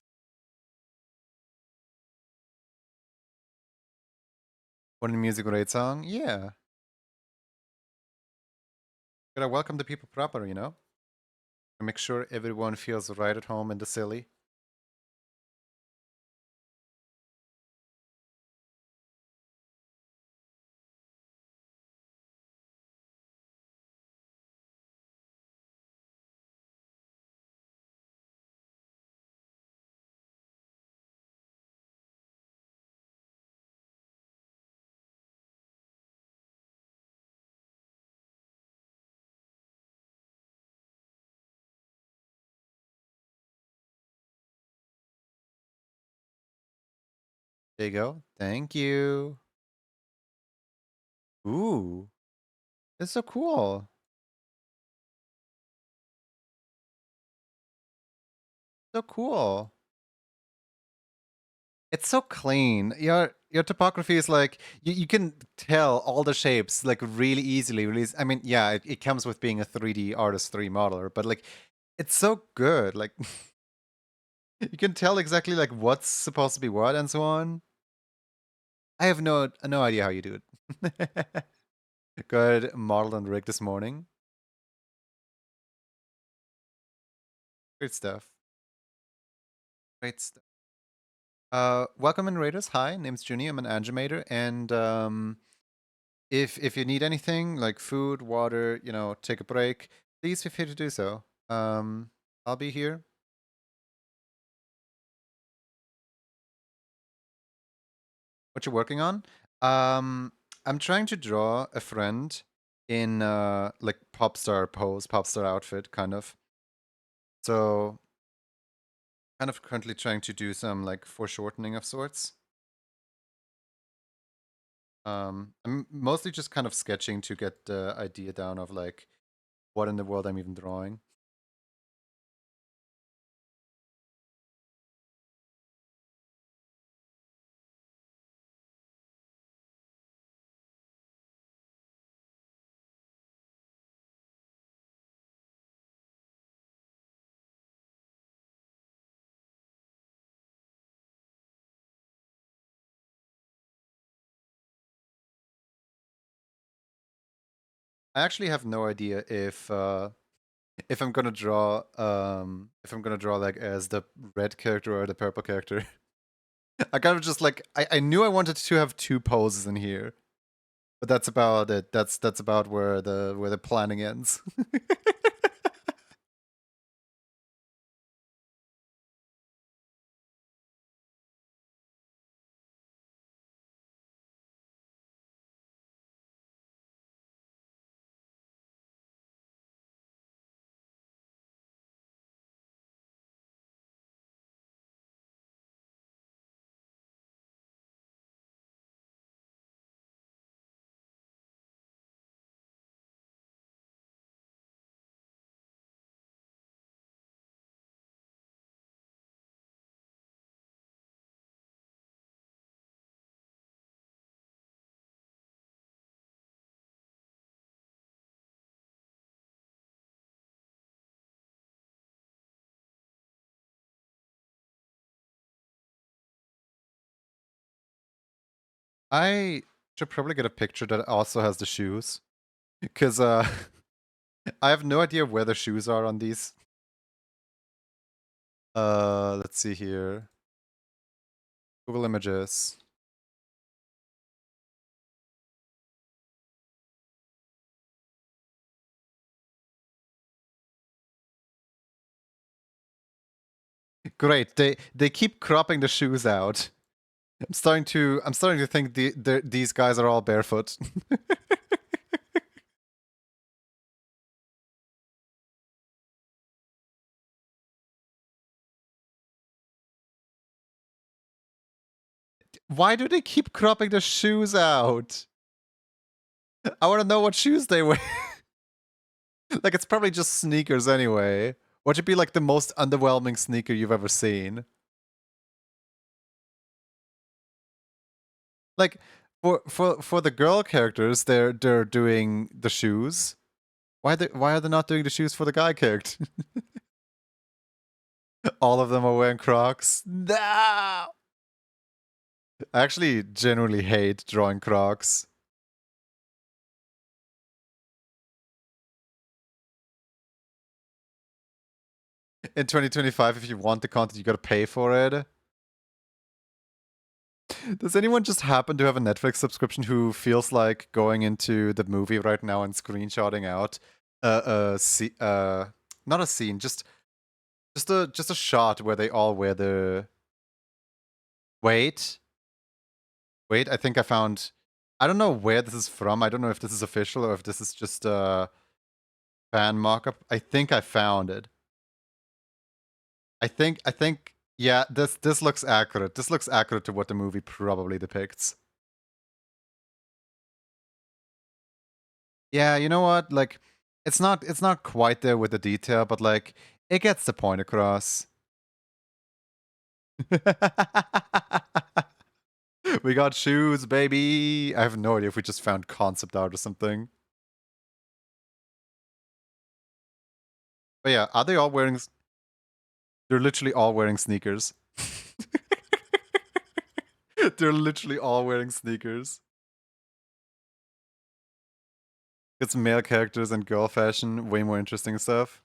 Want a music rate song? Yeah. Gotta welcome the people proper, you know? And make sure everyone feels right at home in the silly. There you go. Thank you. Ooh. It's so cool. So cool. It's so clean. Your topography is like you can tell all the shapes like really easily. Really, I mean, yeah, it comes with being a 3D artist 3 modeler, but like it's so good. Like you can tell exactly like what's supposed to be what and so on. I have no idea how you do it. Good model and rig this morning. Great stuff. Great stuff. Welcome in Raiders. Hi, name's Junie. I'm an animator, and if you need anything like food, water, you know, take a break, please feel free to do so. I'll be here. What you're working on? I'm trying to draw a friend in like pop star pose, pop star outfit, kind of. So, kind of currently trying to do some like foreshortening of sorts. I'm mostly just kind of sketching to get the idea down of like what in the world I'm even drawing. I actually have no idea if I'm gonna draw like as the red character or the purple character. I kind of just like I knew I wanted to have two poses in here, but that's about it. That's about where the planning ends. I should probably get a picture that also has the shoes. Because I have no idea where the shoes are on these. Let's see here. Google Images. Great. They keep cropping the shoes out. I'm starting to think these guys are all barefoot. Why do they keep cropping the shoes out? I want to know what shoes they wear. Like, it's probably just sneakers anyway. What should be like the most underwhelming sneaker you've ever seen? Like, for the girl characters, they're doing the shoes. Why are they not doing the shoes for the guy character? All of them are wearing Crocs. No! I actually genuinely hate drawing Crocs. In 2025, if you want the content, you gotta pay for it. Does anyone just happen to have a Netflix subscription who feels like going into the movie right now and screenshotting out not a scene, just a shot where they all wear the wait. Wait, I think I found I don't know where this is from. I don't know if this is official or if this is just a fan mock-up. I think I found it. I think yeah, this looks accurate. This looks accurate to what the movie probably depicts. Yeah, you know what? Like it's not quite there with the detail, but like it gets the point across. We got shoes, baby. I have no idea if we just found concept art or something. But yeah, are they all wearing they're literally all wearing sneakers. They're literally all wearing sneakers. It's male characters and girl fashion, way more interesting stuff.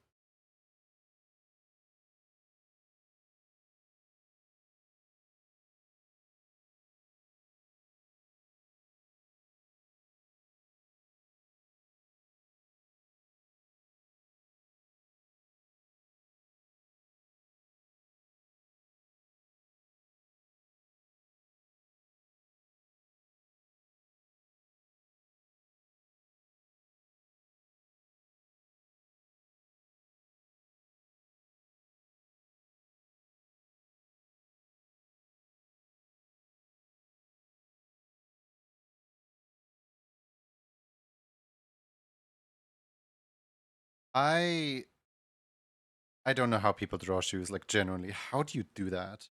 I I don't know how people draw shoes, like genuinely. How do you do that?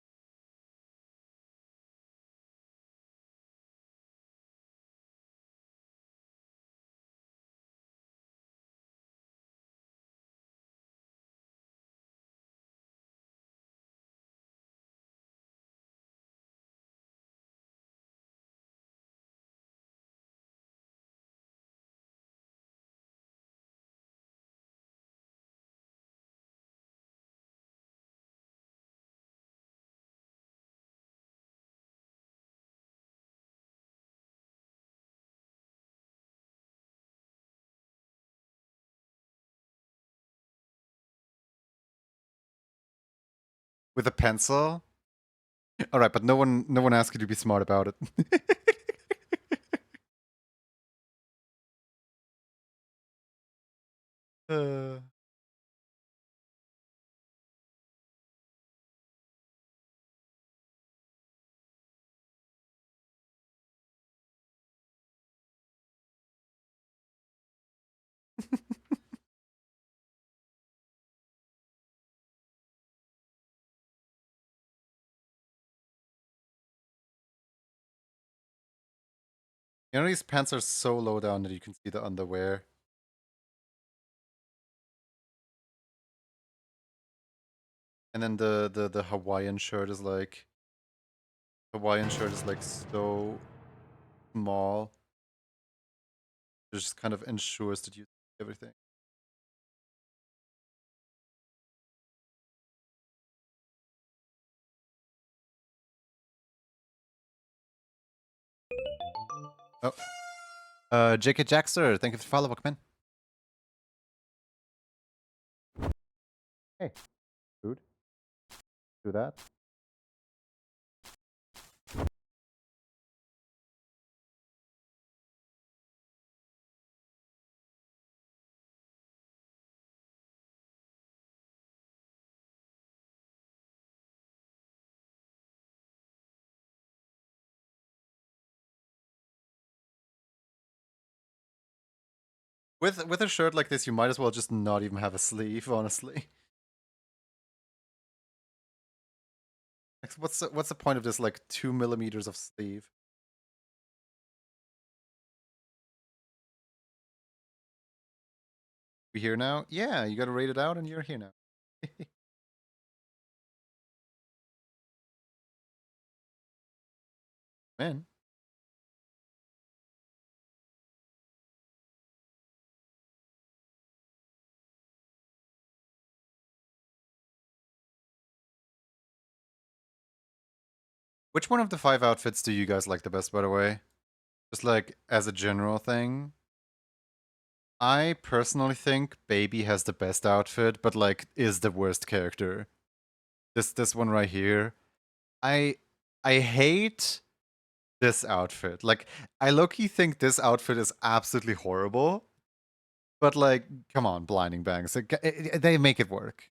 With a pencil? Alright, but no one asked you to be smart about it. uh, you know these pants are so low down that you can see the underwear. And then the Hawaiian shirt is like so small. It just kind of ensures that you see everything. Oh. JK Jackster, thank you for the follow, Bookman. Hey, food. Do that. With a shirt like this, you might as well just not even have a sleeve, honestly. Like, what's the point of this like 2 millimeters of sleeve? We here now? Yeah, you gotta rate it out and you're here now. Man. Which one of the 5 outfits do you guys like the best, by the way? Just like as a general thing. I personally think Baby has the best outfit, but like is the worst character. This one right here. I I hate this outfit. Like I low-key think this outfit is absolutely horrible. But like, come on, blinding bangs. They make it work.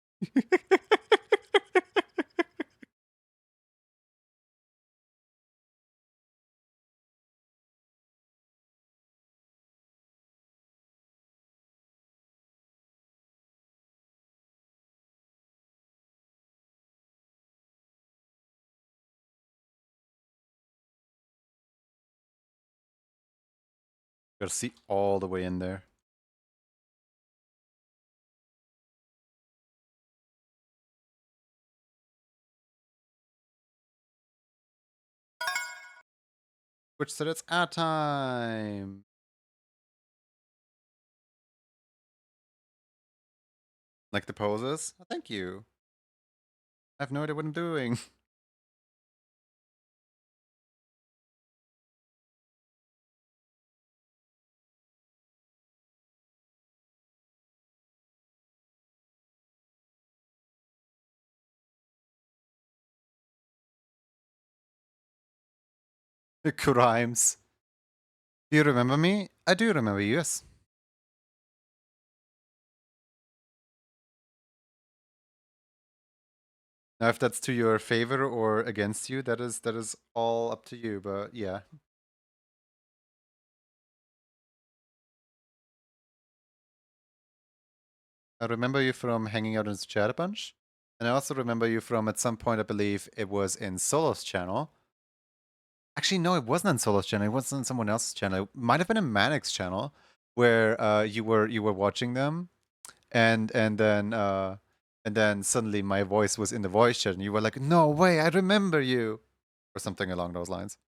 Gotta see all the way in there. Which said it's our time. Like the poses? Oh, thank you. I have no idea what I'm doing. The crimes. Do you remember me? I do remember you, yes. Now if that's to your favor or against you, that is all up to you, but yeah. I remember you from hanging out in his chat a bunch. And I also remember you from at some point, I believe it was in Solo's channel. Actually, no, it wasn't on Solo's channel. It wasn't on someone else's channel. It might have been in Manic's channel, where you were watching them, and then suddenly my voice was in the voice chat, and you were like, "No way, I remember you," or something along those lines.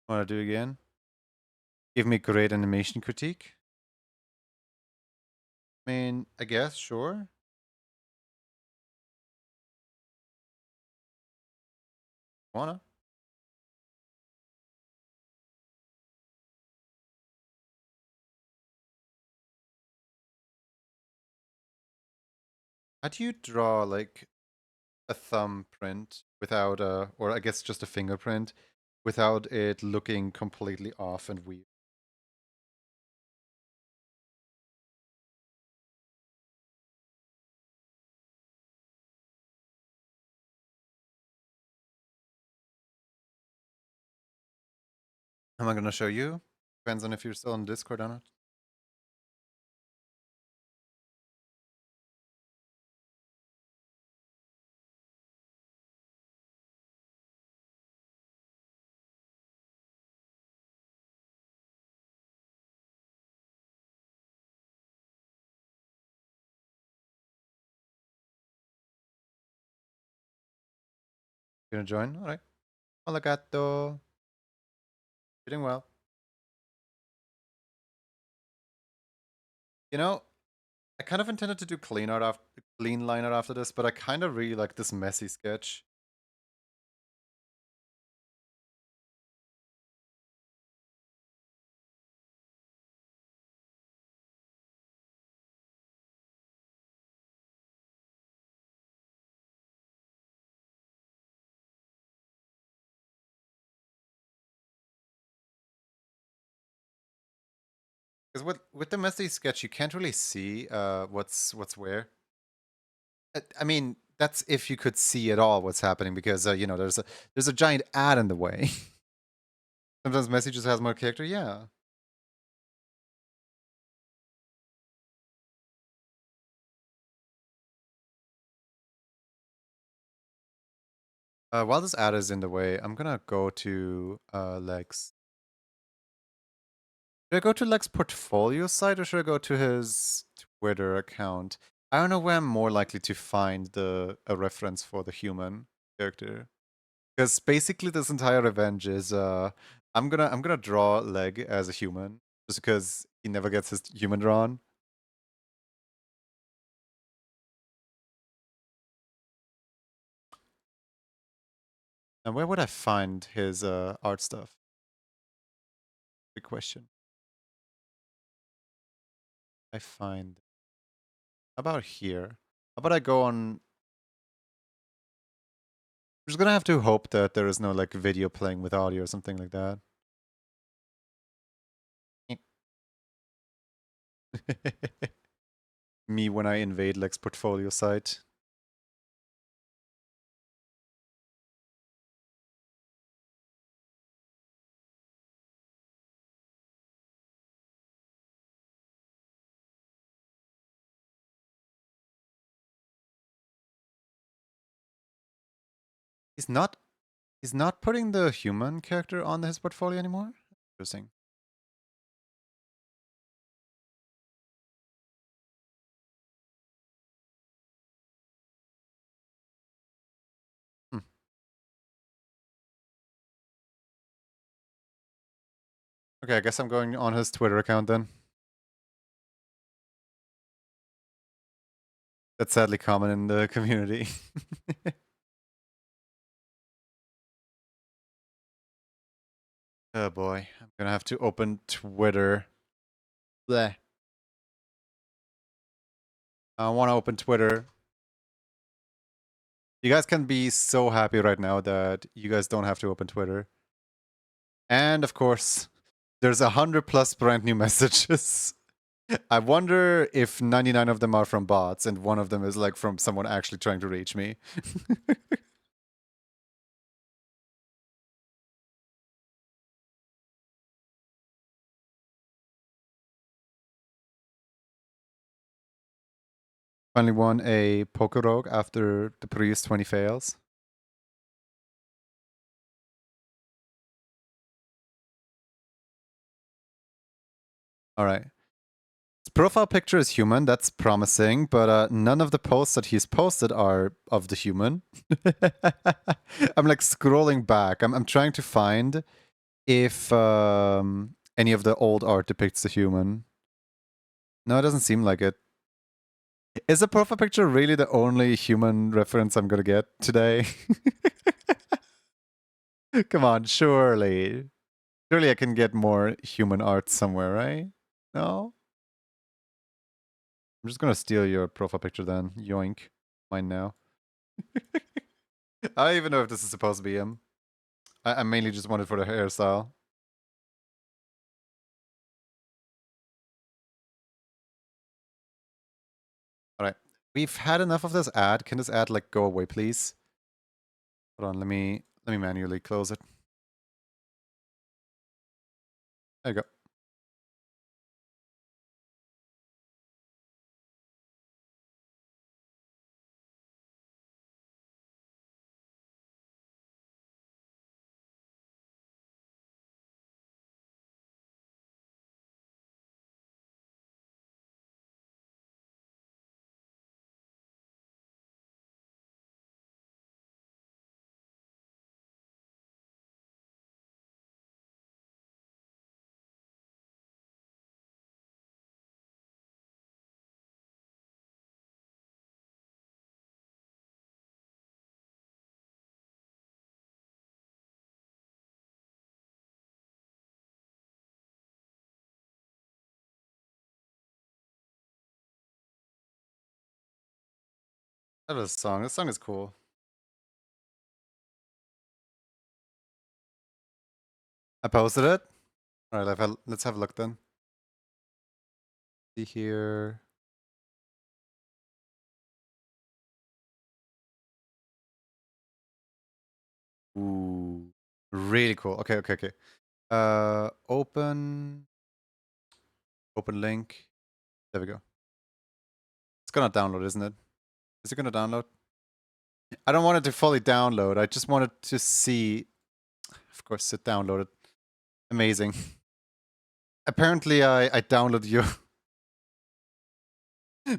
Want to do it again? Give me great animation critique. I mean, I guess sure. Wanna? How do you draw like a thumbprint without a, or I guess just a fingerprint, without it looking completely off and weird? Am I gonna show you? Depends on if you're still on Discord or not. Gonna join? Alright. Hola gato. Doing well. You know, I kind of intended to do clean line art after this, but I kind of really like this messy sketch. Because with the messy sketch, you can't really see what's where. I mean, that's if you could see at all what's happening, because you know, there's a giant ad in the way. Sometimes Messi just has more character. Yeah. While this ad is in the way, I'm gonna go to Lex. Should I go to Lex's portfolio site or should I go to his Twitter account? I don't know where I'm more likely to find a reference for the human character. Because basically this entire revenge is I'm gonna draw Leg as a human just because he never gets his human drawn. And where would I find his art stuff? Good question. I find how about here? How about I go on? I'm just gonna have to hope that there is no like video playing with audio or something like that. Me when I invade Leg's portfolio site. He's not he's not putting the human character on his portfolio anymore? Interesting. Hmm. Okay, I guess I'm going on his Twitter account then. That's sadly common in the community. Oh boy, I'm gonna have to open Twitter. Bleh. I want to open Twitter. You guys can be so happy right now that you guys don't have to open Twitter. And of course, there's 100+ brand new messages. I wonder if 99 of them are from bots and one of them is like from someone actually trying to reach me. Finally won a Poker Rogue after the previous 20 fails. All right. His profile picture is human. That's promising, but none of the posts that he's posted are of the human. I'm like scrolling back. I'm trying to find if any of the old art depicts the human. No, it doesn't seem like it. Is the profile picture really the only human reference I'm gonna get today? Come on, surely. Surely I can get more human art somewhere, right? No? I'm just gonna steal your profile picture then. Yoink. Mine now. I don't even know if this is supposed to be him. I mainly just wanted for the hairstyle. Alright. We've had enough of this ad. Can this ad like go away, please? Hold on, let me manually close it. There you go. That was a song. This song is cool. I posted it. All right, let's have a look then. See here. Ooh, really cool. Okay. Open link. There we go. It's gonna download, isn't it? Is it gonna download? I don't want it to fully download. I just wanted to see. Of course, it downloaded. Amazing. Apparently, I downloaded you.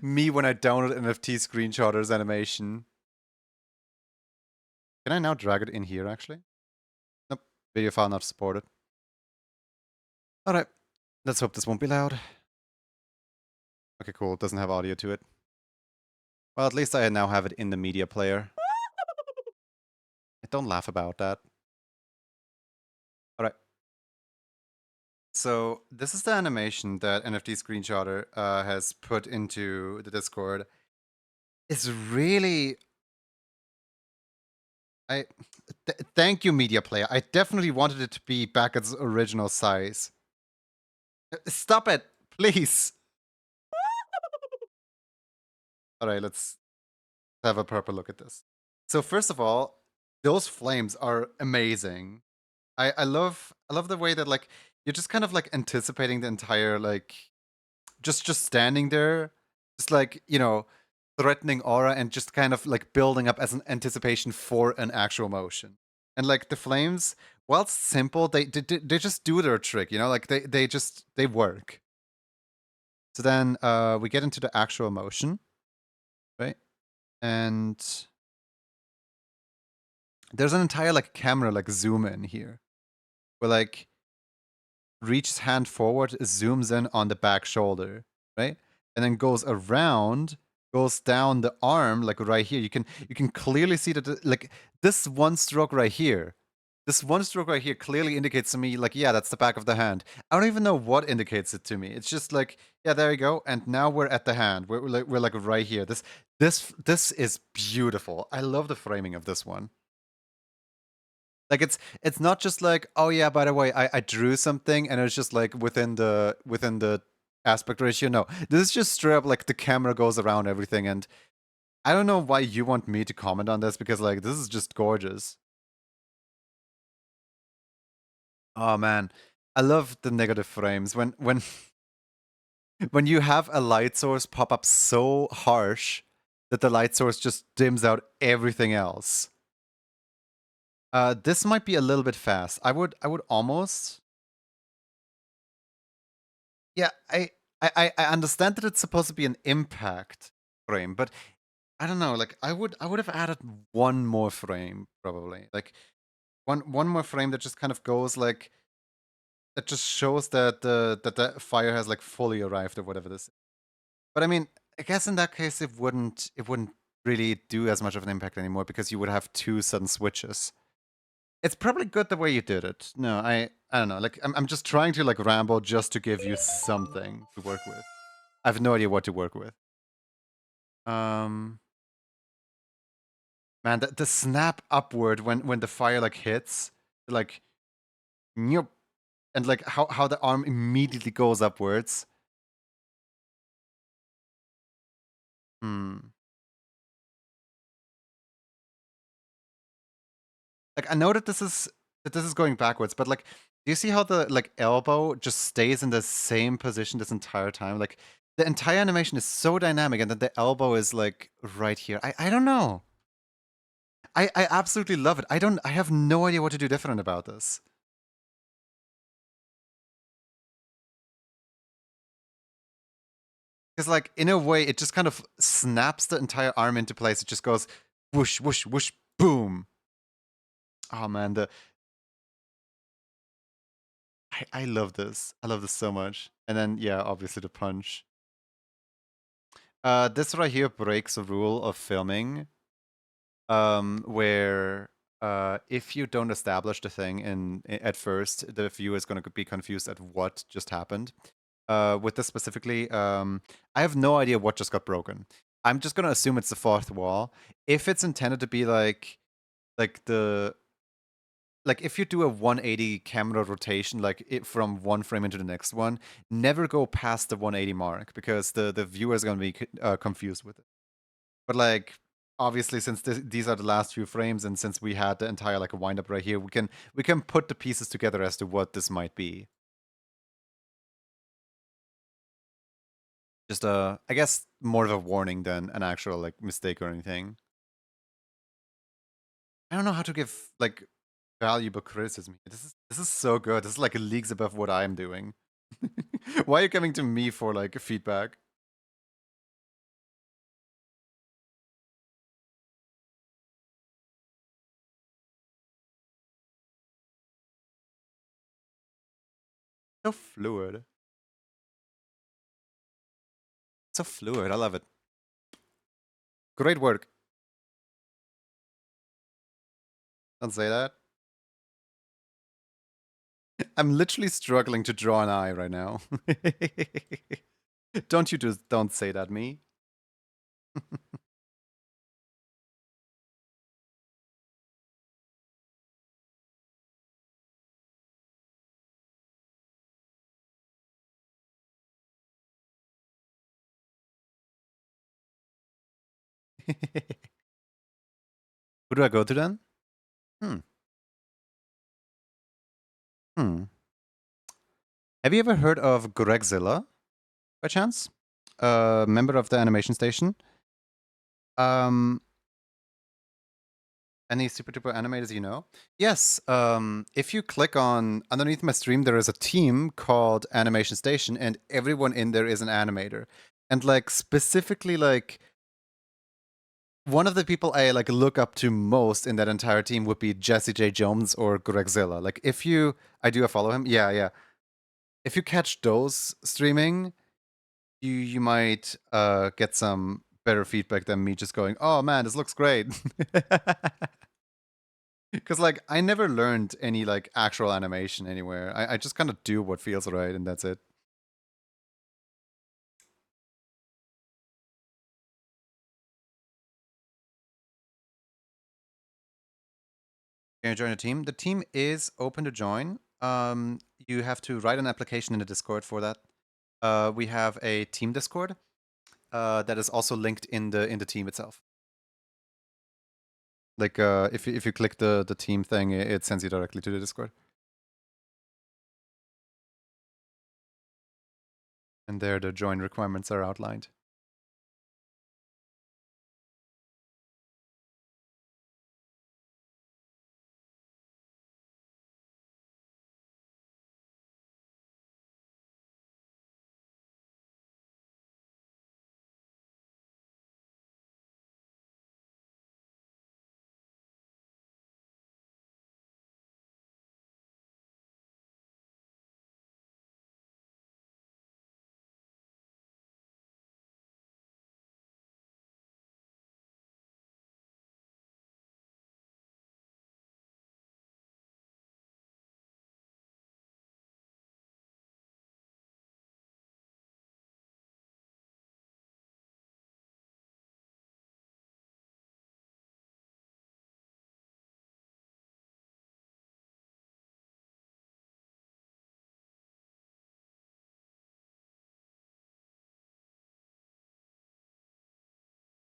Me when I download NFT screenshotters animation. Can I now drag it in here, actually? Nope. Video file not supported. Alright. Let's hope this won't be loud. Okay, cool. It doesn't have audio to it. Well, at least I now have it in the media player. Don't laugh about that. Alright. So, this is the animation that NFT Screenshotter has put into the Discord. It's really... Thank you, media player. I definitely wanted it to be back at its original size. Stop it, please. Alright, let's have a proper look at this. So first of all, those flames are amazing. I love the way that like you're just kind of like anticipating the entire like just standing there, just like, you know, threatening aura and just kind of like building up as an anticipation for an actual motion. And like the flames, while it's simple, they just do their trick, you know, like they work. So then we get into the actual motion, right? And there's an entire like camera like zoom in here where like reaches hand forward, zooms in on the back shoulder, right? And then goes around, goes down the arm, like right here. You can clearly see that like this one stroke right here. This one stroke right here clearly indicates to me, like, yeah, that's the back of the hand. I don't even know what indicates it to me. It's just like, yeah, there you go. And now we're at the hand. We're like right here. This is beautiful. I love the framing of this one. Like it's not just like, oh yeah, by the way, I drew something and it's just like within the aspect ratio. No, this is just straight up like the camera goes around everything, and I don't know why you want me to comment on this because like this is just gorgeous. Oh man, I love the negative frames when when you have a light source pop up so harsh that the light source just dims out everything else. This might be a little bit fast. I would almost. Yeah, I understand that it's supposed to be an impact frame, but I don't know. Like I would have added one more frame probably. Like one more frame that just kind of goes like that just shows that the fire has like fully arrived or whatever this is. But I mean, I guess in that case it wouldn't really do as much of an impact anymore because you would have two sudden switches. It's probably good the way you did it. No, I don't know. Like I'm just trying to like ramble just to give you something to work with. I have no idea what to work with. Man, the snap upward when the fire like hits, like, and like how the arm immediately goes upwards. Hmm. Like I know that this is going backwards, but like, do you see how the like elbow just stays in the same position this entire time? Like the entire animation is so dynamic, and then the elbow is like right here. I don't know. I absolutely love it. I have no idea what to do different about this. Because like in a way, it just kind of snaps the entire arm into place. It just goes whoosh, whoosh, whoosh, boom. Oh man, I love this. I love this so much. And then yeah, obviously the punch. This right here breaks a rule of filming, where if you don't establish the thing at first, the viewer is going to be confused at what just happened. With this specifically, I have no idea what just got broken. I'm just gonna assume it's the fourth wall. If it's intended to be like the like if you do a 180 camera rotation, like from one frame into the next one, never go past the 180 mark because the viewer is gonna be confused with it. But like obviously, since these are the last few frames, and since we had the entire like a wind up right here, we can put the pieces together as to what this might be. Just I guess more of a warning than an actual like mistake or anything. I don't know how to give like valuable criticism. This is so good. This is like leagues above what I'm doing. Why are you coming to me for like feedback? So fluid. So fluid. I love it. Great work. Don't say that. I'm literally struggling to draw an eye right now. Don't say that, me. Who do I go to then? Hmm. Hmm. Have you ever heard of Gregzilla by chance? A member of the animation station. Um, Any super duper animators you know? Yes. If you click on underneath my stream, there is a team called Animation Station, and everyone in there is an animator. And like specifically, like one of the people I like look up to most in that entire team would be Jesse J. Jones or Gregzilla. Like if you, I do follow him. Yeah, yeah. If you catch those streaming, you might get some better feedback than me just going, "Oh man, this looks great." Because like I never learned any like actual animation anywhere. I just kind of do what feels right, and that's it. Can you join a team? The team is open to join. You have to write an application in the Discord for that. We have a team Discord that is also linked in the team itself. Like if you click the team thing, it sends you directly to the Discord. And there the join requirements are outlined.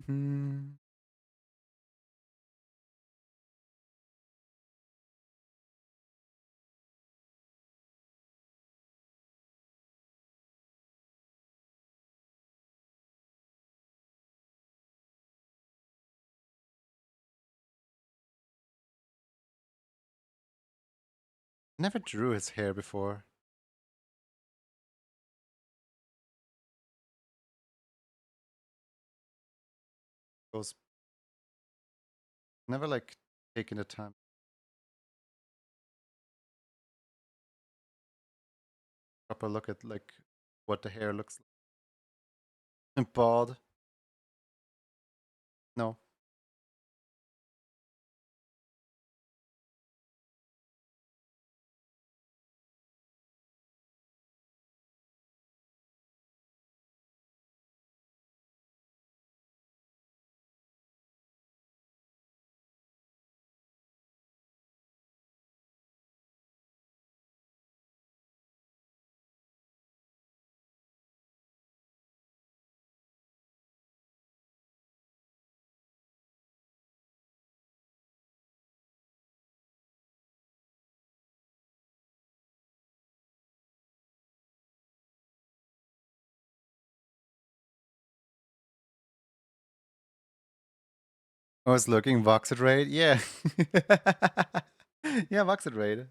Hmm. Never drew his hair before. Goes never like taking the time. Proper look at like what the hair looks like. And bald. No. I was looking, Voxit Raid. Yeah. Yeah, Voxit Raid.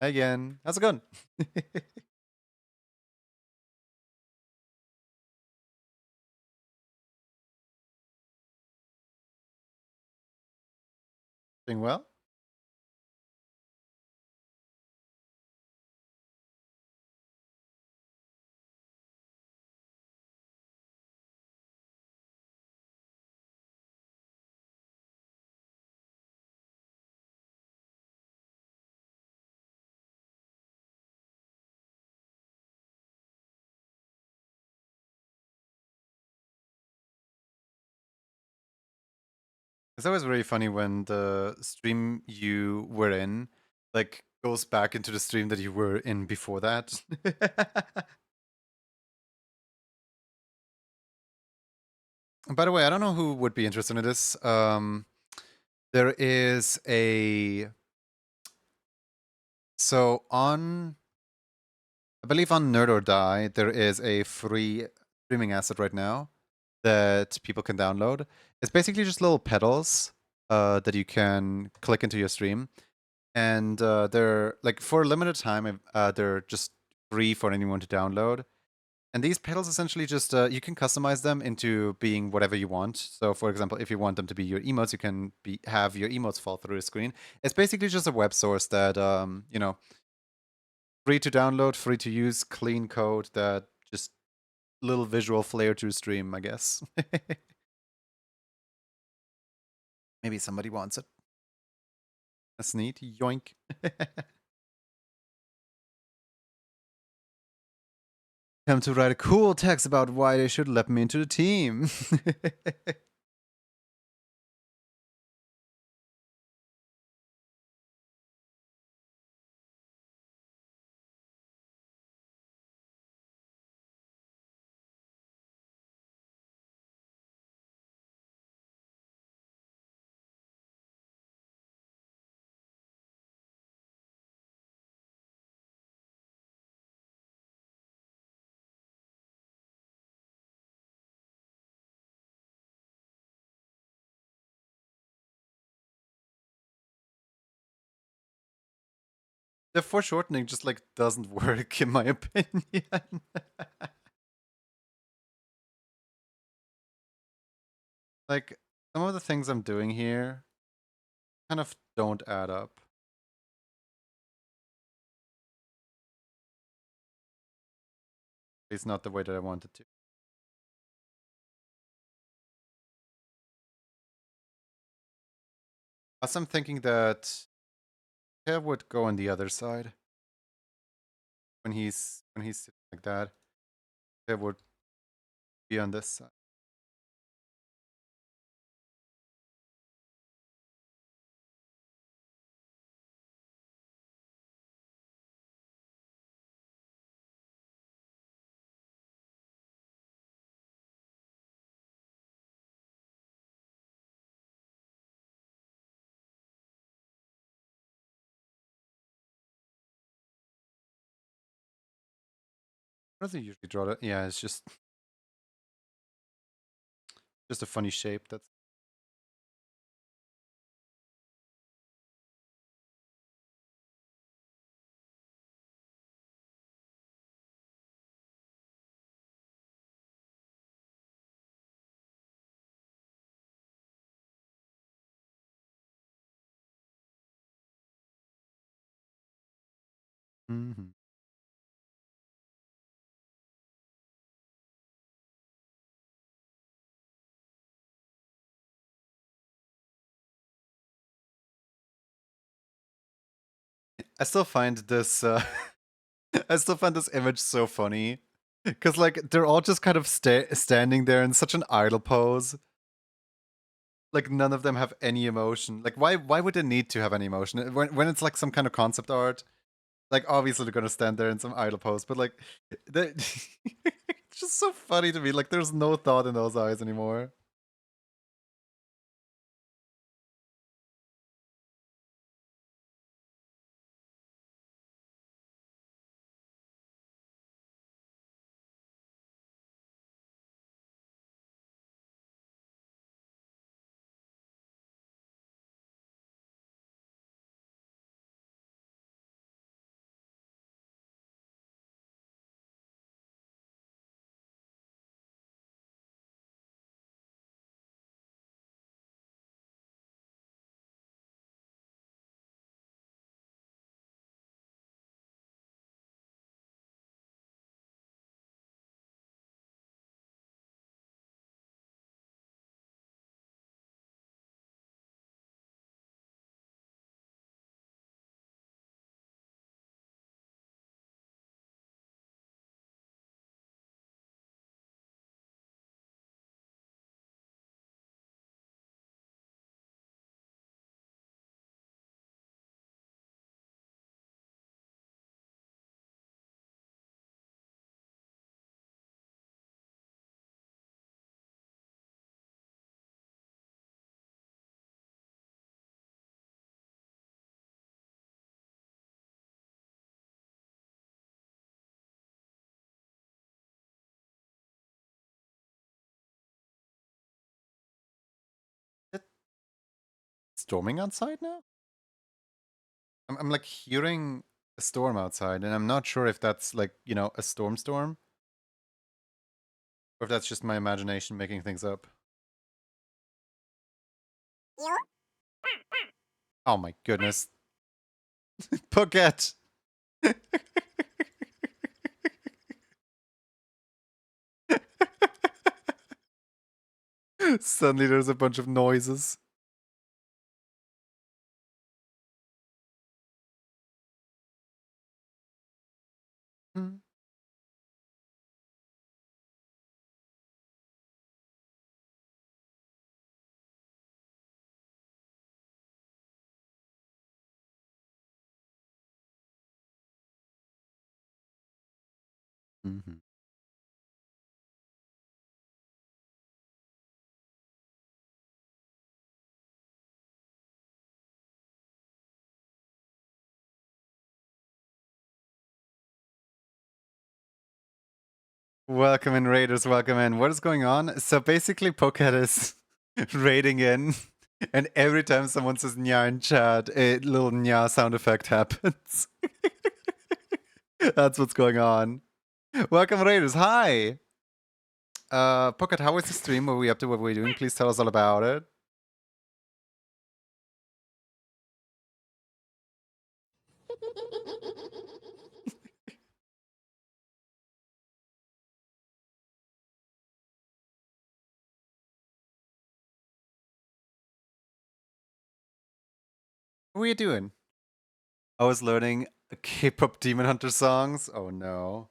Again. How's it going? Doing well? It's always very funny when the stream you were in, like, goes back into the stream that you were in before that. By the way, I don't know who would be interested in this. There is a so on I believe on Nerd or Die, there is a free streaming asset right now that people can download. It's basically just little pedals that you can click into your stream, and they're like for a limited time. They're just free for anyone to download. And these pedals essentially just you can customize them into being whatever you want. So, for example, if you want them to be your emotes, you can have your emotes fall through the screen. It's basically just a web source that free to download, free to use, clean code that just little visual flair to stream, I guess. Maybe somebody wants it. That's neat. Yoink. Come to write a cool text about why they should let me into the team. The foreshortening just like doesn't work in my opinion. Like some of the things I'm doing here kind of don't add up. It's not the way that I wanted to. Also, I'm thinking that Kev would go on the other side when he's sitting like that. Kev would be on this side. How does he usually draw that? Yeah, it's just a funny shape. That's Mhm. I still find this I still find this image so funny because like they're all just kind of standing there in such an idle pose. Like none of them have any emotion. Like why would they need to have any emotion when it's like some kind of concept art? Like obviously they're gonna stand there in some idle pose, but like they it's just so funny to me. Like there's no thought in those eyes anymore. storming outside now? I'm like hearing a storm outside, and I'm not sure if that's like, you know, a storm, or if that's just my imagination making things up. Oh my goodness. Pocket! Suddenly there's a bunch of noises. Mm. Mm-hmm. Welcome in, Raiders. Welcome in. What is going on? So basically, Pocket is raiding in, and every time someone says "nya" in chat, a little "nya" sound effect happens. That's what's going on. Welcome, Raiders. Hi. Pocket, how was the stream? What were we up to? What were we doing? Please tell us all about it. What were you doing? I was learning K-pop Demon Hunter songs. Oh no.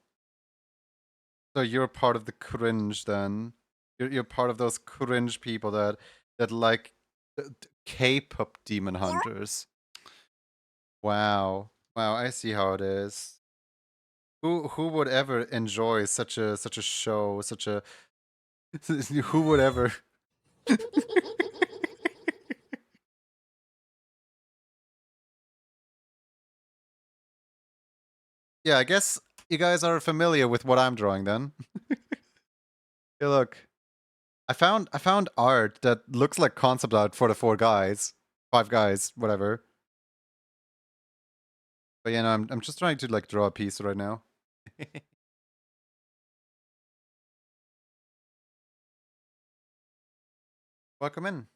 So you're part of the cringe then. You're part of those cringe people that like K-pop Demon Hunters. Wow. Wow, I see how it is. Who would ever enjoy such a show, such a who would ever Yeah, I guess you guys are familiar with what I'm drawing then. Hey, look. I found art that looks like concept art for the five guys, whatever. But yeah, no, I'm just trying to like draw a piece right now. Welcome in.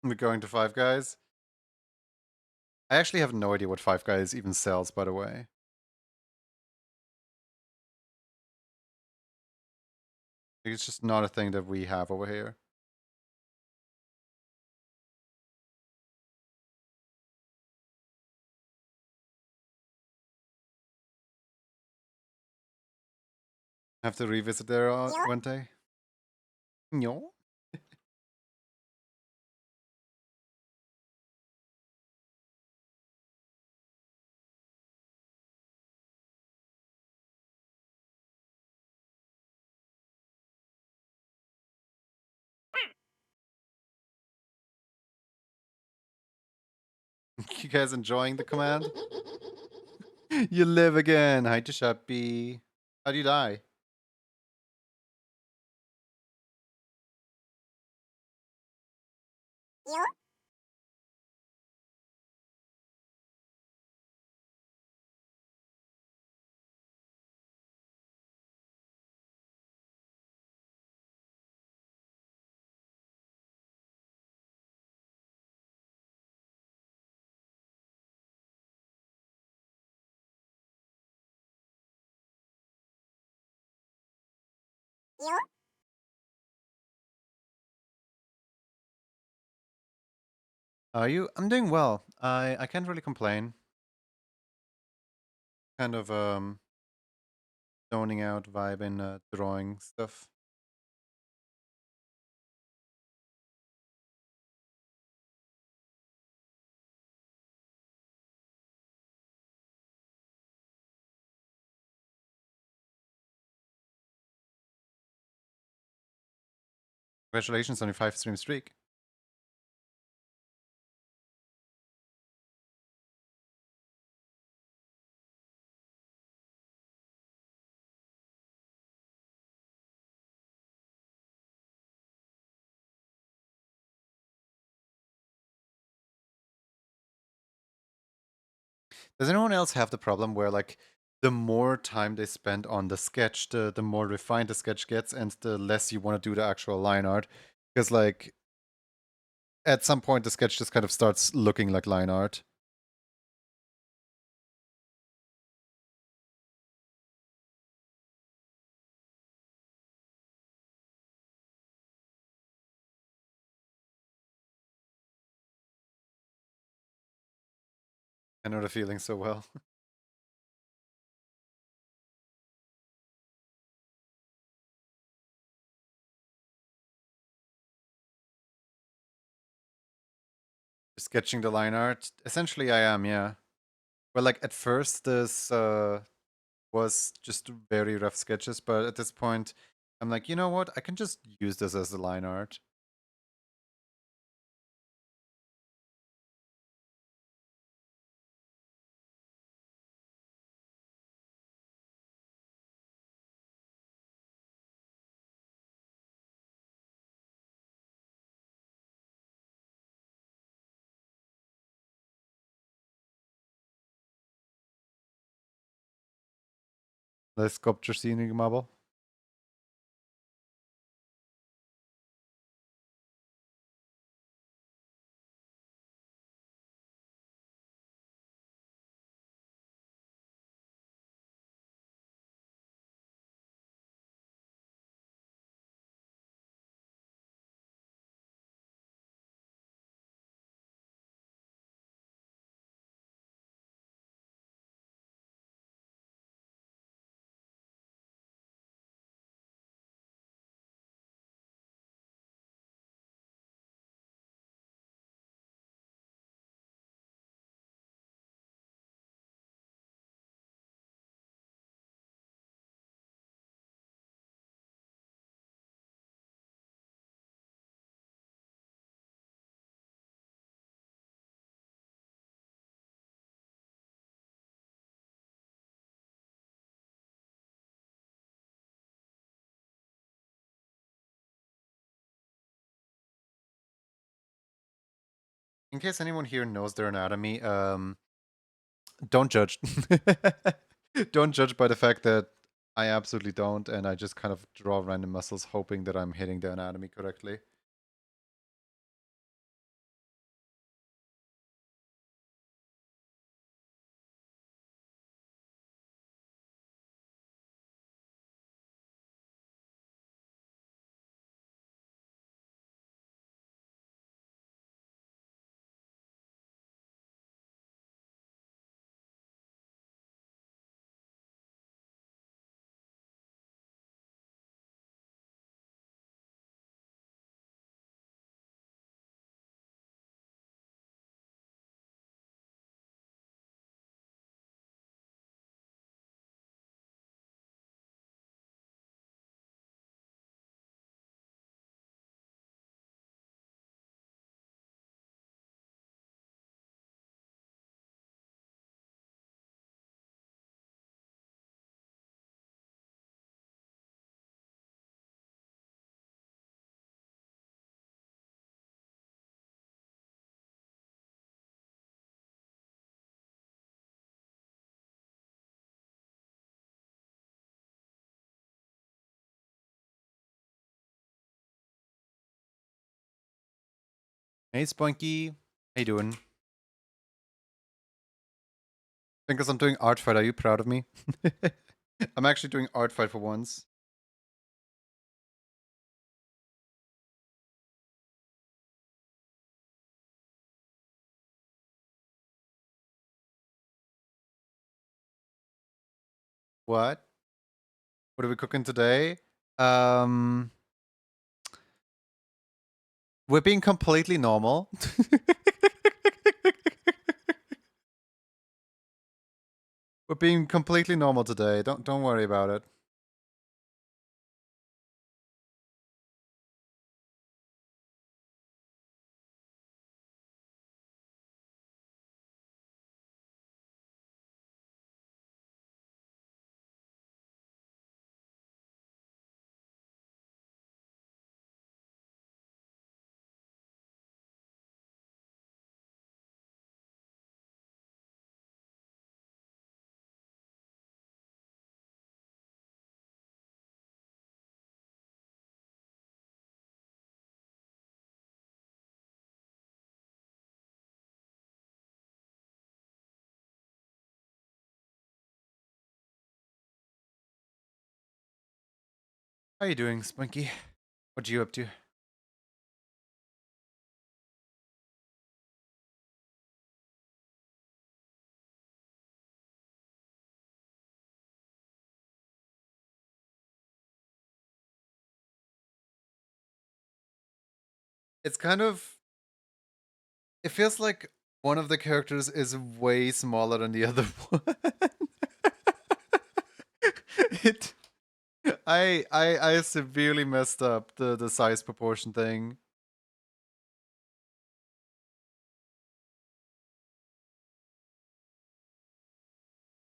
We're going to Five Guys. I actually have no idea what Five Guys even sells, by the way. It's just not a thing that we have over here. Have to revisit there one day. No. You guys enjoying the command? You live again. Hi to Shappy. How do you die? Are you? I'm doing well. I can't really complain. Kind of zoning out vibe in drawing stuff. Congratulations on your 5-stream streak. Does anyone else have the problem where, like, the more time they spend on the sketch, the more refined the sketch gets, and the less you want to do the actual line art? Because, like, at some point, the sketch just kind of starts looking like line art. I know the feeling so well. Sketching the line art. Essentially, I am, yeah. Well, like, at first, this was just very rough sketches, but at this point, I'm like, you know what? I can just use this as the line art. The sculpture scene marble. In case anyone here knows their anatomy, don't judge. Don't judge by the fact that I absolutely don't, and I just kind of draw random muscles hoping that I'm hitting the anatomy correctly. Hey, Spunky. How you doing? Because I'm doing art fight, are you proud of me? I'm actually doing art fight for once. What? What are we cooking today? Um, we're being completely normal. We're being completely normal today. Don't worry about it. How you doing, Spunky? What you up to? It's kind of. It feels like one of the characters is way smaller than the other one. it. I severely messed up the size proportion thing.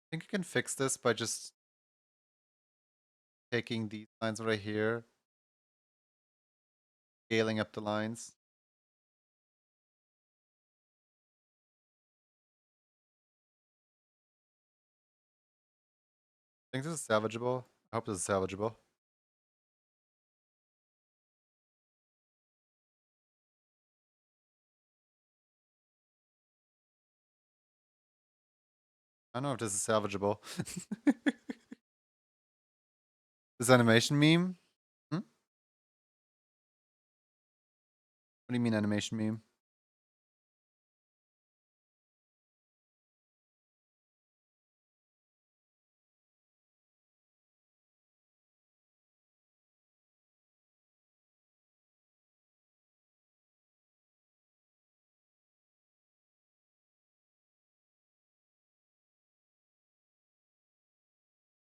I think you can fix this by just taking these lines right here, scaling up the lines. I think this is salvageable. I hope this is salvageable. I don't know if this is salvageable. This animation meme? Hmm? What do you mean animation meme?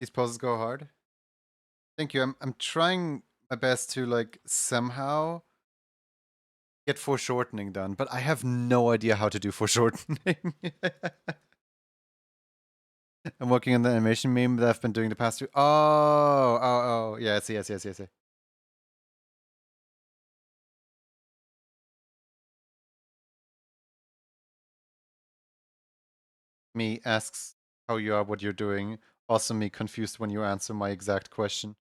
These poses go hard. Thank you. I'm trying my best to like somehow get foreshortening done, but I have no idea how to do foreshortening. I'm working on the animation meme that I've been doing the past two. Oh, yeah, I see, I see, I see, I see. Me asks how you are, what you're doing. Also, me confused when you answer my exact question.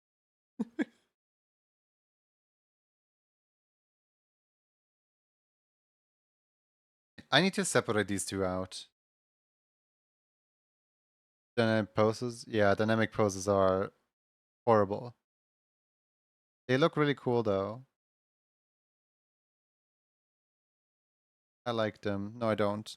I need to separate these two out. Dynamic poses? Yeah, dynamic poses are horrible. They look really cool though. I like them. No, I don't.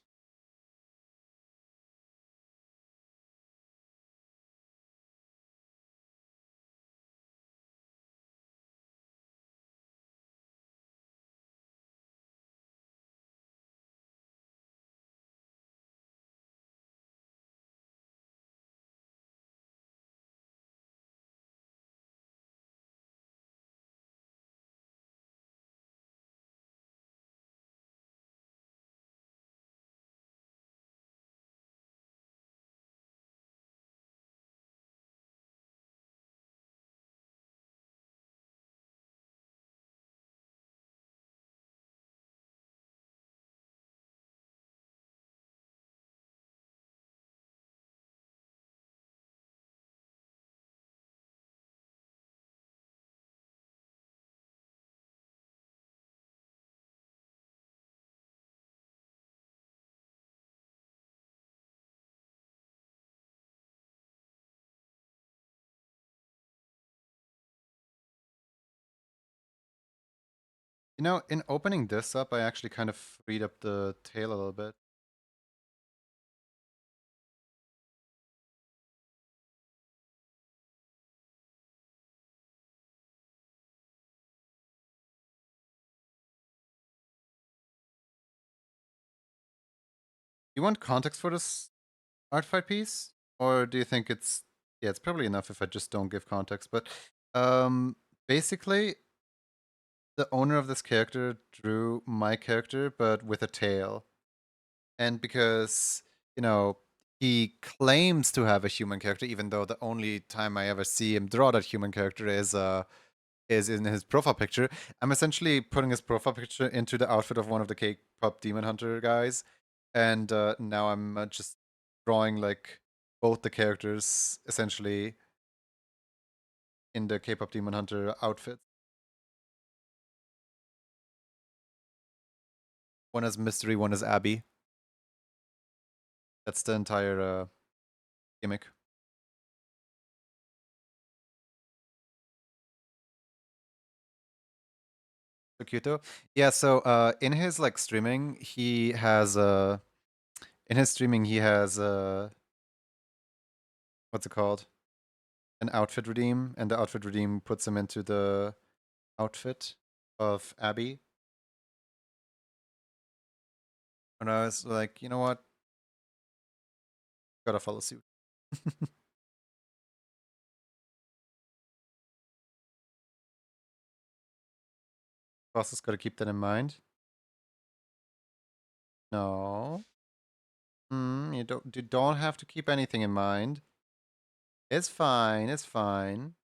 You know, in opening this up, I actually kind of freed up the tail a little bit. You want context for this art fight piece? Or do you think it's yeah, it's probably enough if I just don't give context, but basically the owner of this character drew my character but with a tail. And because, you know, he claims to have a human character even though the only time I ever see him draw that human character is in his profile picture. I'm essentially putting his profile picture into the outfit of one of the K-pop Demon Hunter guys, and now I'm just drawing like both the characters essentially in the K-pop Demon Hunter outfits. One is Mystery, one is Abby. That's the entire gimmick. cute though. Yeah, so in his like streaming, he has in his streaming he has what's it called? An outfit redeem, and the outfit redeem puts him into the outfit of Abby. And I was like, you know what? Gotta follow suit. Boss has gotta keep that in mind. No. You don't have to keep anything in mind. It's fine, it's fine.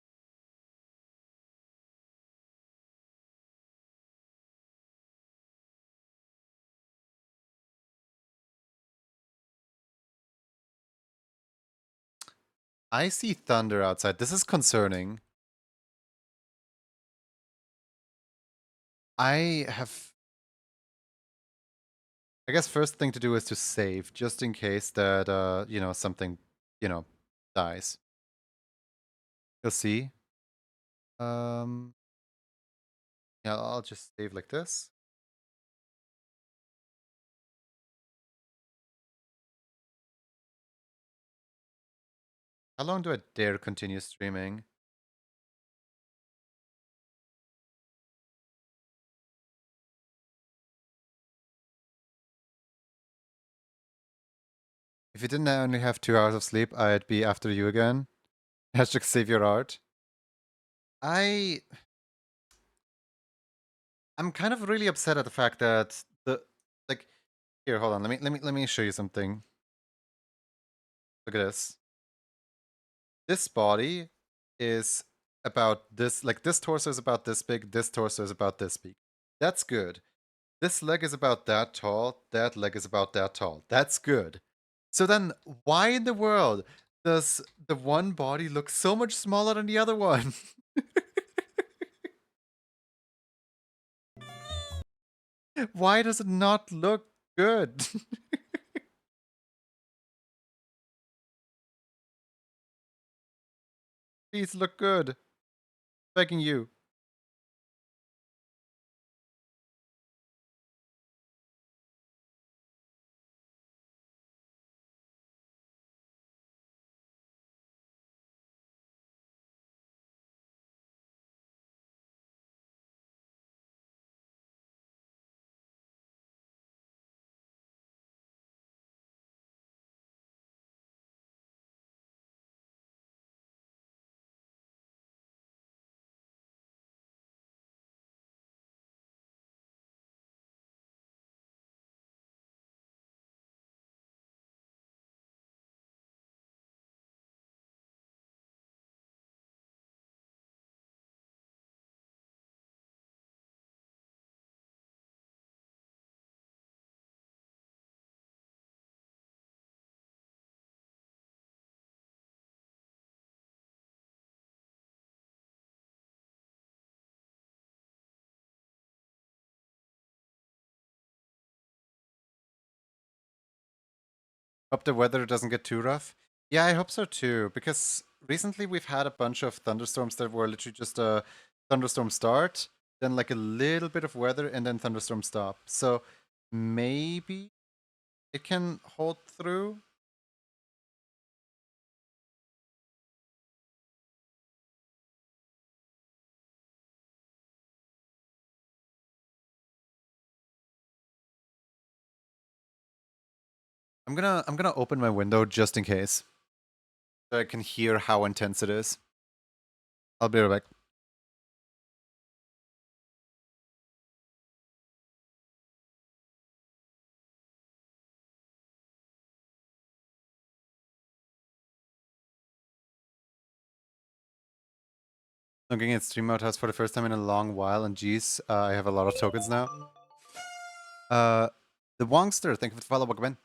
I see thunder outside. This is concerning. I have I guess first thing to do is to save, just in case that something, you know, dies. You'll see. Um yeah, I'll just save like this. How long do I dare continue streaming? If you didn't only have 2 hours of sleep, I'd be after you again. Hashtag save your art. I I'm kind of really upset at the fact that the like here, hold on, let me show you something. Look at this. This body is about this, like this torso is about this big, this torso is about this big. That's good. This leg is about that tall, that leg is about that tall. That's good. So then why in the world does the one body look so much smaller than the other one? Why does it not look good? Please look good. Begging you. Hope the weather doesn't get too rough. Yeah, I hope so too, because recently we've had a bunch of thunderstorms that were literally just a thunderstorm start, then like a little bit of weather, and then thunderstorm stop. So maybe it can hold through. I'm gonna open my window just in case, so I can hear how intense it is. I'll be right back. Looking at Stream Mode House for the first time in a long while, and geez, I have a lot of tokens now. Uh, the Wongster, thank you for the follow, welcome in.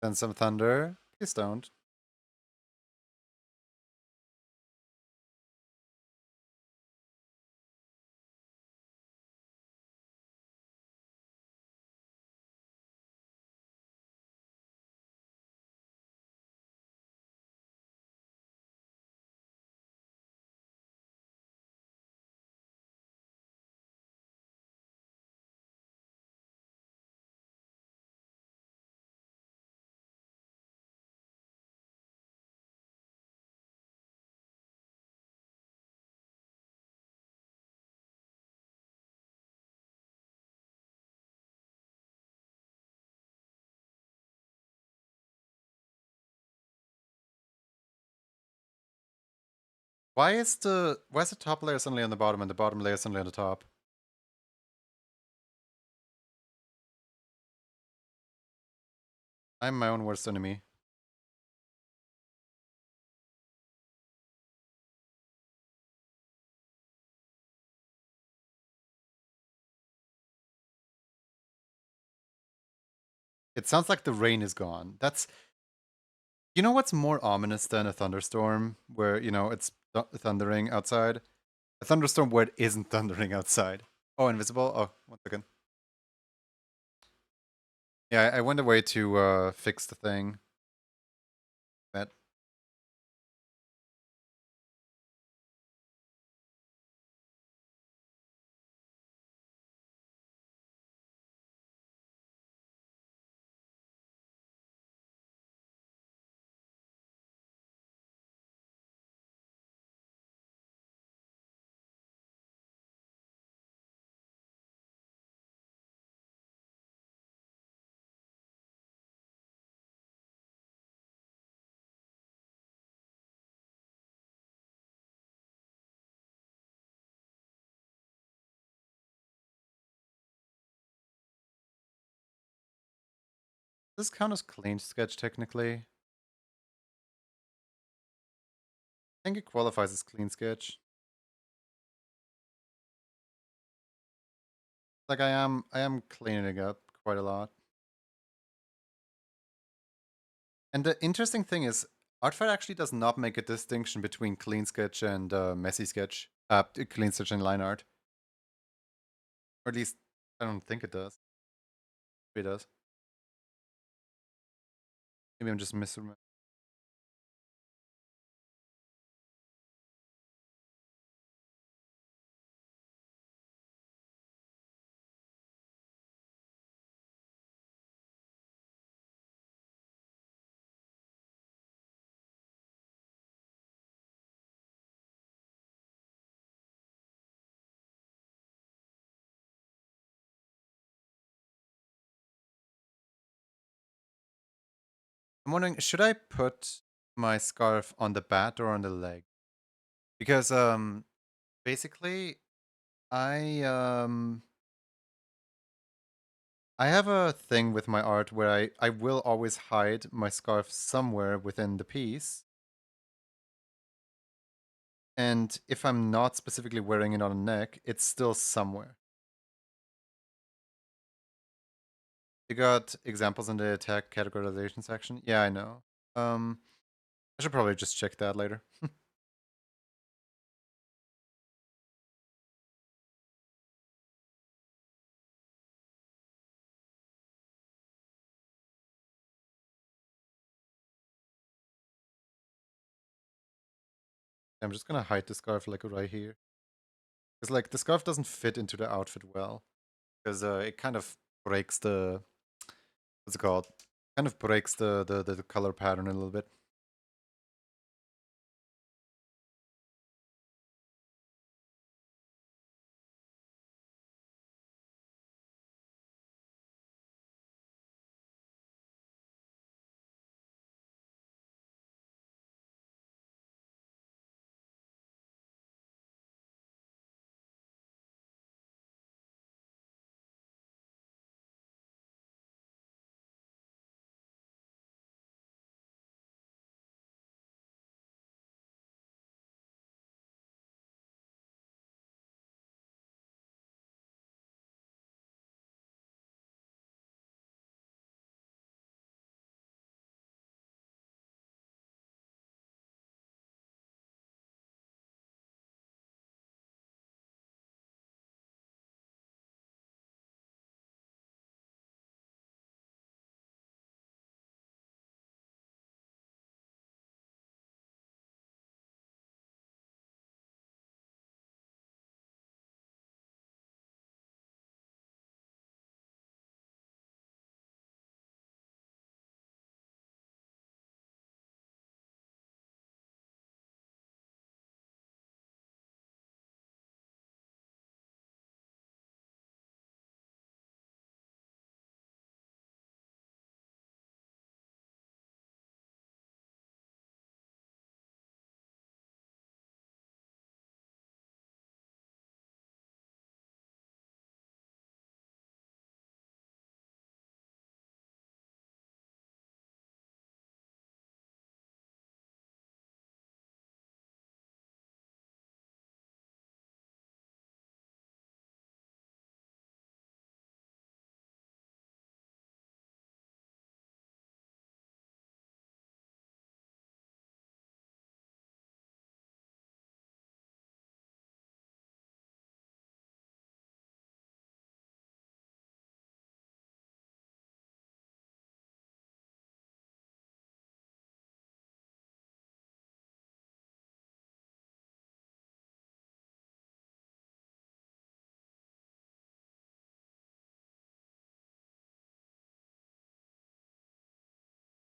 Then some thunder. Please don't. Why is the top layer suddenly on the bottom and the bottom layer suddenly on the top? I'm my own worst enemy. It sounds like the rain is gone. That's You know what's more ominous than a thunderstorm where, it's thundering outside? A thunderstorm where it isn't thundering outside. Oh, invisible? Oh, 1 second. Yeah, I went away to fix the thing. That Does this count as clean sketch technically? I think it qualifies as clean sketch. Like I am cleaning up quite a lot. And the interesting thing is, Artfire actually does not make a distinction between clean sketch and messy sketch. Clean sketch and line art. Or at least, I don't think it does. Maybe it does. Maybe I'm just misremembering. I'm wondering, should I put my scarf on the bat or on the leg? Because basically I um I have a thing with my art where I will always hide my scarf somewhere within the piece. And if I'm not specifically wearing it on the neck, it's still somewhere. You got examples in the attack categorization section? Yeah, I know. I should probably just check that later. I'm just gonna hide the scarf like right here. Because like the scarf doesn't fit into the outfit well. Because it kind of breaks the what's it called? Kind of breaks the color pattern a little bit.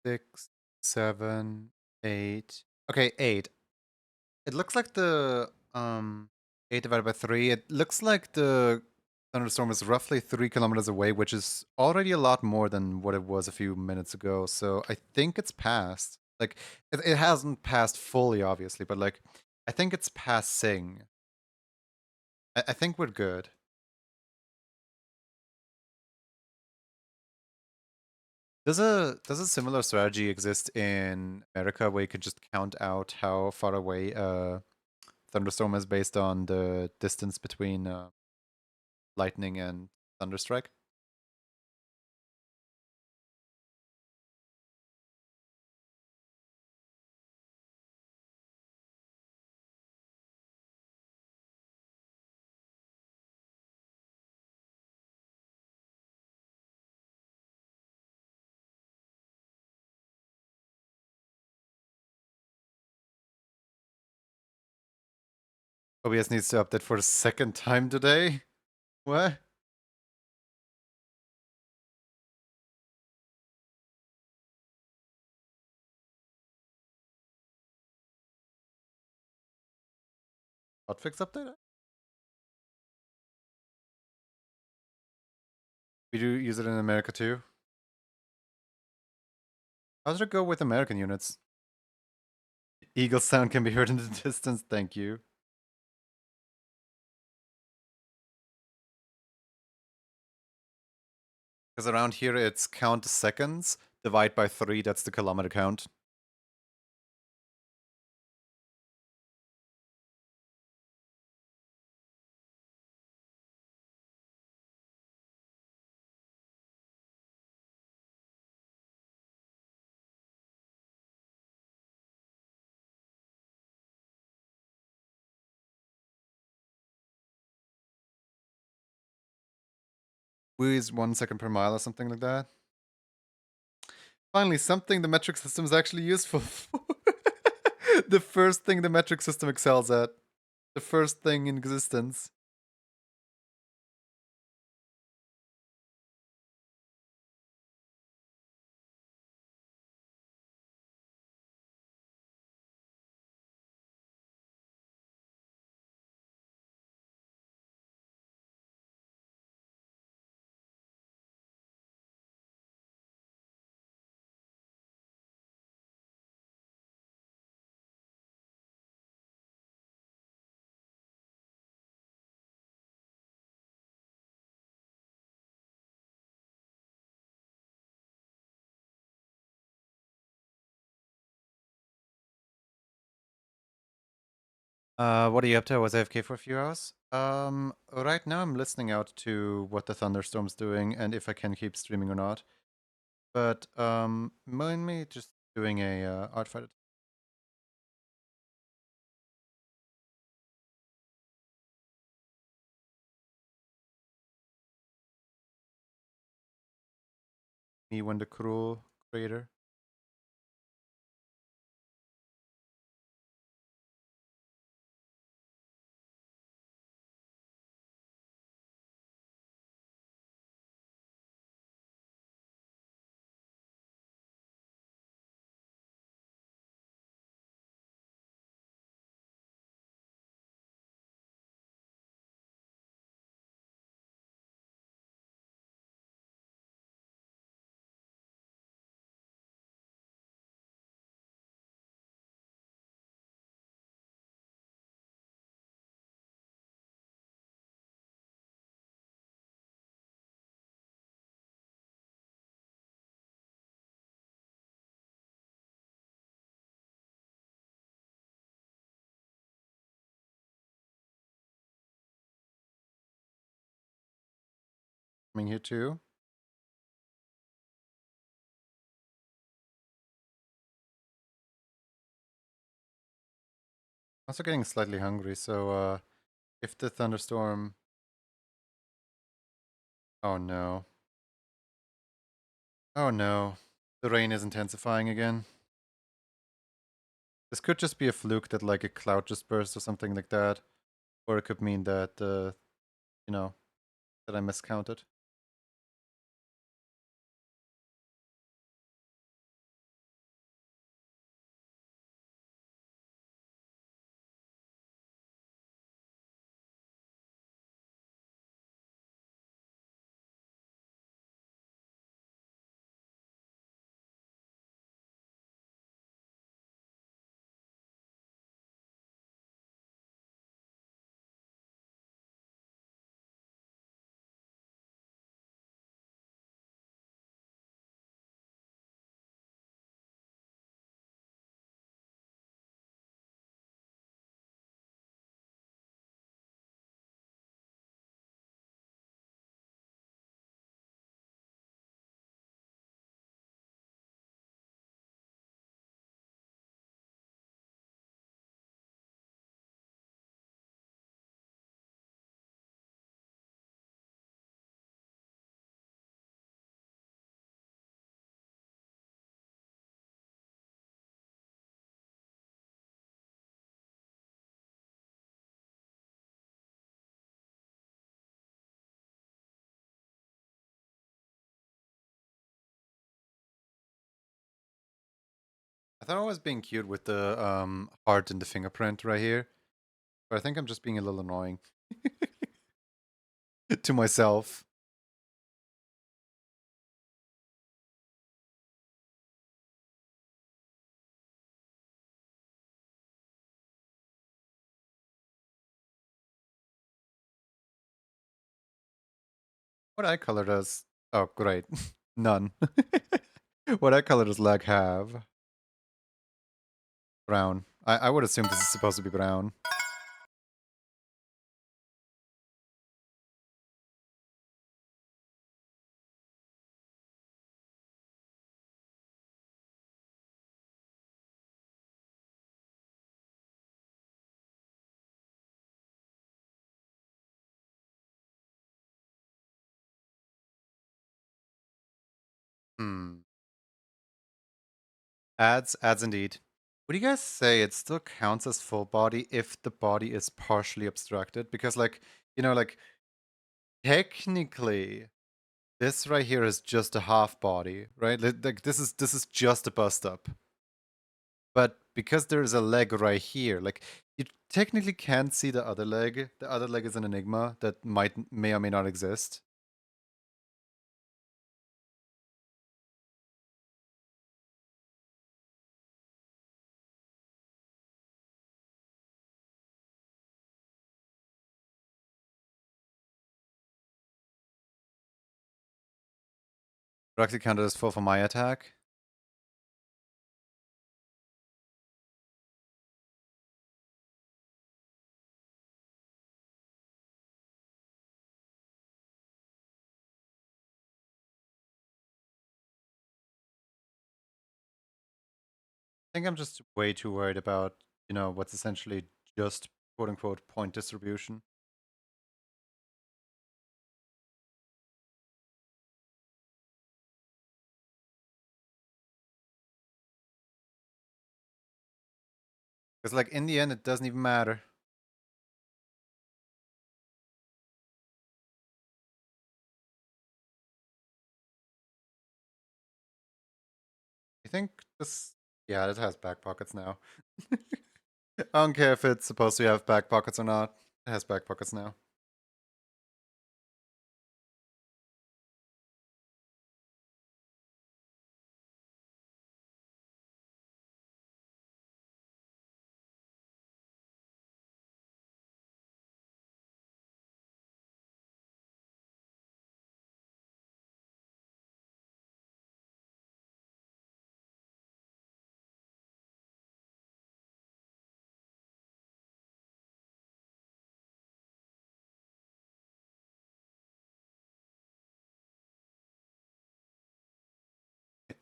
6, 7, 8. Okay, 8. It looks like the 8 divided by 3. It looks like the thunderstorm is roughly 3 kilometers away, which is already a lot more than what it was a few minutes ago. So I think it's passed. Like it hasn't passed fully, obviously, but like I think it's passing. I think we're good. Does a similar strategy exist in America where you can just count out how far away a thunderstorm is based on the distance between lightning and thunderstrike? OBS needs to update for the second time today. What? Hotfix update? We do use it in America too. How does it go with American units? Eagle sound can be heard in the distance. Thank you. Because around here it's count seconds, divide by 3, that's the kilometer count. Is 1 second per mile or something like that. Finally, something the metric system is actually useful for. The first thing the metric system excels at. The first thing in existence. What are you up to? I was AFK for a few hours. Right now I'm listening out to what the thunderstorm's doing and if I can keep streaming or not. But mainly just doing a art fight. Me when the cruel creator. Coming here too. Also getting slightly hungry, so if the thunderstorm... Oh no. Oh no. The rain is intensifying again. This could just be a fluke that like a cloud just burst or something like that. Or it could mean that, you know, that I miscounted. I thought I was being cute with the heart in the fingerprint right here, but I think I'm just being a little annoying to myself. What eye color does? Oh, great, none. What eye color does leg have? Brown. I would assume this is supposed to be brown. Hmm. Ads indeed. Would you guys say it still counts as full body if the body is partially obstructed? Because like, like technically this right here is just a half body, right? Like this is just a bust up. But because there's a leg right here, like you technically can't see the other leg. The other leg is an enigma that may or may not exist. Would actually count it as full for my attack. I think I'm just way too worried about, what's essentially just quote unquote point distribution. Because like in the end it doesn't even matter. I think this yeah, it has back pockets now. I don't care if it's supposed to have back pockets or not. It has back pockets now.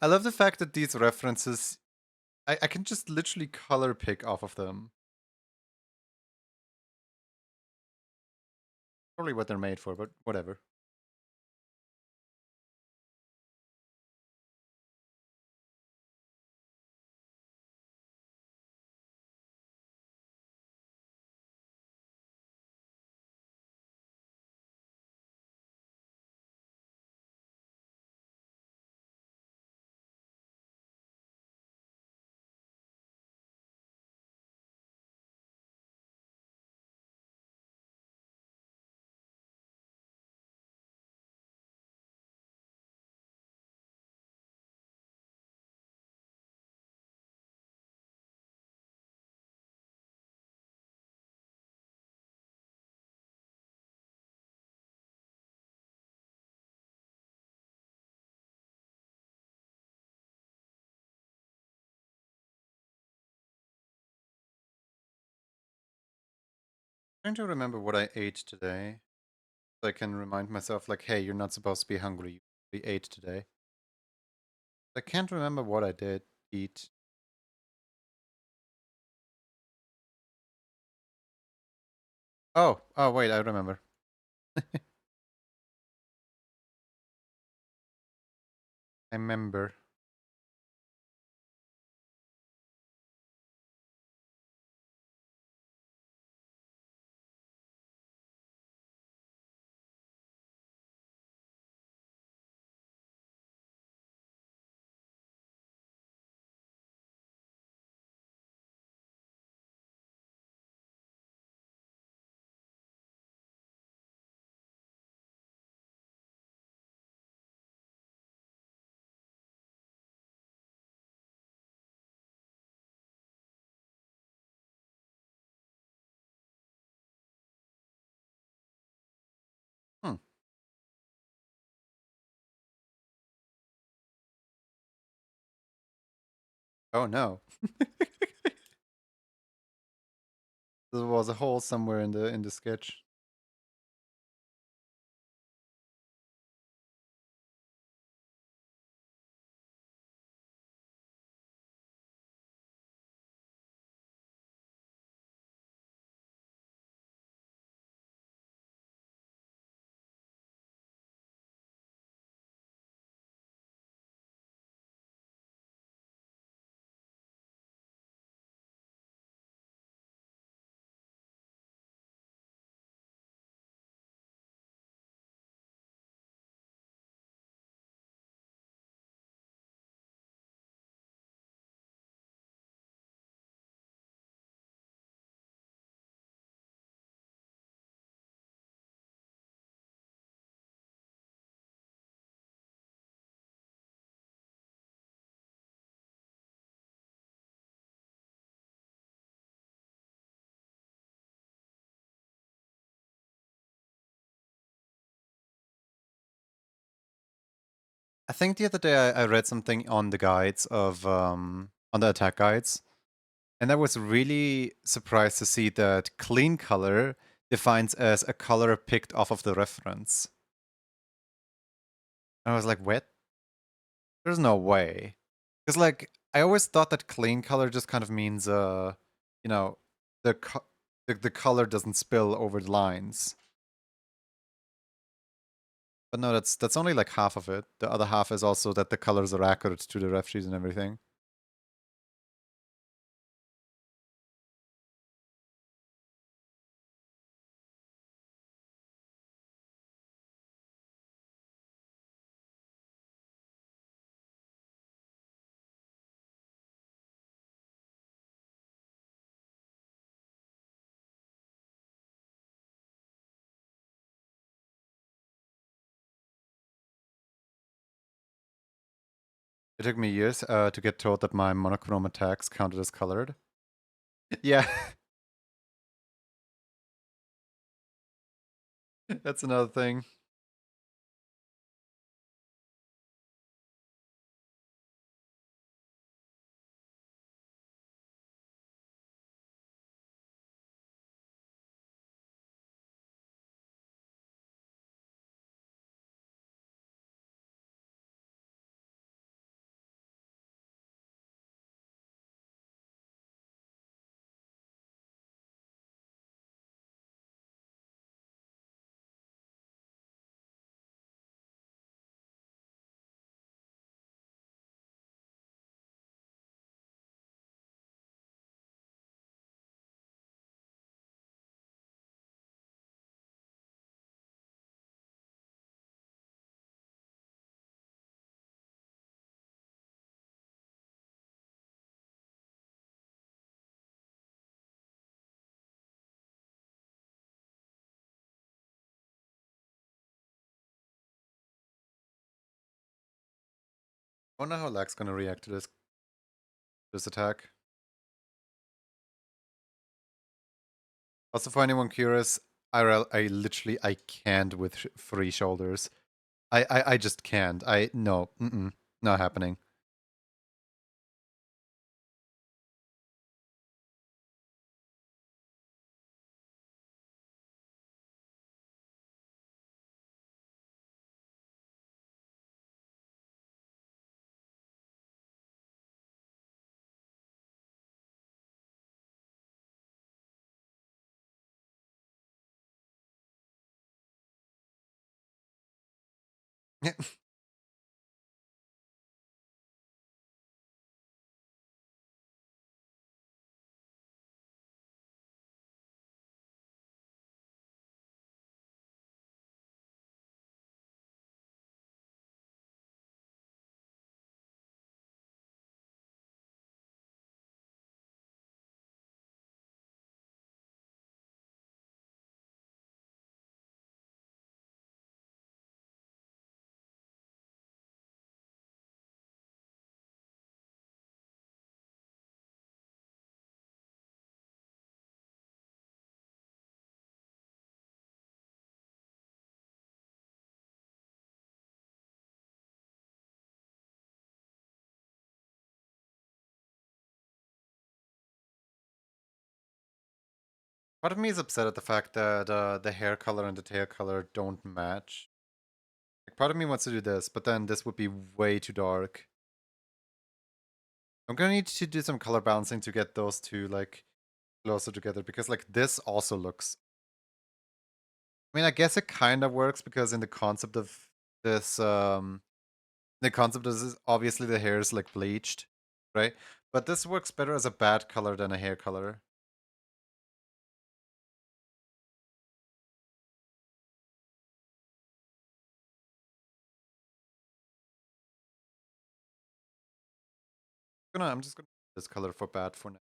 I love the fact that these references I can just literally color pick off of them. Probably what they're made for, but whatever. Trying to remember what I ate today. So I can remind myself, like, hey, you're not supposed to be hungry. We ate today. I can't remember what I did eat. Oh, wait, I remember. I remember. Oh no. There was a hole somewhere in the sketch. I think the other day I read something on the guides of on the attack guides, and I was really surprised to see that clean color defines as a color picked off of the reference. I was like, what? There's no way. Because like I always thought that clean color just kind of means you know, the the color doesn't spill over the lines. But no, that's only like half of it. The other half is also that the colors are accurate to the ref sheets and everything. It took me years to get told that my monochrome attacks counted as colored. Yeah, that's another thing. I wonder how Lag's gonna react to this attack. Also, for anyone curious, I literally I can't with free shoulders. I just can't. I no, not happening. Part of me is upset at the fact that the hair color and the tail color don't match. Like, part of me wants to do this, but then this would be way too dark. I'm gonna need to do some color balancing to get those two like closer together because like this also looks. I mean, I guess it kind of works because in the concept of this, the concept is obviously the hair is like bleached, right? But this works better as a bad color than a hair color. I'm just gonna this color for bad for now.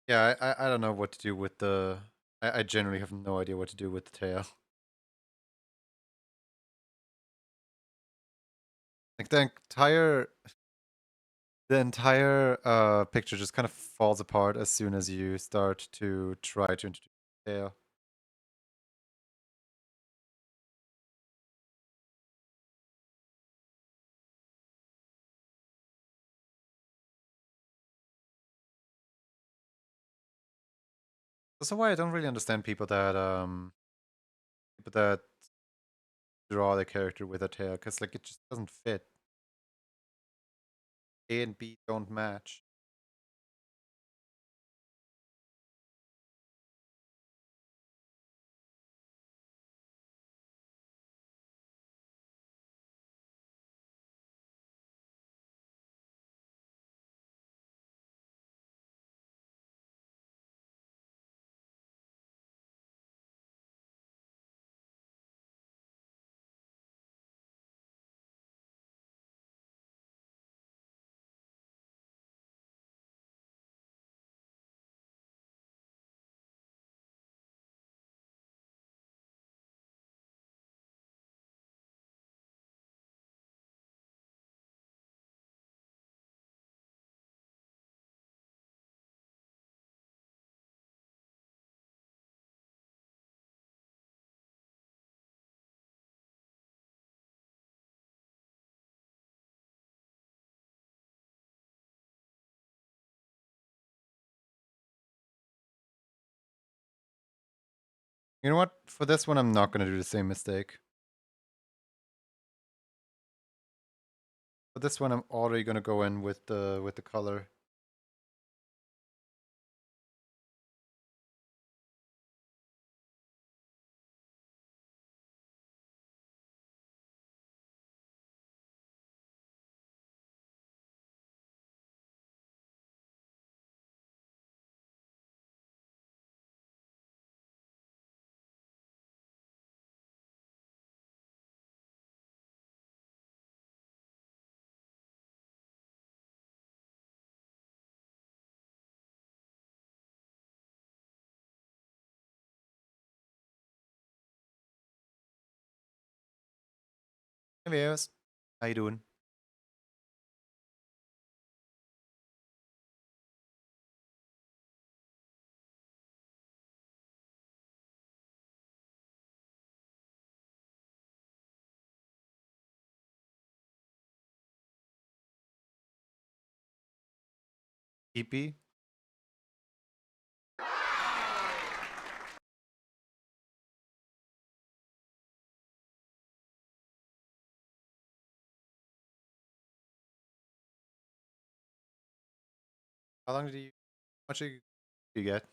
Yeah, I don't know what to do with the. I generally have no idea what to do with the tail. Like the entire picture just kind of falls apart as soon as you start to try to introduce the tail. That's why I don't really understand people that draw the character with a tail because like it just doesn't fit. A and B don't match. You know what? For this one, I'm not gonna do the same mistake. For this one, I'm already gonna go in with the color. Hey, Vios. How you doing? EP? How long did you? How much did you get?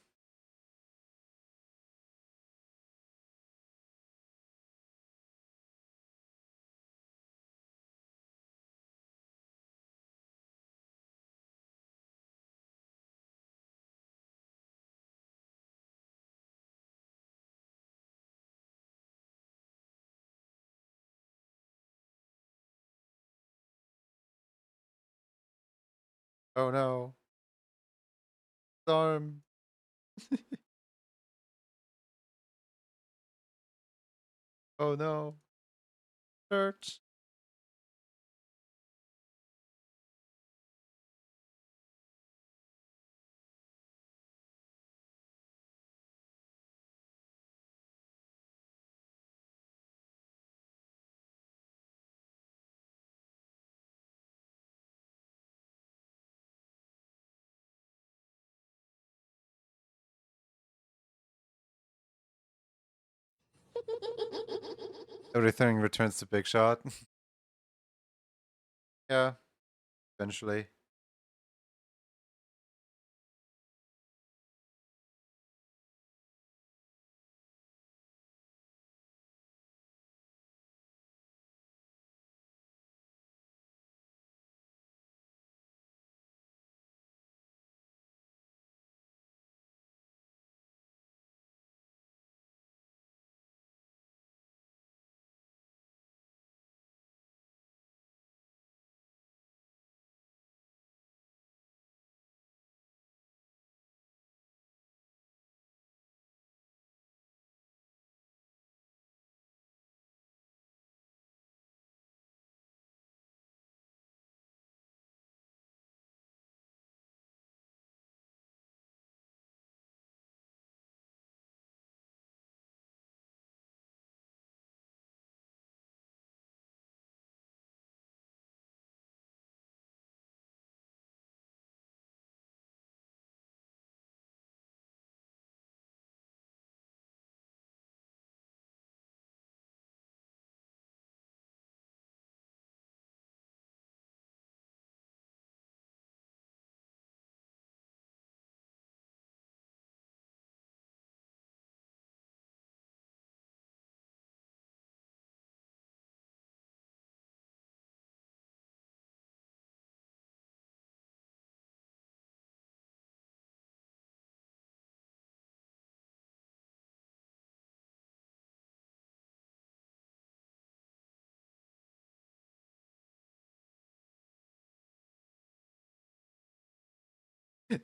Oh no. Storm. Oh no. Church. Everything returns to Big Shot. Yeah, eventually.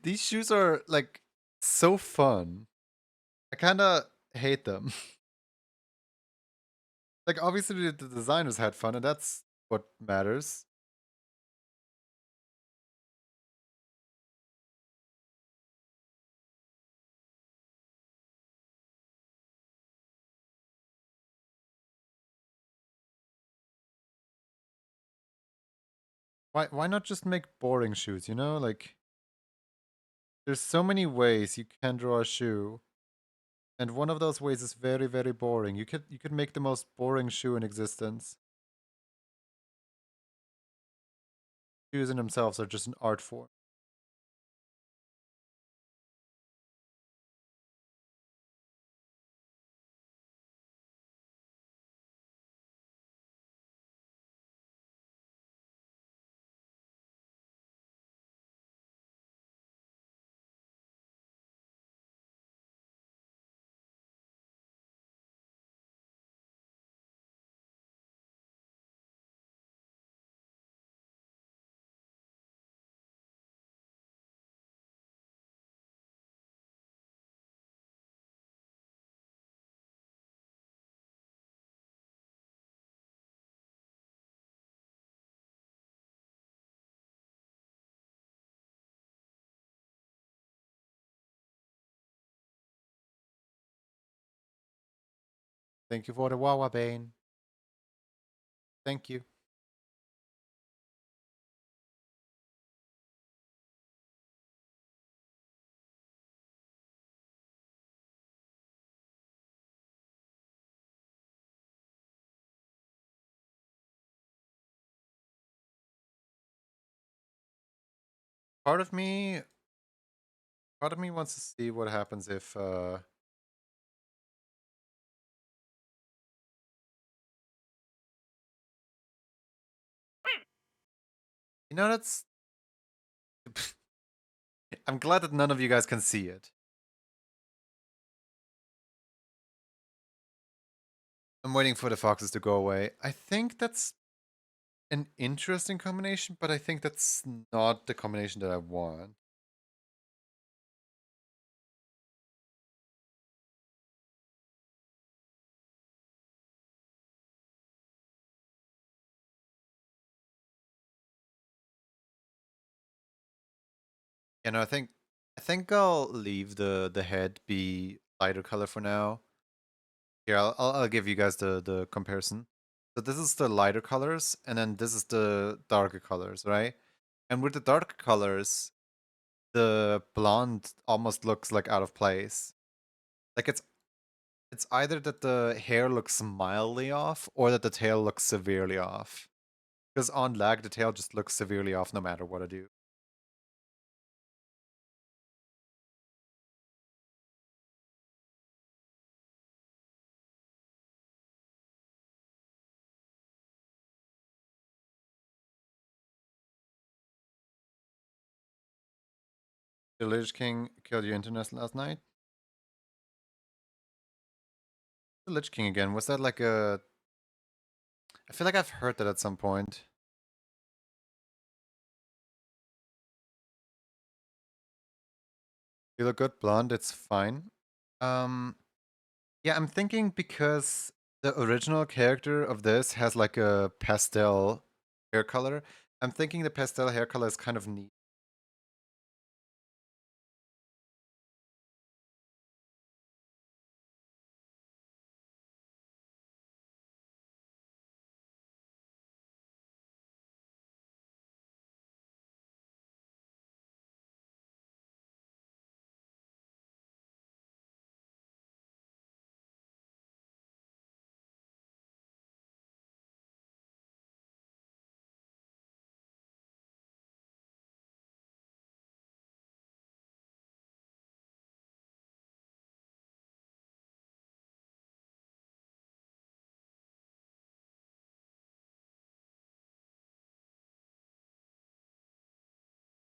These shoes are like so fun. I kind of hate them. Like obviously the designers had fun and that's what matters. Why not just make boring shoes, you know? Like there's so many ways you can draw a shoe, and one of those ways is very, very boring. You could make the most boring shoe in existence. Shoes in themselves are just an art form. Thank you for the Wawa Bane. Thank you. Part of me part of me wants to see what happens if you know that's I'm glad that none of you guys can see it. I'm waiting for the foxes to go away. I think that's an interesting combination, but I think that's not the combination that I want. You know, I think I'll leave the head be lighter color for now. Here, I'll give you guys the comparison. So this is the lighter colors, and then this is the darker colors, right? And with the darker colors, the blonde almost looks like out of place. Like it's either that the hair looks mildly off or that the tail looks severely off. Because on lag, the tail just looks severely off no matter what I do. The Lich King killed your internet last night. The Lich King again. Was that like a? I feel like I've heard that at some point. You look good blonde. It's fine. Um, yeah, I'm thinking because the original character of this has like a pastel hair color. I'm thinking the pastel hair color is kind of neat.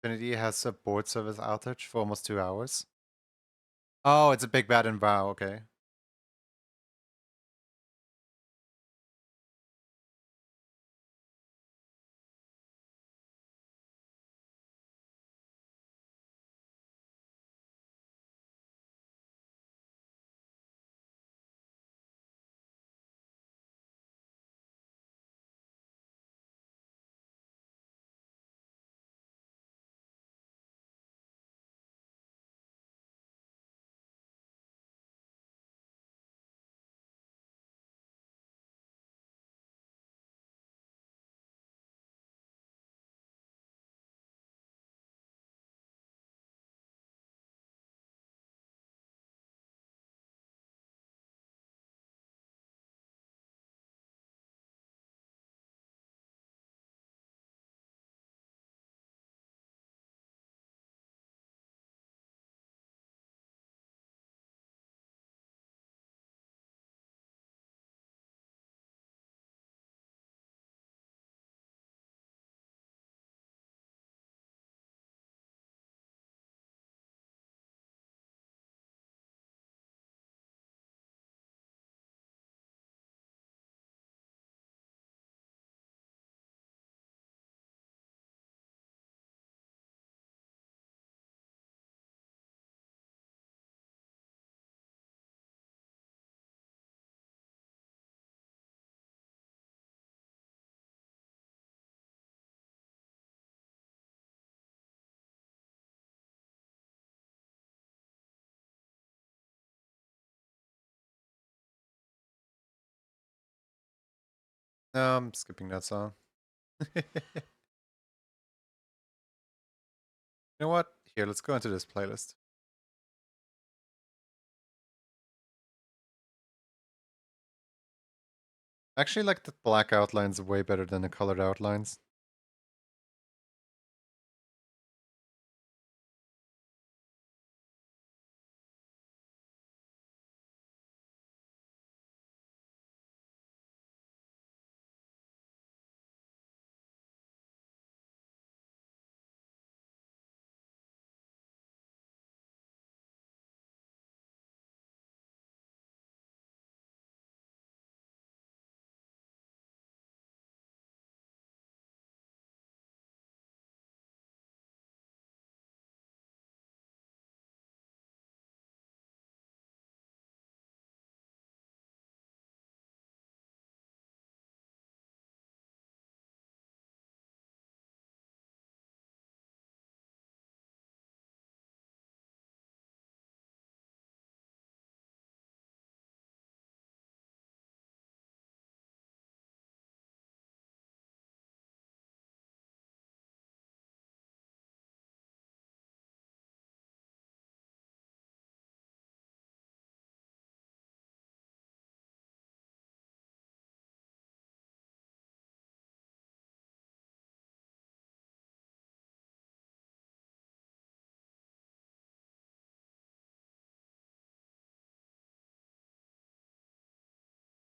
Infinity has a board service outage for almost 2 hours. Oh, it's a big bad in WoW. Okay. No, I'm skipping that song. You know what? Here, let's go into this playlist. Actually, like the black outlines way better than the colored outlines.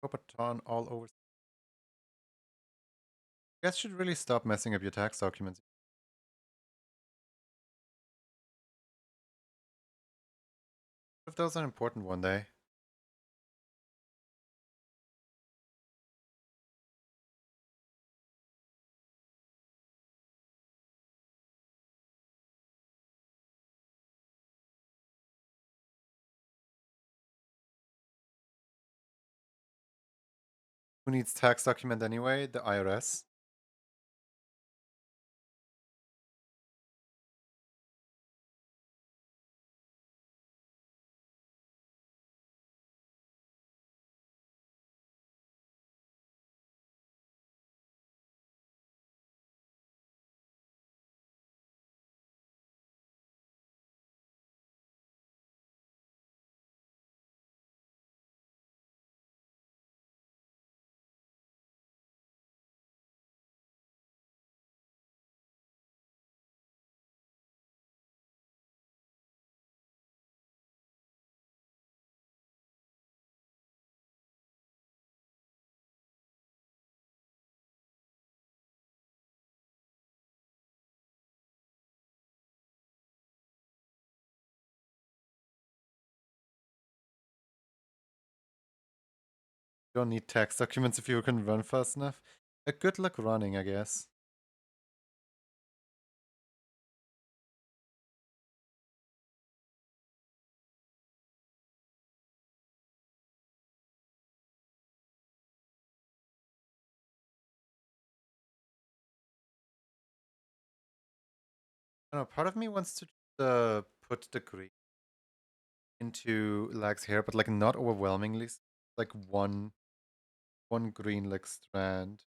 Roboton all over. You guys should really stop messing up your tax documents. What if those are important one day? Who needs tax document anyway? The IRS. You don't need tax documents if you can run fast enough. Good luck running, I guess. I don't know, part of me wants to put the green into Lag's hair, but like not overwhelmingly. Like one green like strand.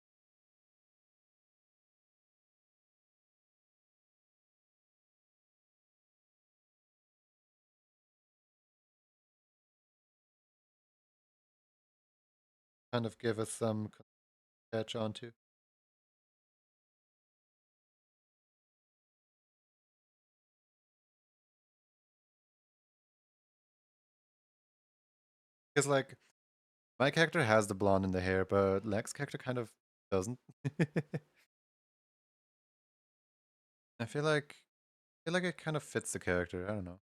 Kind of give us some catch on to. Because like my character has the blonde in the hair, but Lag's character kind of doesn't. I feel like it kind of fits the character. I don't know.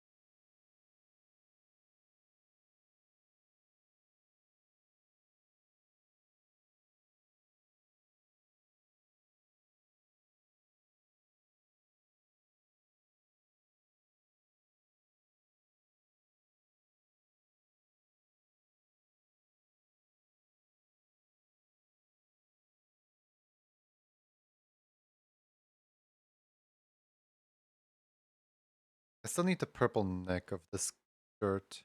I still need the purple neck of the skirt.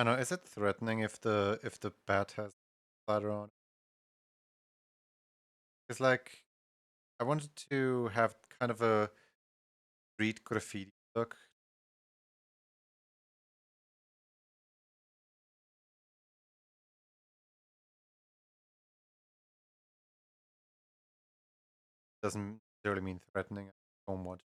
I don't know. Is it threatening if the bat has splatter on? It's like I wanted to have kind of a street graffiti look. Doesn't necessarily mean threatening. I don't want.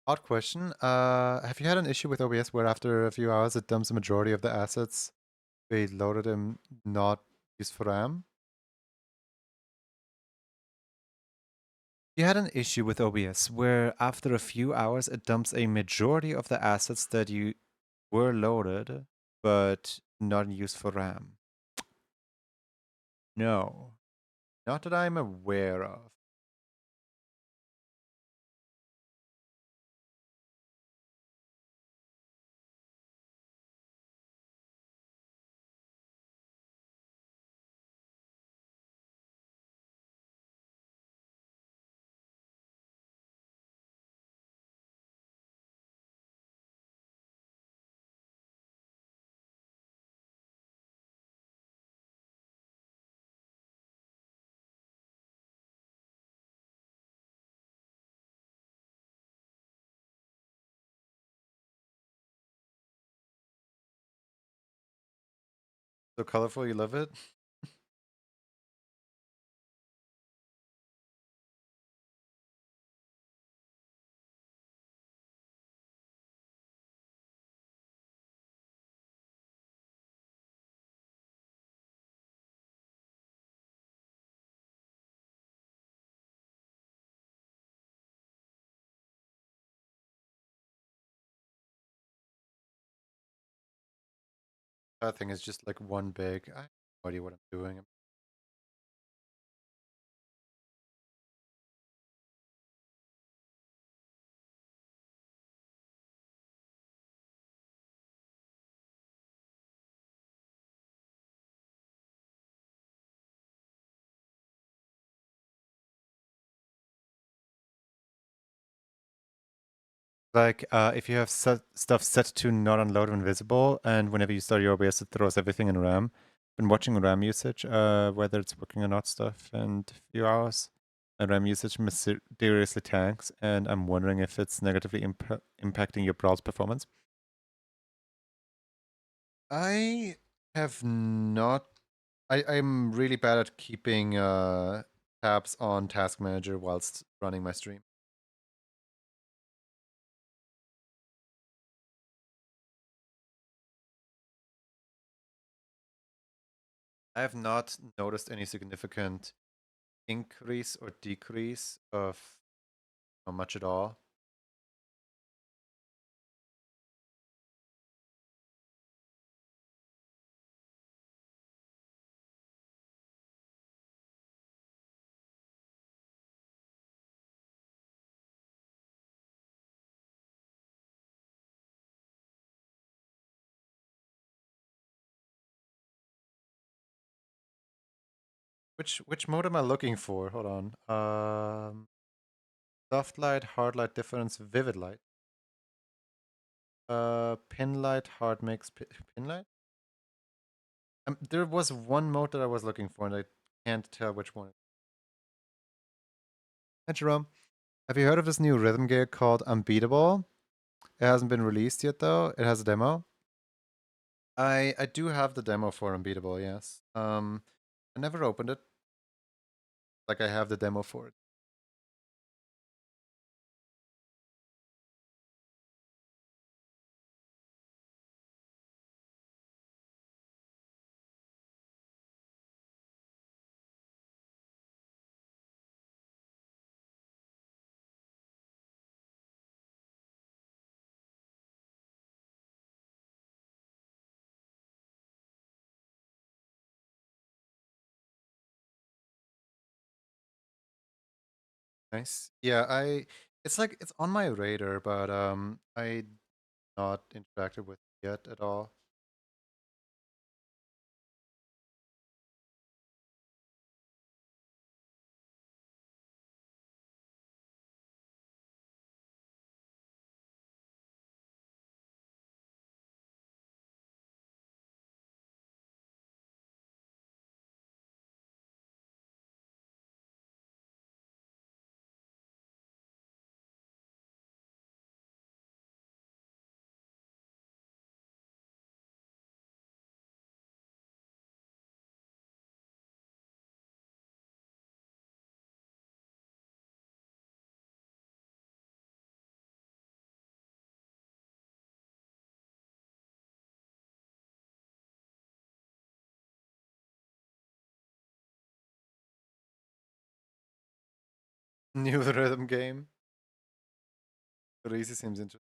Odd question. Have you had an issue with OBS where after a few hours it dumps the majority of the assets we loaded and not used for RAM? You had an issue with OBS where after a few hours it dumps a majority of the assets that you were loaded but not used for RAM. No, not that I'm aware of. So colorful, you love it? That thing is just like one big. I have no idea what I'm doing. Like, if you have stuff set to not unload when visible, and whenever you start your OBS, it throws everything in RAM. Been watching RAM usage, whether it's working or not stuff, and a few hours. And RAM usage mysteriously tanks, and I'm wondering if it's negatively impacting your browse performance. I have not. I'm really bad at keeping tabs on Task Manager whilst running my stream. I have not noticed any significant increase or decrease of not much at all. Which mode am I looking for? Hold on. Soft light, hard light difference, vivid light. Pin light, hard mix, pin light. There was one mode that I was looking for, and I can't tell which one. Hi Jerome, have you heard of this new rhythm gear called Unbeatable? It hasn't been released yet though. It has a demo. I do have the demo for Unbeatable. Yes. I never opened it. Like I have the demo for it. Nice. Yeah, it's like it's on my radar, but I not interacted with it yet at all. New rhythm game. But easy seems interesting.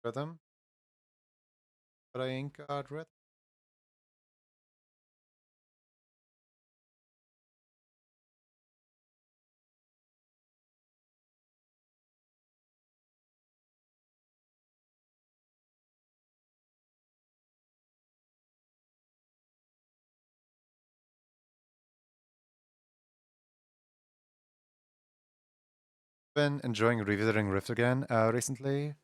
Rhythm. But I ain't got rhythm. Been enjoying revisiting Rift again recently.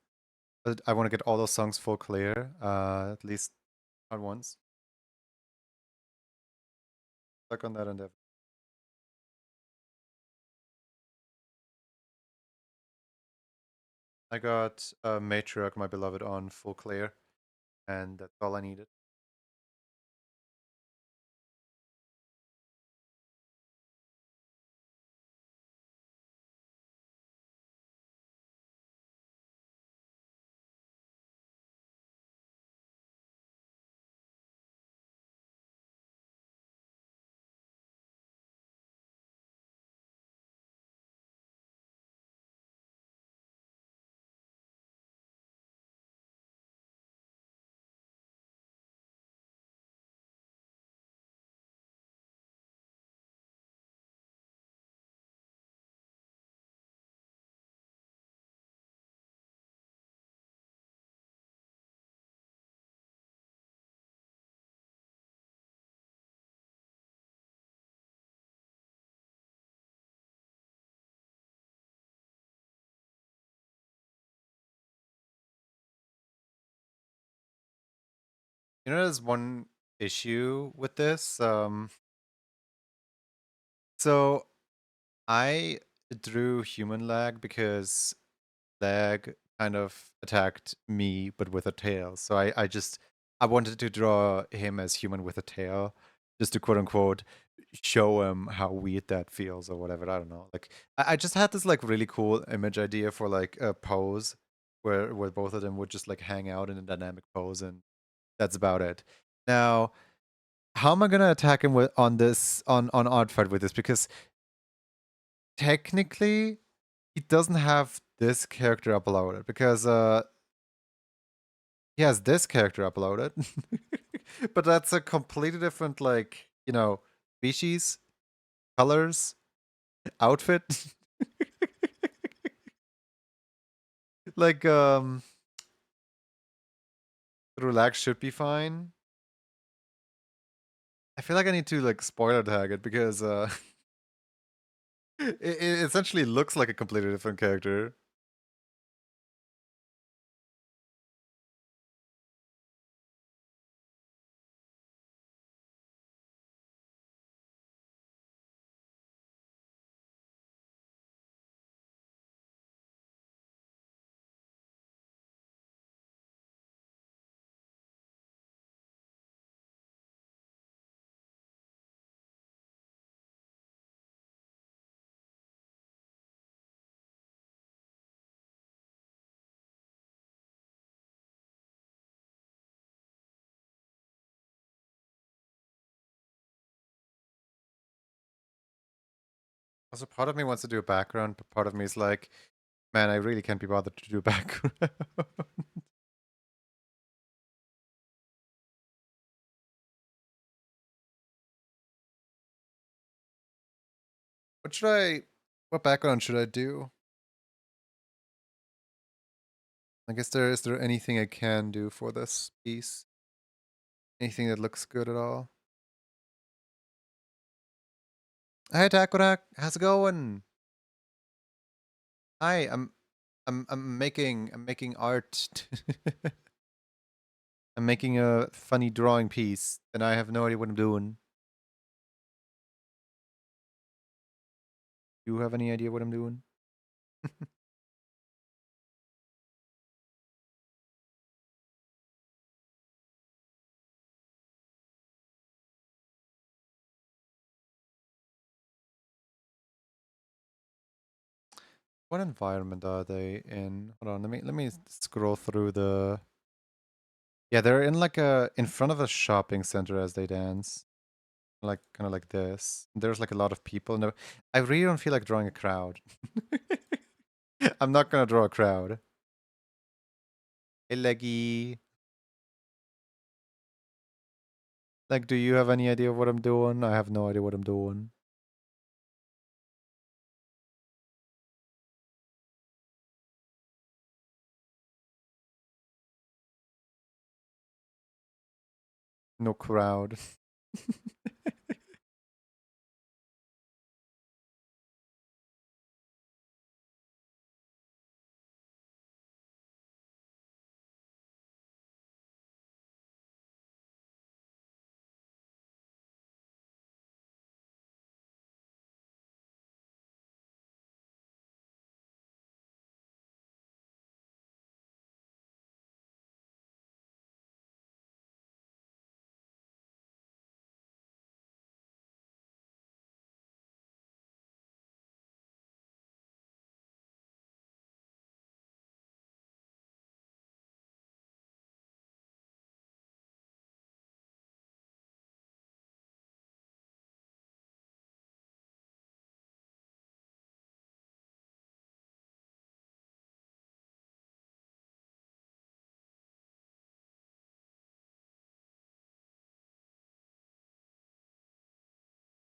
But I want to get all those songs full clear, at least at once. Stuck on that endeavor. I got Matriarch, My Beloved on full clear, and that's all I needed. You know, there's one issue with this. So I drew human lag because lag kind of attacked me, but with a tail. So I wanted to draw him as human with a tail, just to quote unquote show him how weird that feels or whatever. I don't know. Like I just had this like really cool image idea for like a pose where both of them would just like hang out in a dynamic pose, and that's about it. Now, how am I gonna attack him with on this on Odd Fight with this? Because technically he doesn't have this character uploaded because he has this character uploaded. But that's a completely different like, you know, species, colors, outfit. Like relax should be fine. I feel like I need to like spoiler tag it because it essentially looks like a completely different character. Also, part of me wants to do a background, but part of me is like, man, I really can't be bothered to do a background. What should I? What background should I do? I guess is there anything I can do for this piece? Anything that looks good at all? Hi Takorak, how's it going? Hi, I'm making art. I'm making a funny drawing piece, and I have no idea what I'm doing. Do you have any idea what I'm doing? What environment are they in? Hold on, let me scroll through the. Yeah, they're in like in front of a shopping center as they dance. Like kind of like this. There's like a lot of people. No, I really don't feel like drawing a crowd. I'm not gonna draw a crowd. Hey, Leggy. Like, do you have any idea what I'm doing? I have no idea what I'm doing. No crowd.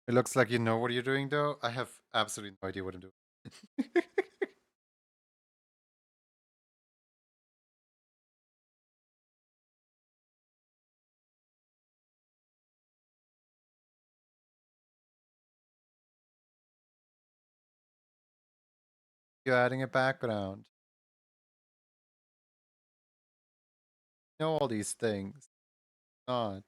It looks like you know what you're doing, though. I have absolutely no idea what I'm doing. You're adding a background. You know all these things. God.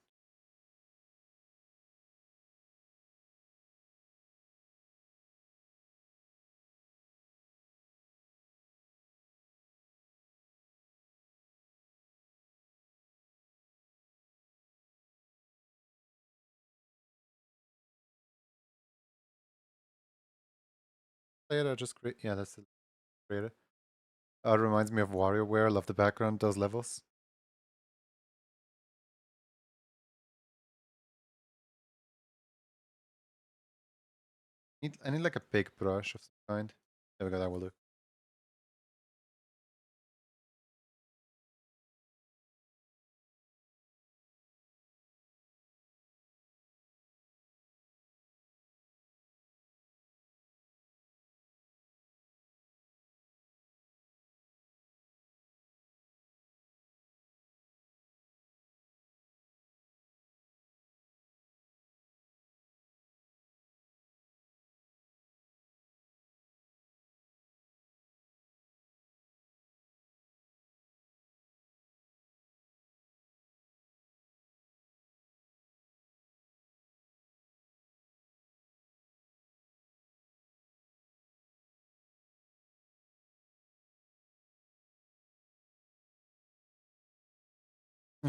Later, just create. Yeah, that's the creator. It reminds me of WarioWare. I love the background, those levels. I need like a big brush of some kind. There we go, that will do.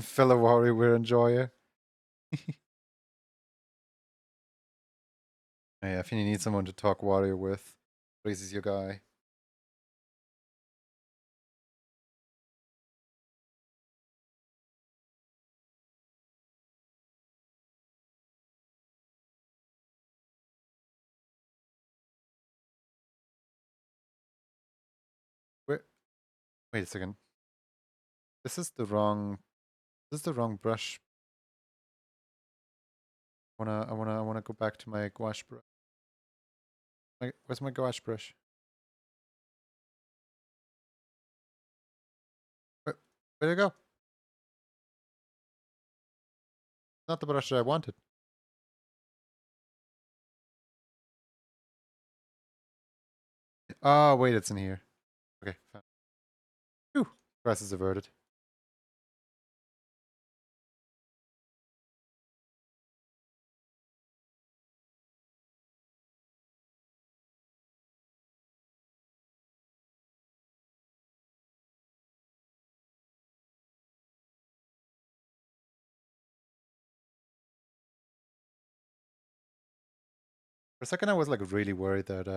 Fellow WarioWare enjoyer. Yeah, if you need someone to talk Wario with, Breeze is your guy. Wait, wait a second. This is the wrong. This is the wrong brush. I wanna go back to my gouache brush. Where's my gouache brush? Where'd it go? Not the brush that I wanted. Oh, wait, it's in here. Okay, fine. Whew. Crisis averted. For a second, I was like really worried that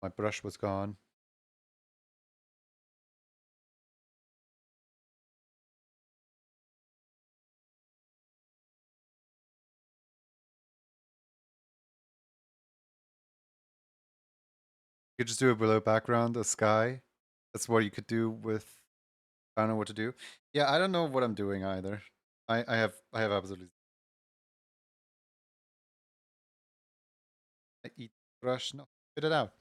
My brush was gone. You could just do a below background, a sky. That's what you could do with. I don't know what to do. Yeah, I don't know what I'm doing either. I have absolutely. I eat brush. No, spit it out.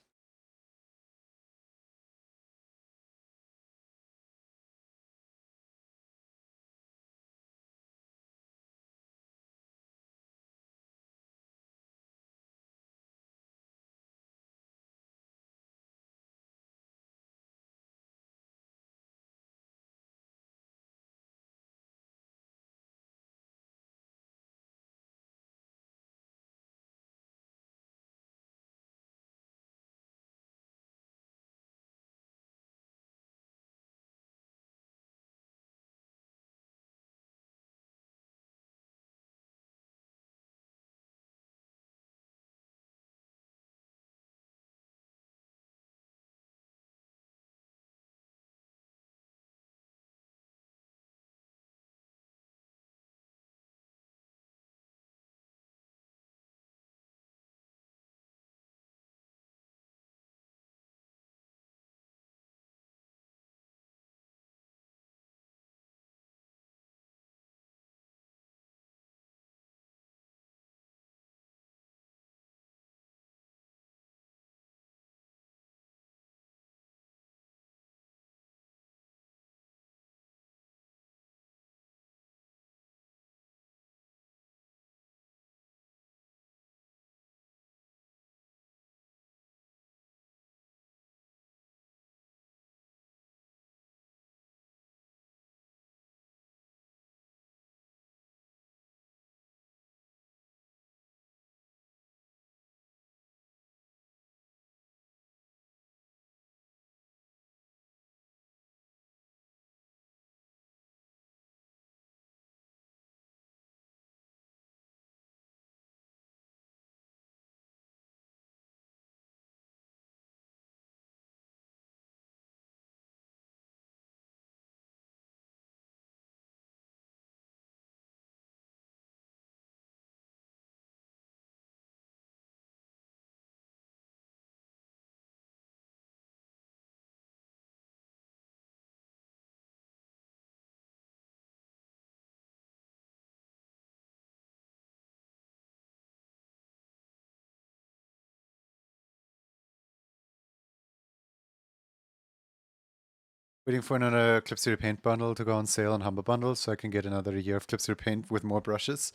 Waiting for another Clip Studio Paint bundle to go on sale on Humble Bundle so I can get another year of Clip Studio Paint with more brushes.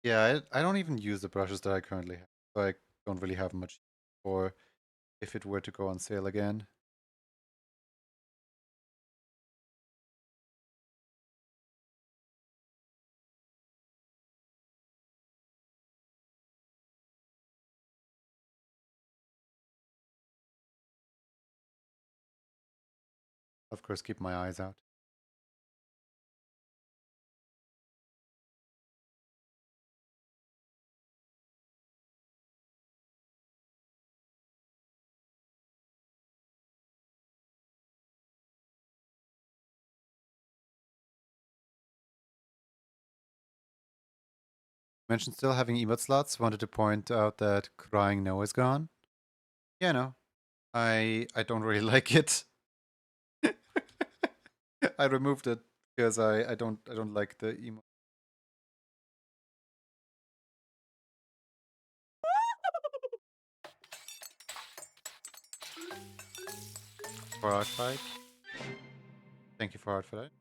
Yeah, I don't even use the brushes that I currently have, so I don't really have much for if it were to go on sale again. Of course, keep my eyes out. Mentioned still having emote slots. Wanted to point out that crying no is gone. Yeah, no, I don't really like it. I removed it because I don't like the emote. For art fight. Thank you for art for that.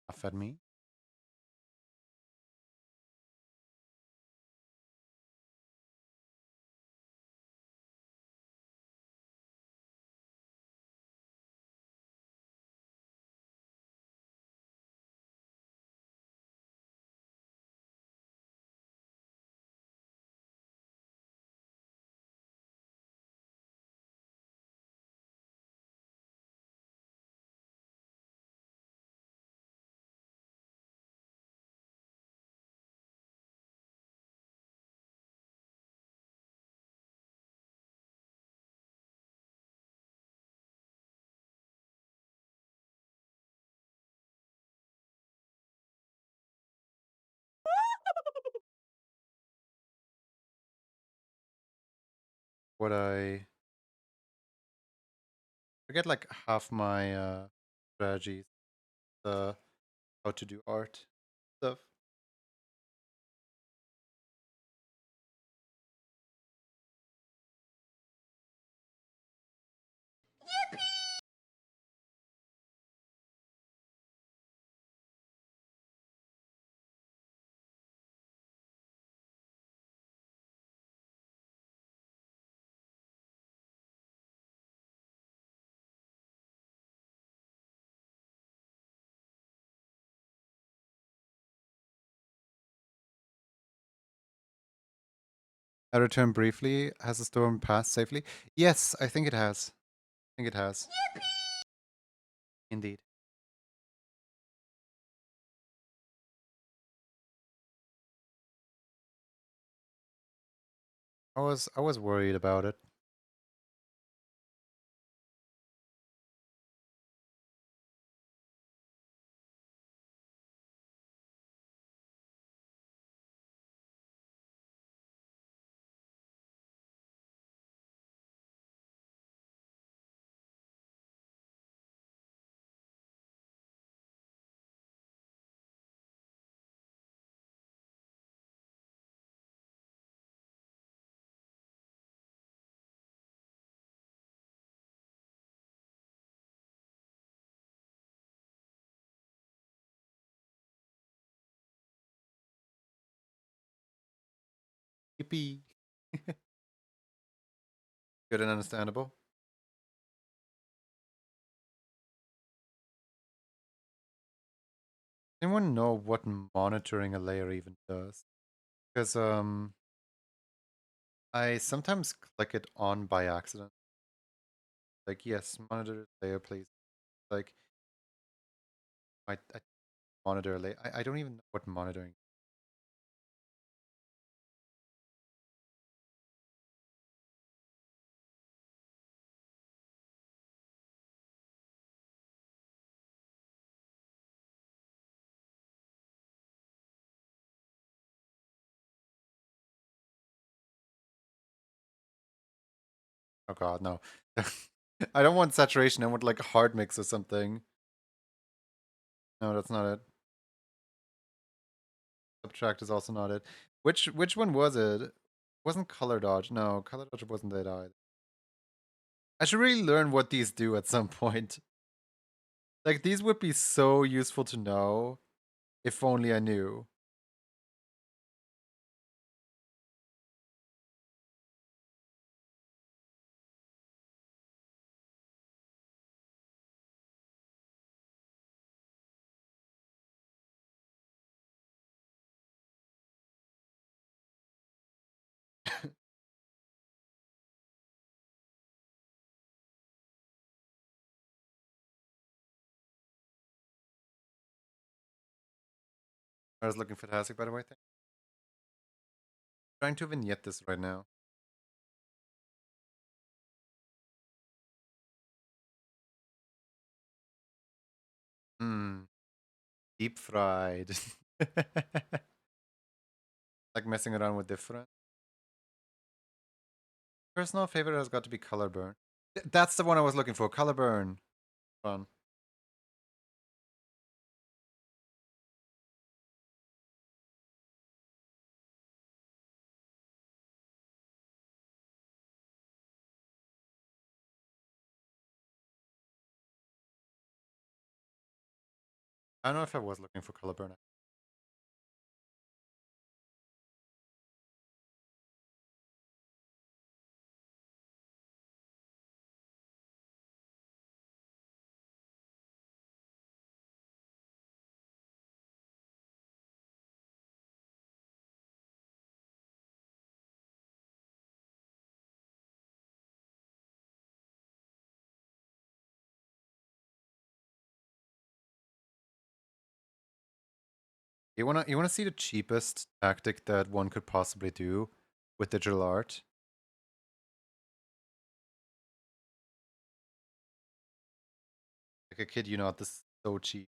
Laugh at me. what I forget like half my strategies, how to do art stuff. I return briefly. Has the storm passed safely? Yes, I think it has. I think it has. Indeed. I was worried about it. Yippee. Good and understandable. Anyone know what monitoring a layer even does? Because I sometimes click it on by accident. Like, yes, monitor layer, please. Like, I monitor a layer. I don't even know what monitoring. Oh god, no. I don't want saturation. I want like a hard mix or something. No, that's not it. Subtract is also not it. Which one was it? It wasn't color dodge. No, color dodge wasn't it either. I should really learn what these do at some point. Like these would be so useful to know if only I knew. I was looking fantastic, by the way. Trying to vignette this right now. Hmm. Deep fried. Like messing around with different. Personal favorite has got to be color burn. That's the one I was looking for. Color burn. Fun. I don't know if I was looking for color burn. You wanna see the cheapest tactic that one could possibly do with digital art? Like a kid, this is so cheap.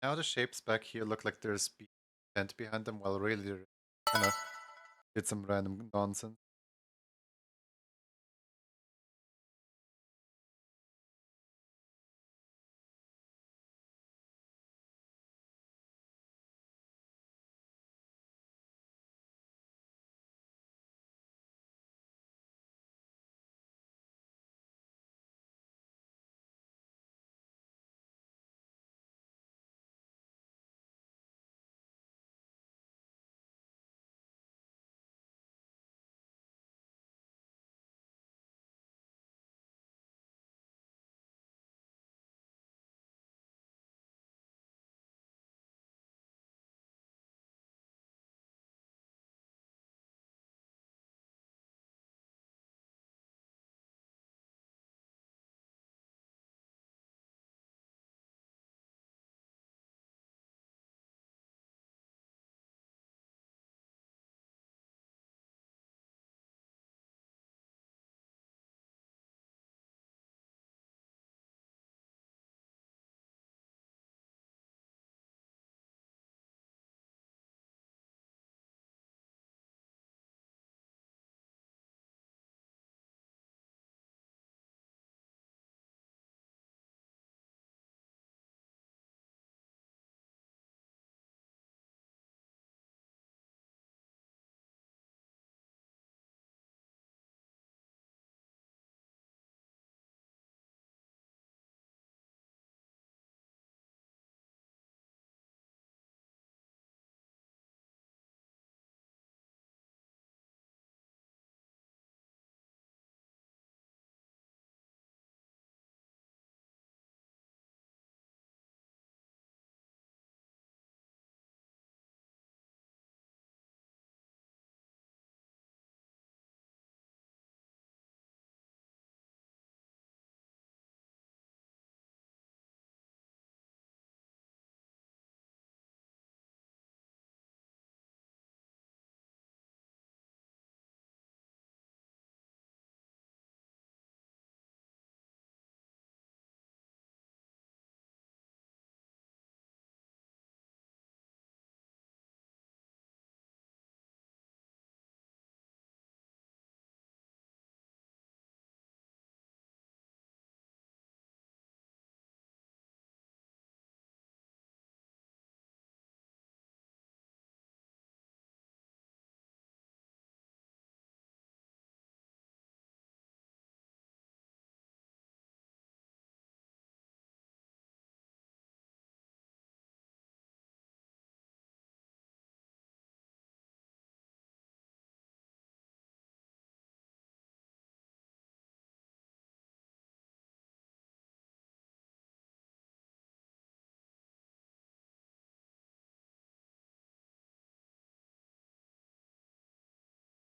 Now the shapes back here look like there's intent behind them, while really they're kind of did some random nonsense.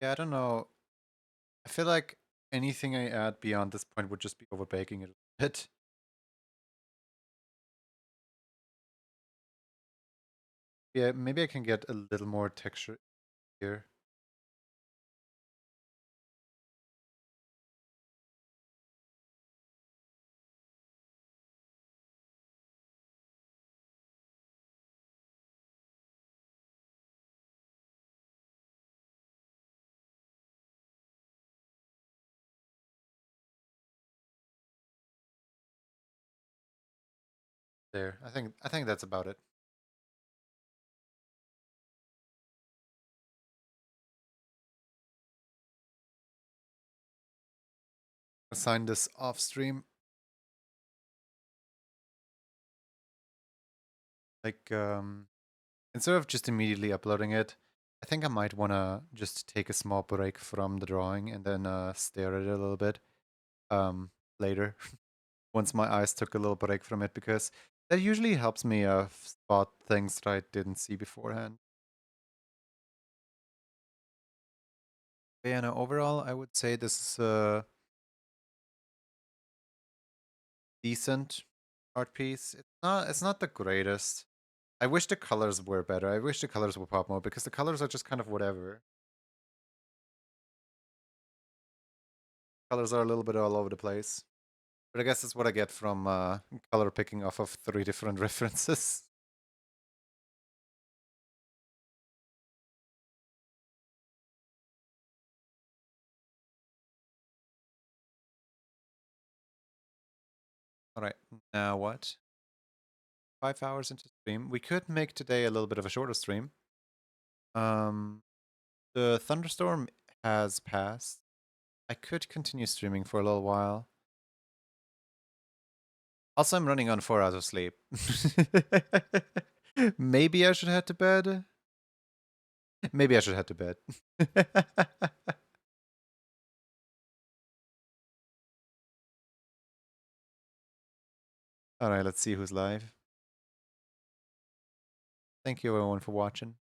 Yeah, I don't know. I feel like anything I add beyond this point would just be overbaking it a bit. Yeah, maybe I can get a little more texture here. There. I think that's about it. Assign this off stream. Like instead of just immediately uploading it, I think I might wanna just take a small break from the drawing and then stare at it a little bit um later. Once my eyes took a little break from it, because that usually helps me spot things that I didn't see beforehand. But yeah, no, overall, I would say this is a decent art piece. It's not the greatest. I wish the colors were better. I wish the colors would pop more, because the colors are just kind of whatever. Colors are a little bit all over the place. But I guess that's what I get from color picking off of 3 different references. All right, now what? 5 hours into stream. We could make today a little bit of a shorter stream. The thunderstorm has passed. I could continue streaming for a little while. Also, I'm running on 4 hours of sleep. Maybe I should head to bed. Maybe I should head to bed. All right, let's see who's live. Thank you everyone for watching.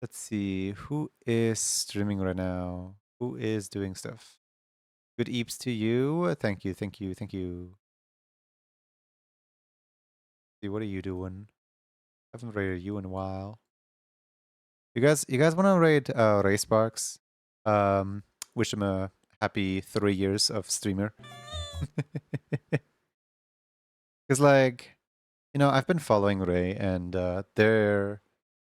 Let's see who is streaming right now. Who is doing stuff? Good eeps to you. Thank you, thank you, thank you. See, what are you doing? I haven't rated you in a while. You guys want to rate Ray Sparks? Wish him a happy 3 years of streamer. Because like, I've been following Ray and their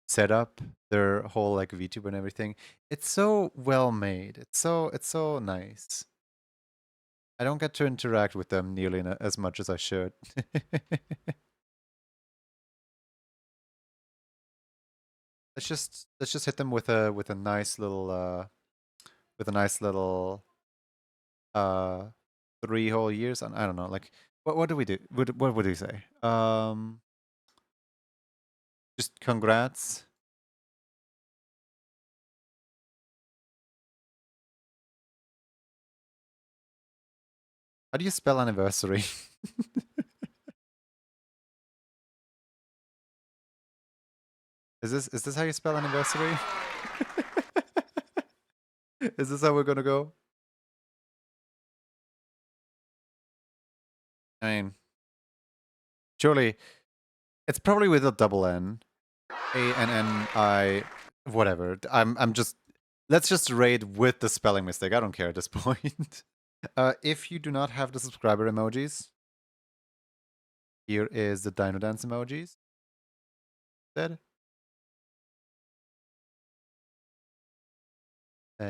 setup, their whole like VTuber and everything. It's so well made. It's so nice. I don't get to interact with them nearly as much as I should. Let's just hit them with a nice little uh 3 whole years. And I don't know, like what do we do? What would we say? Just congrats. How do you spell anniversary? Is this how you spell anniversary? Is this how we're gonna go? I mean, surely it's probably with a double N, A-N-N-I, whatever. I'm just let's just raid with the spelling mistake. I don't care at this point. If you do not have the subscriber emojis, here is the Dino Dance emojis. There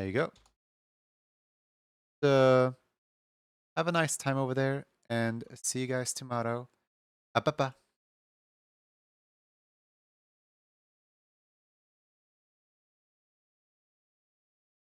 you go. Have a nice time over there, and see you guys tomorrow. Bye bye.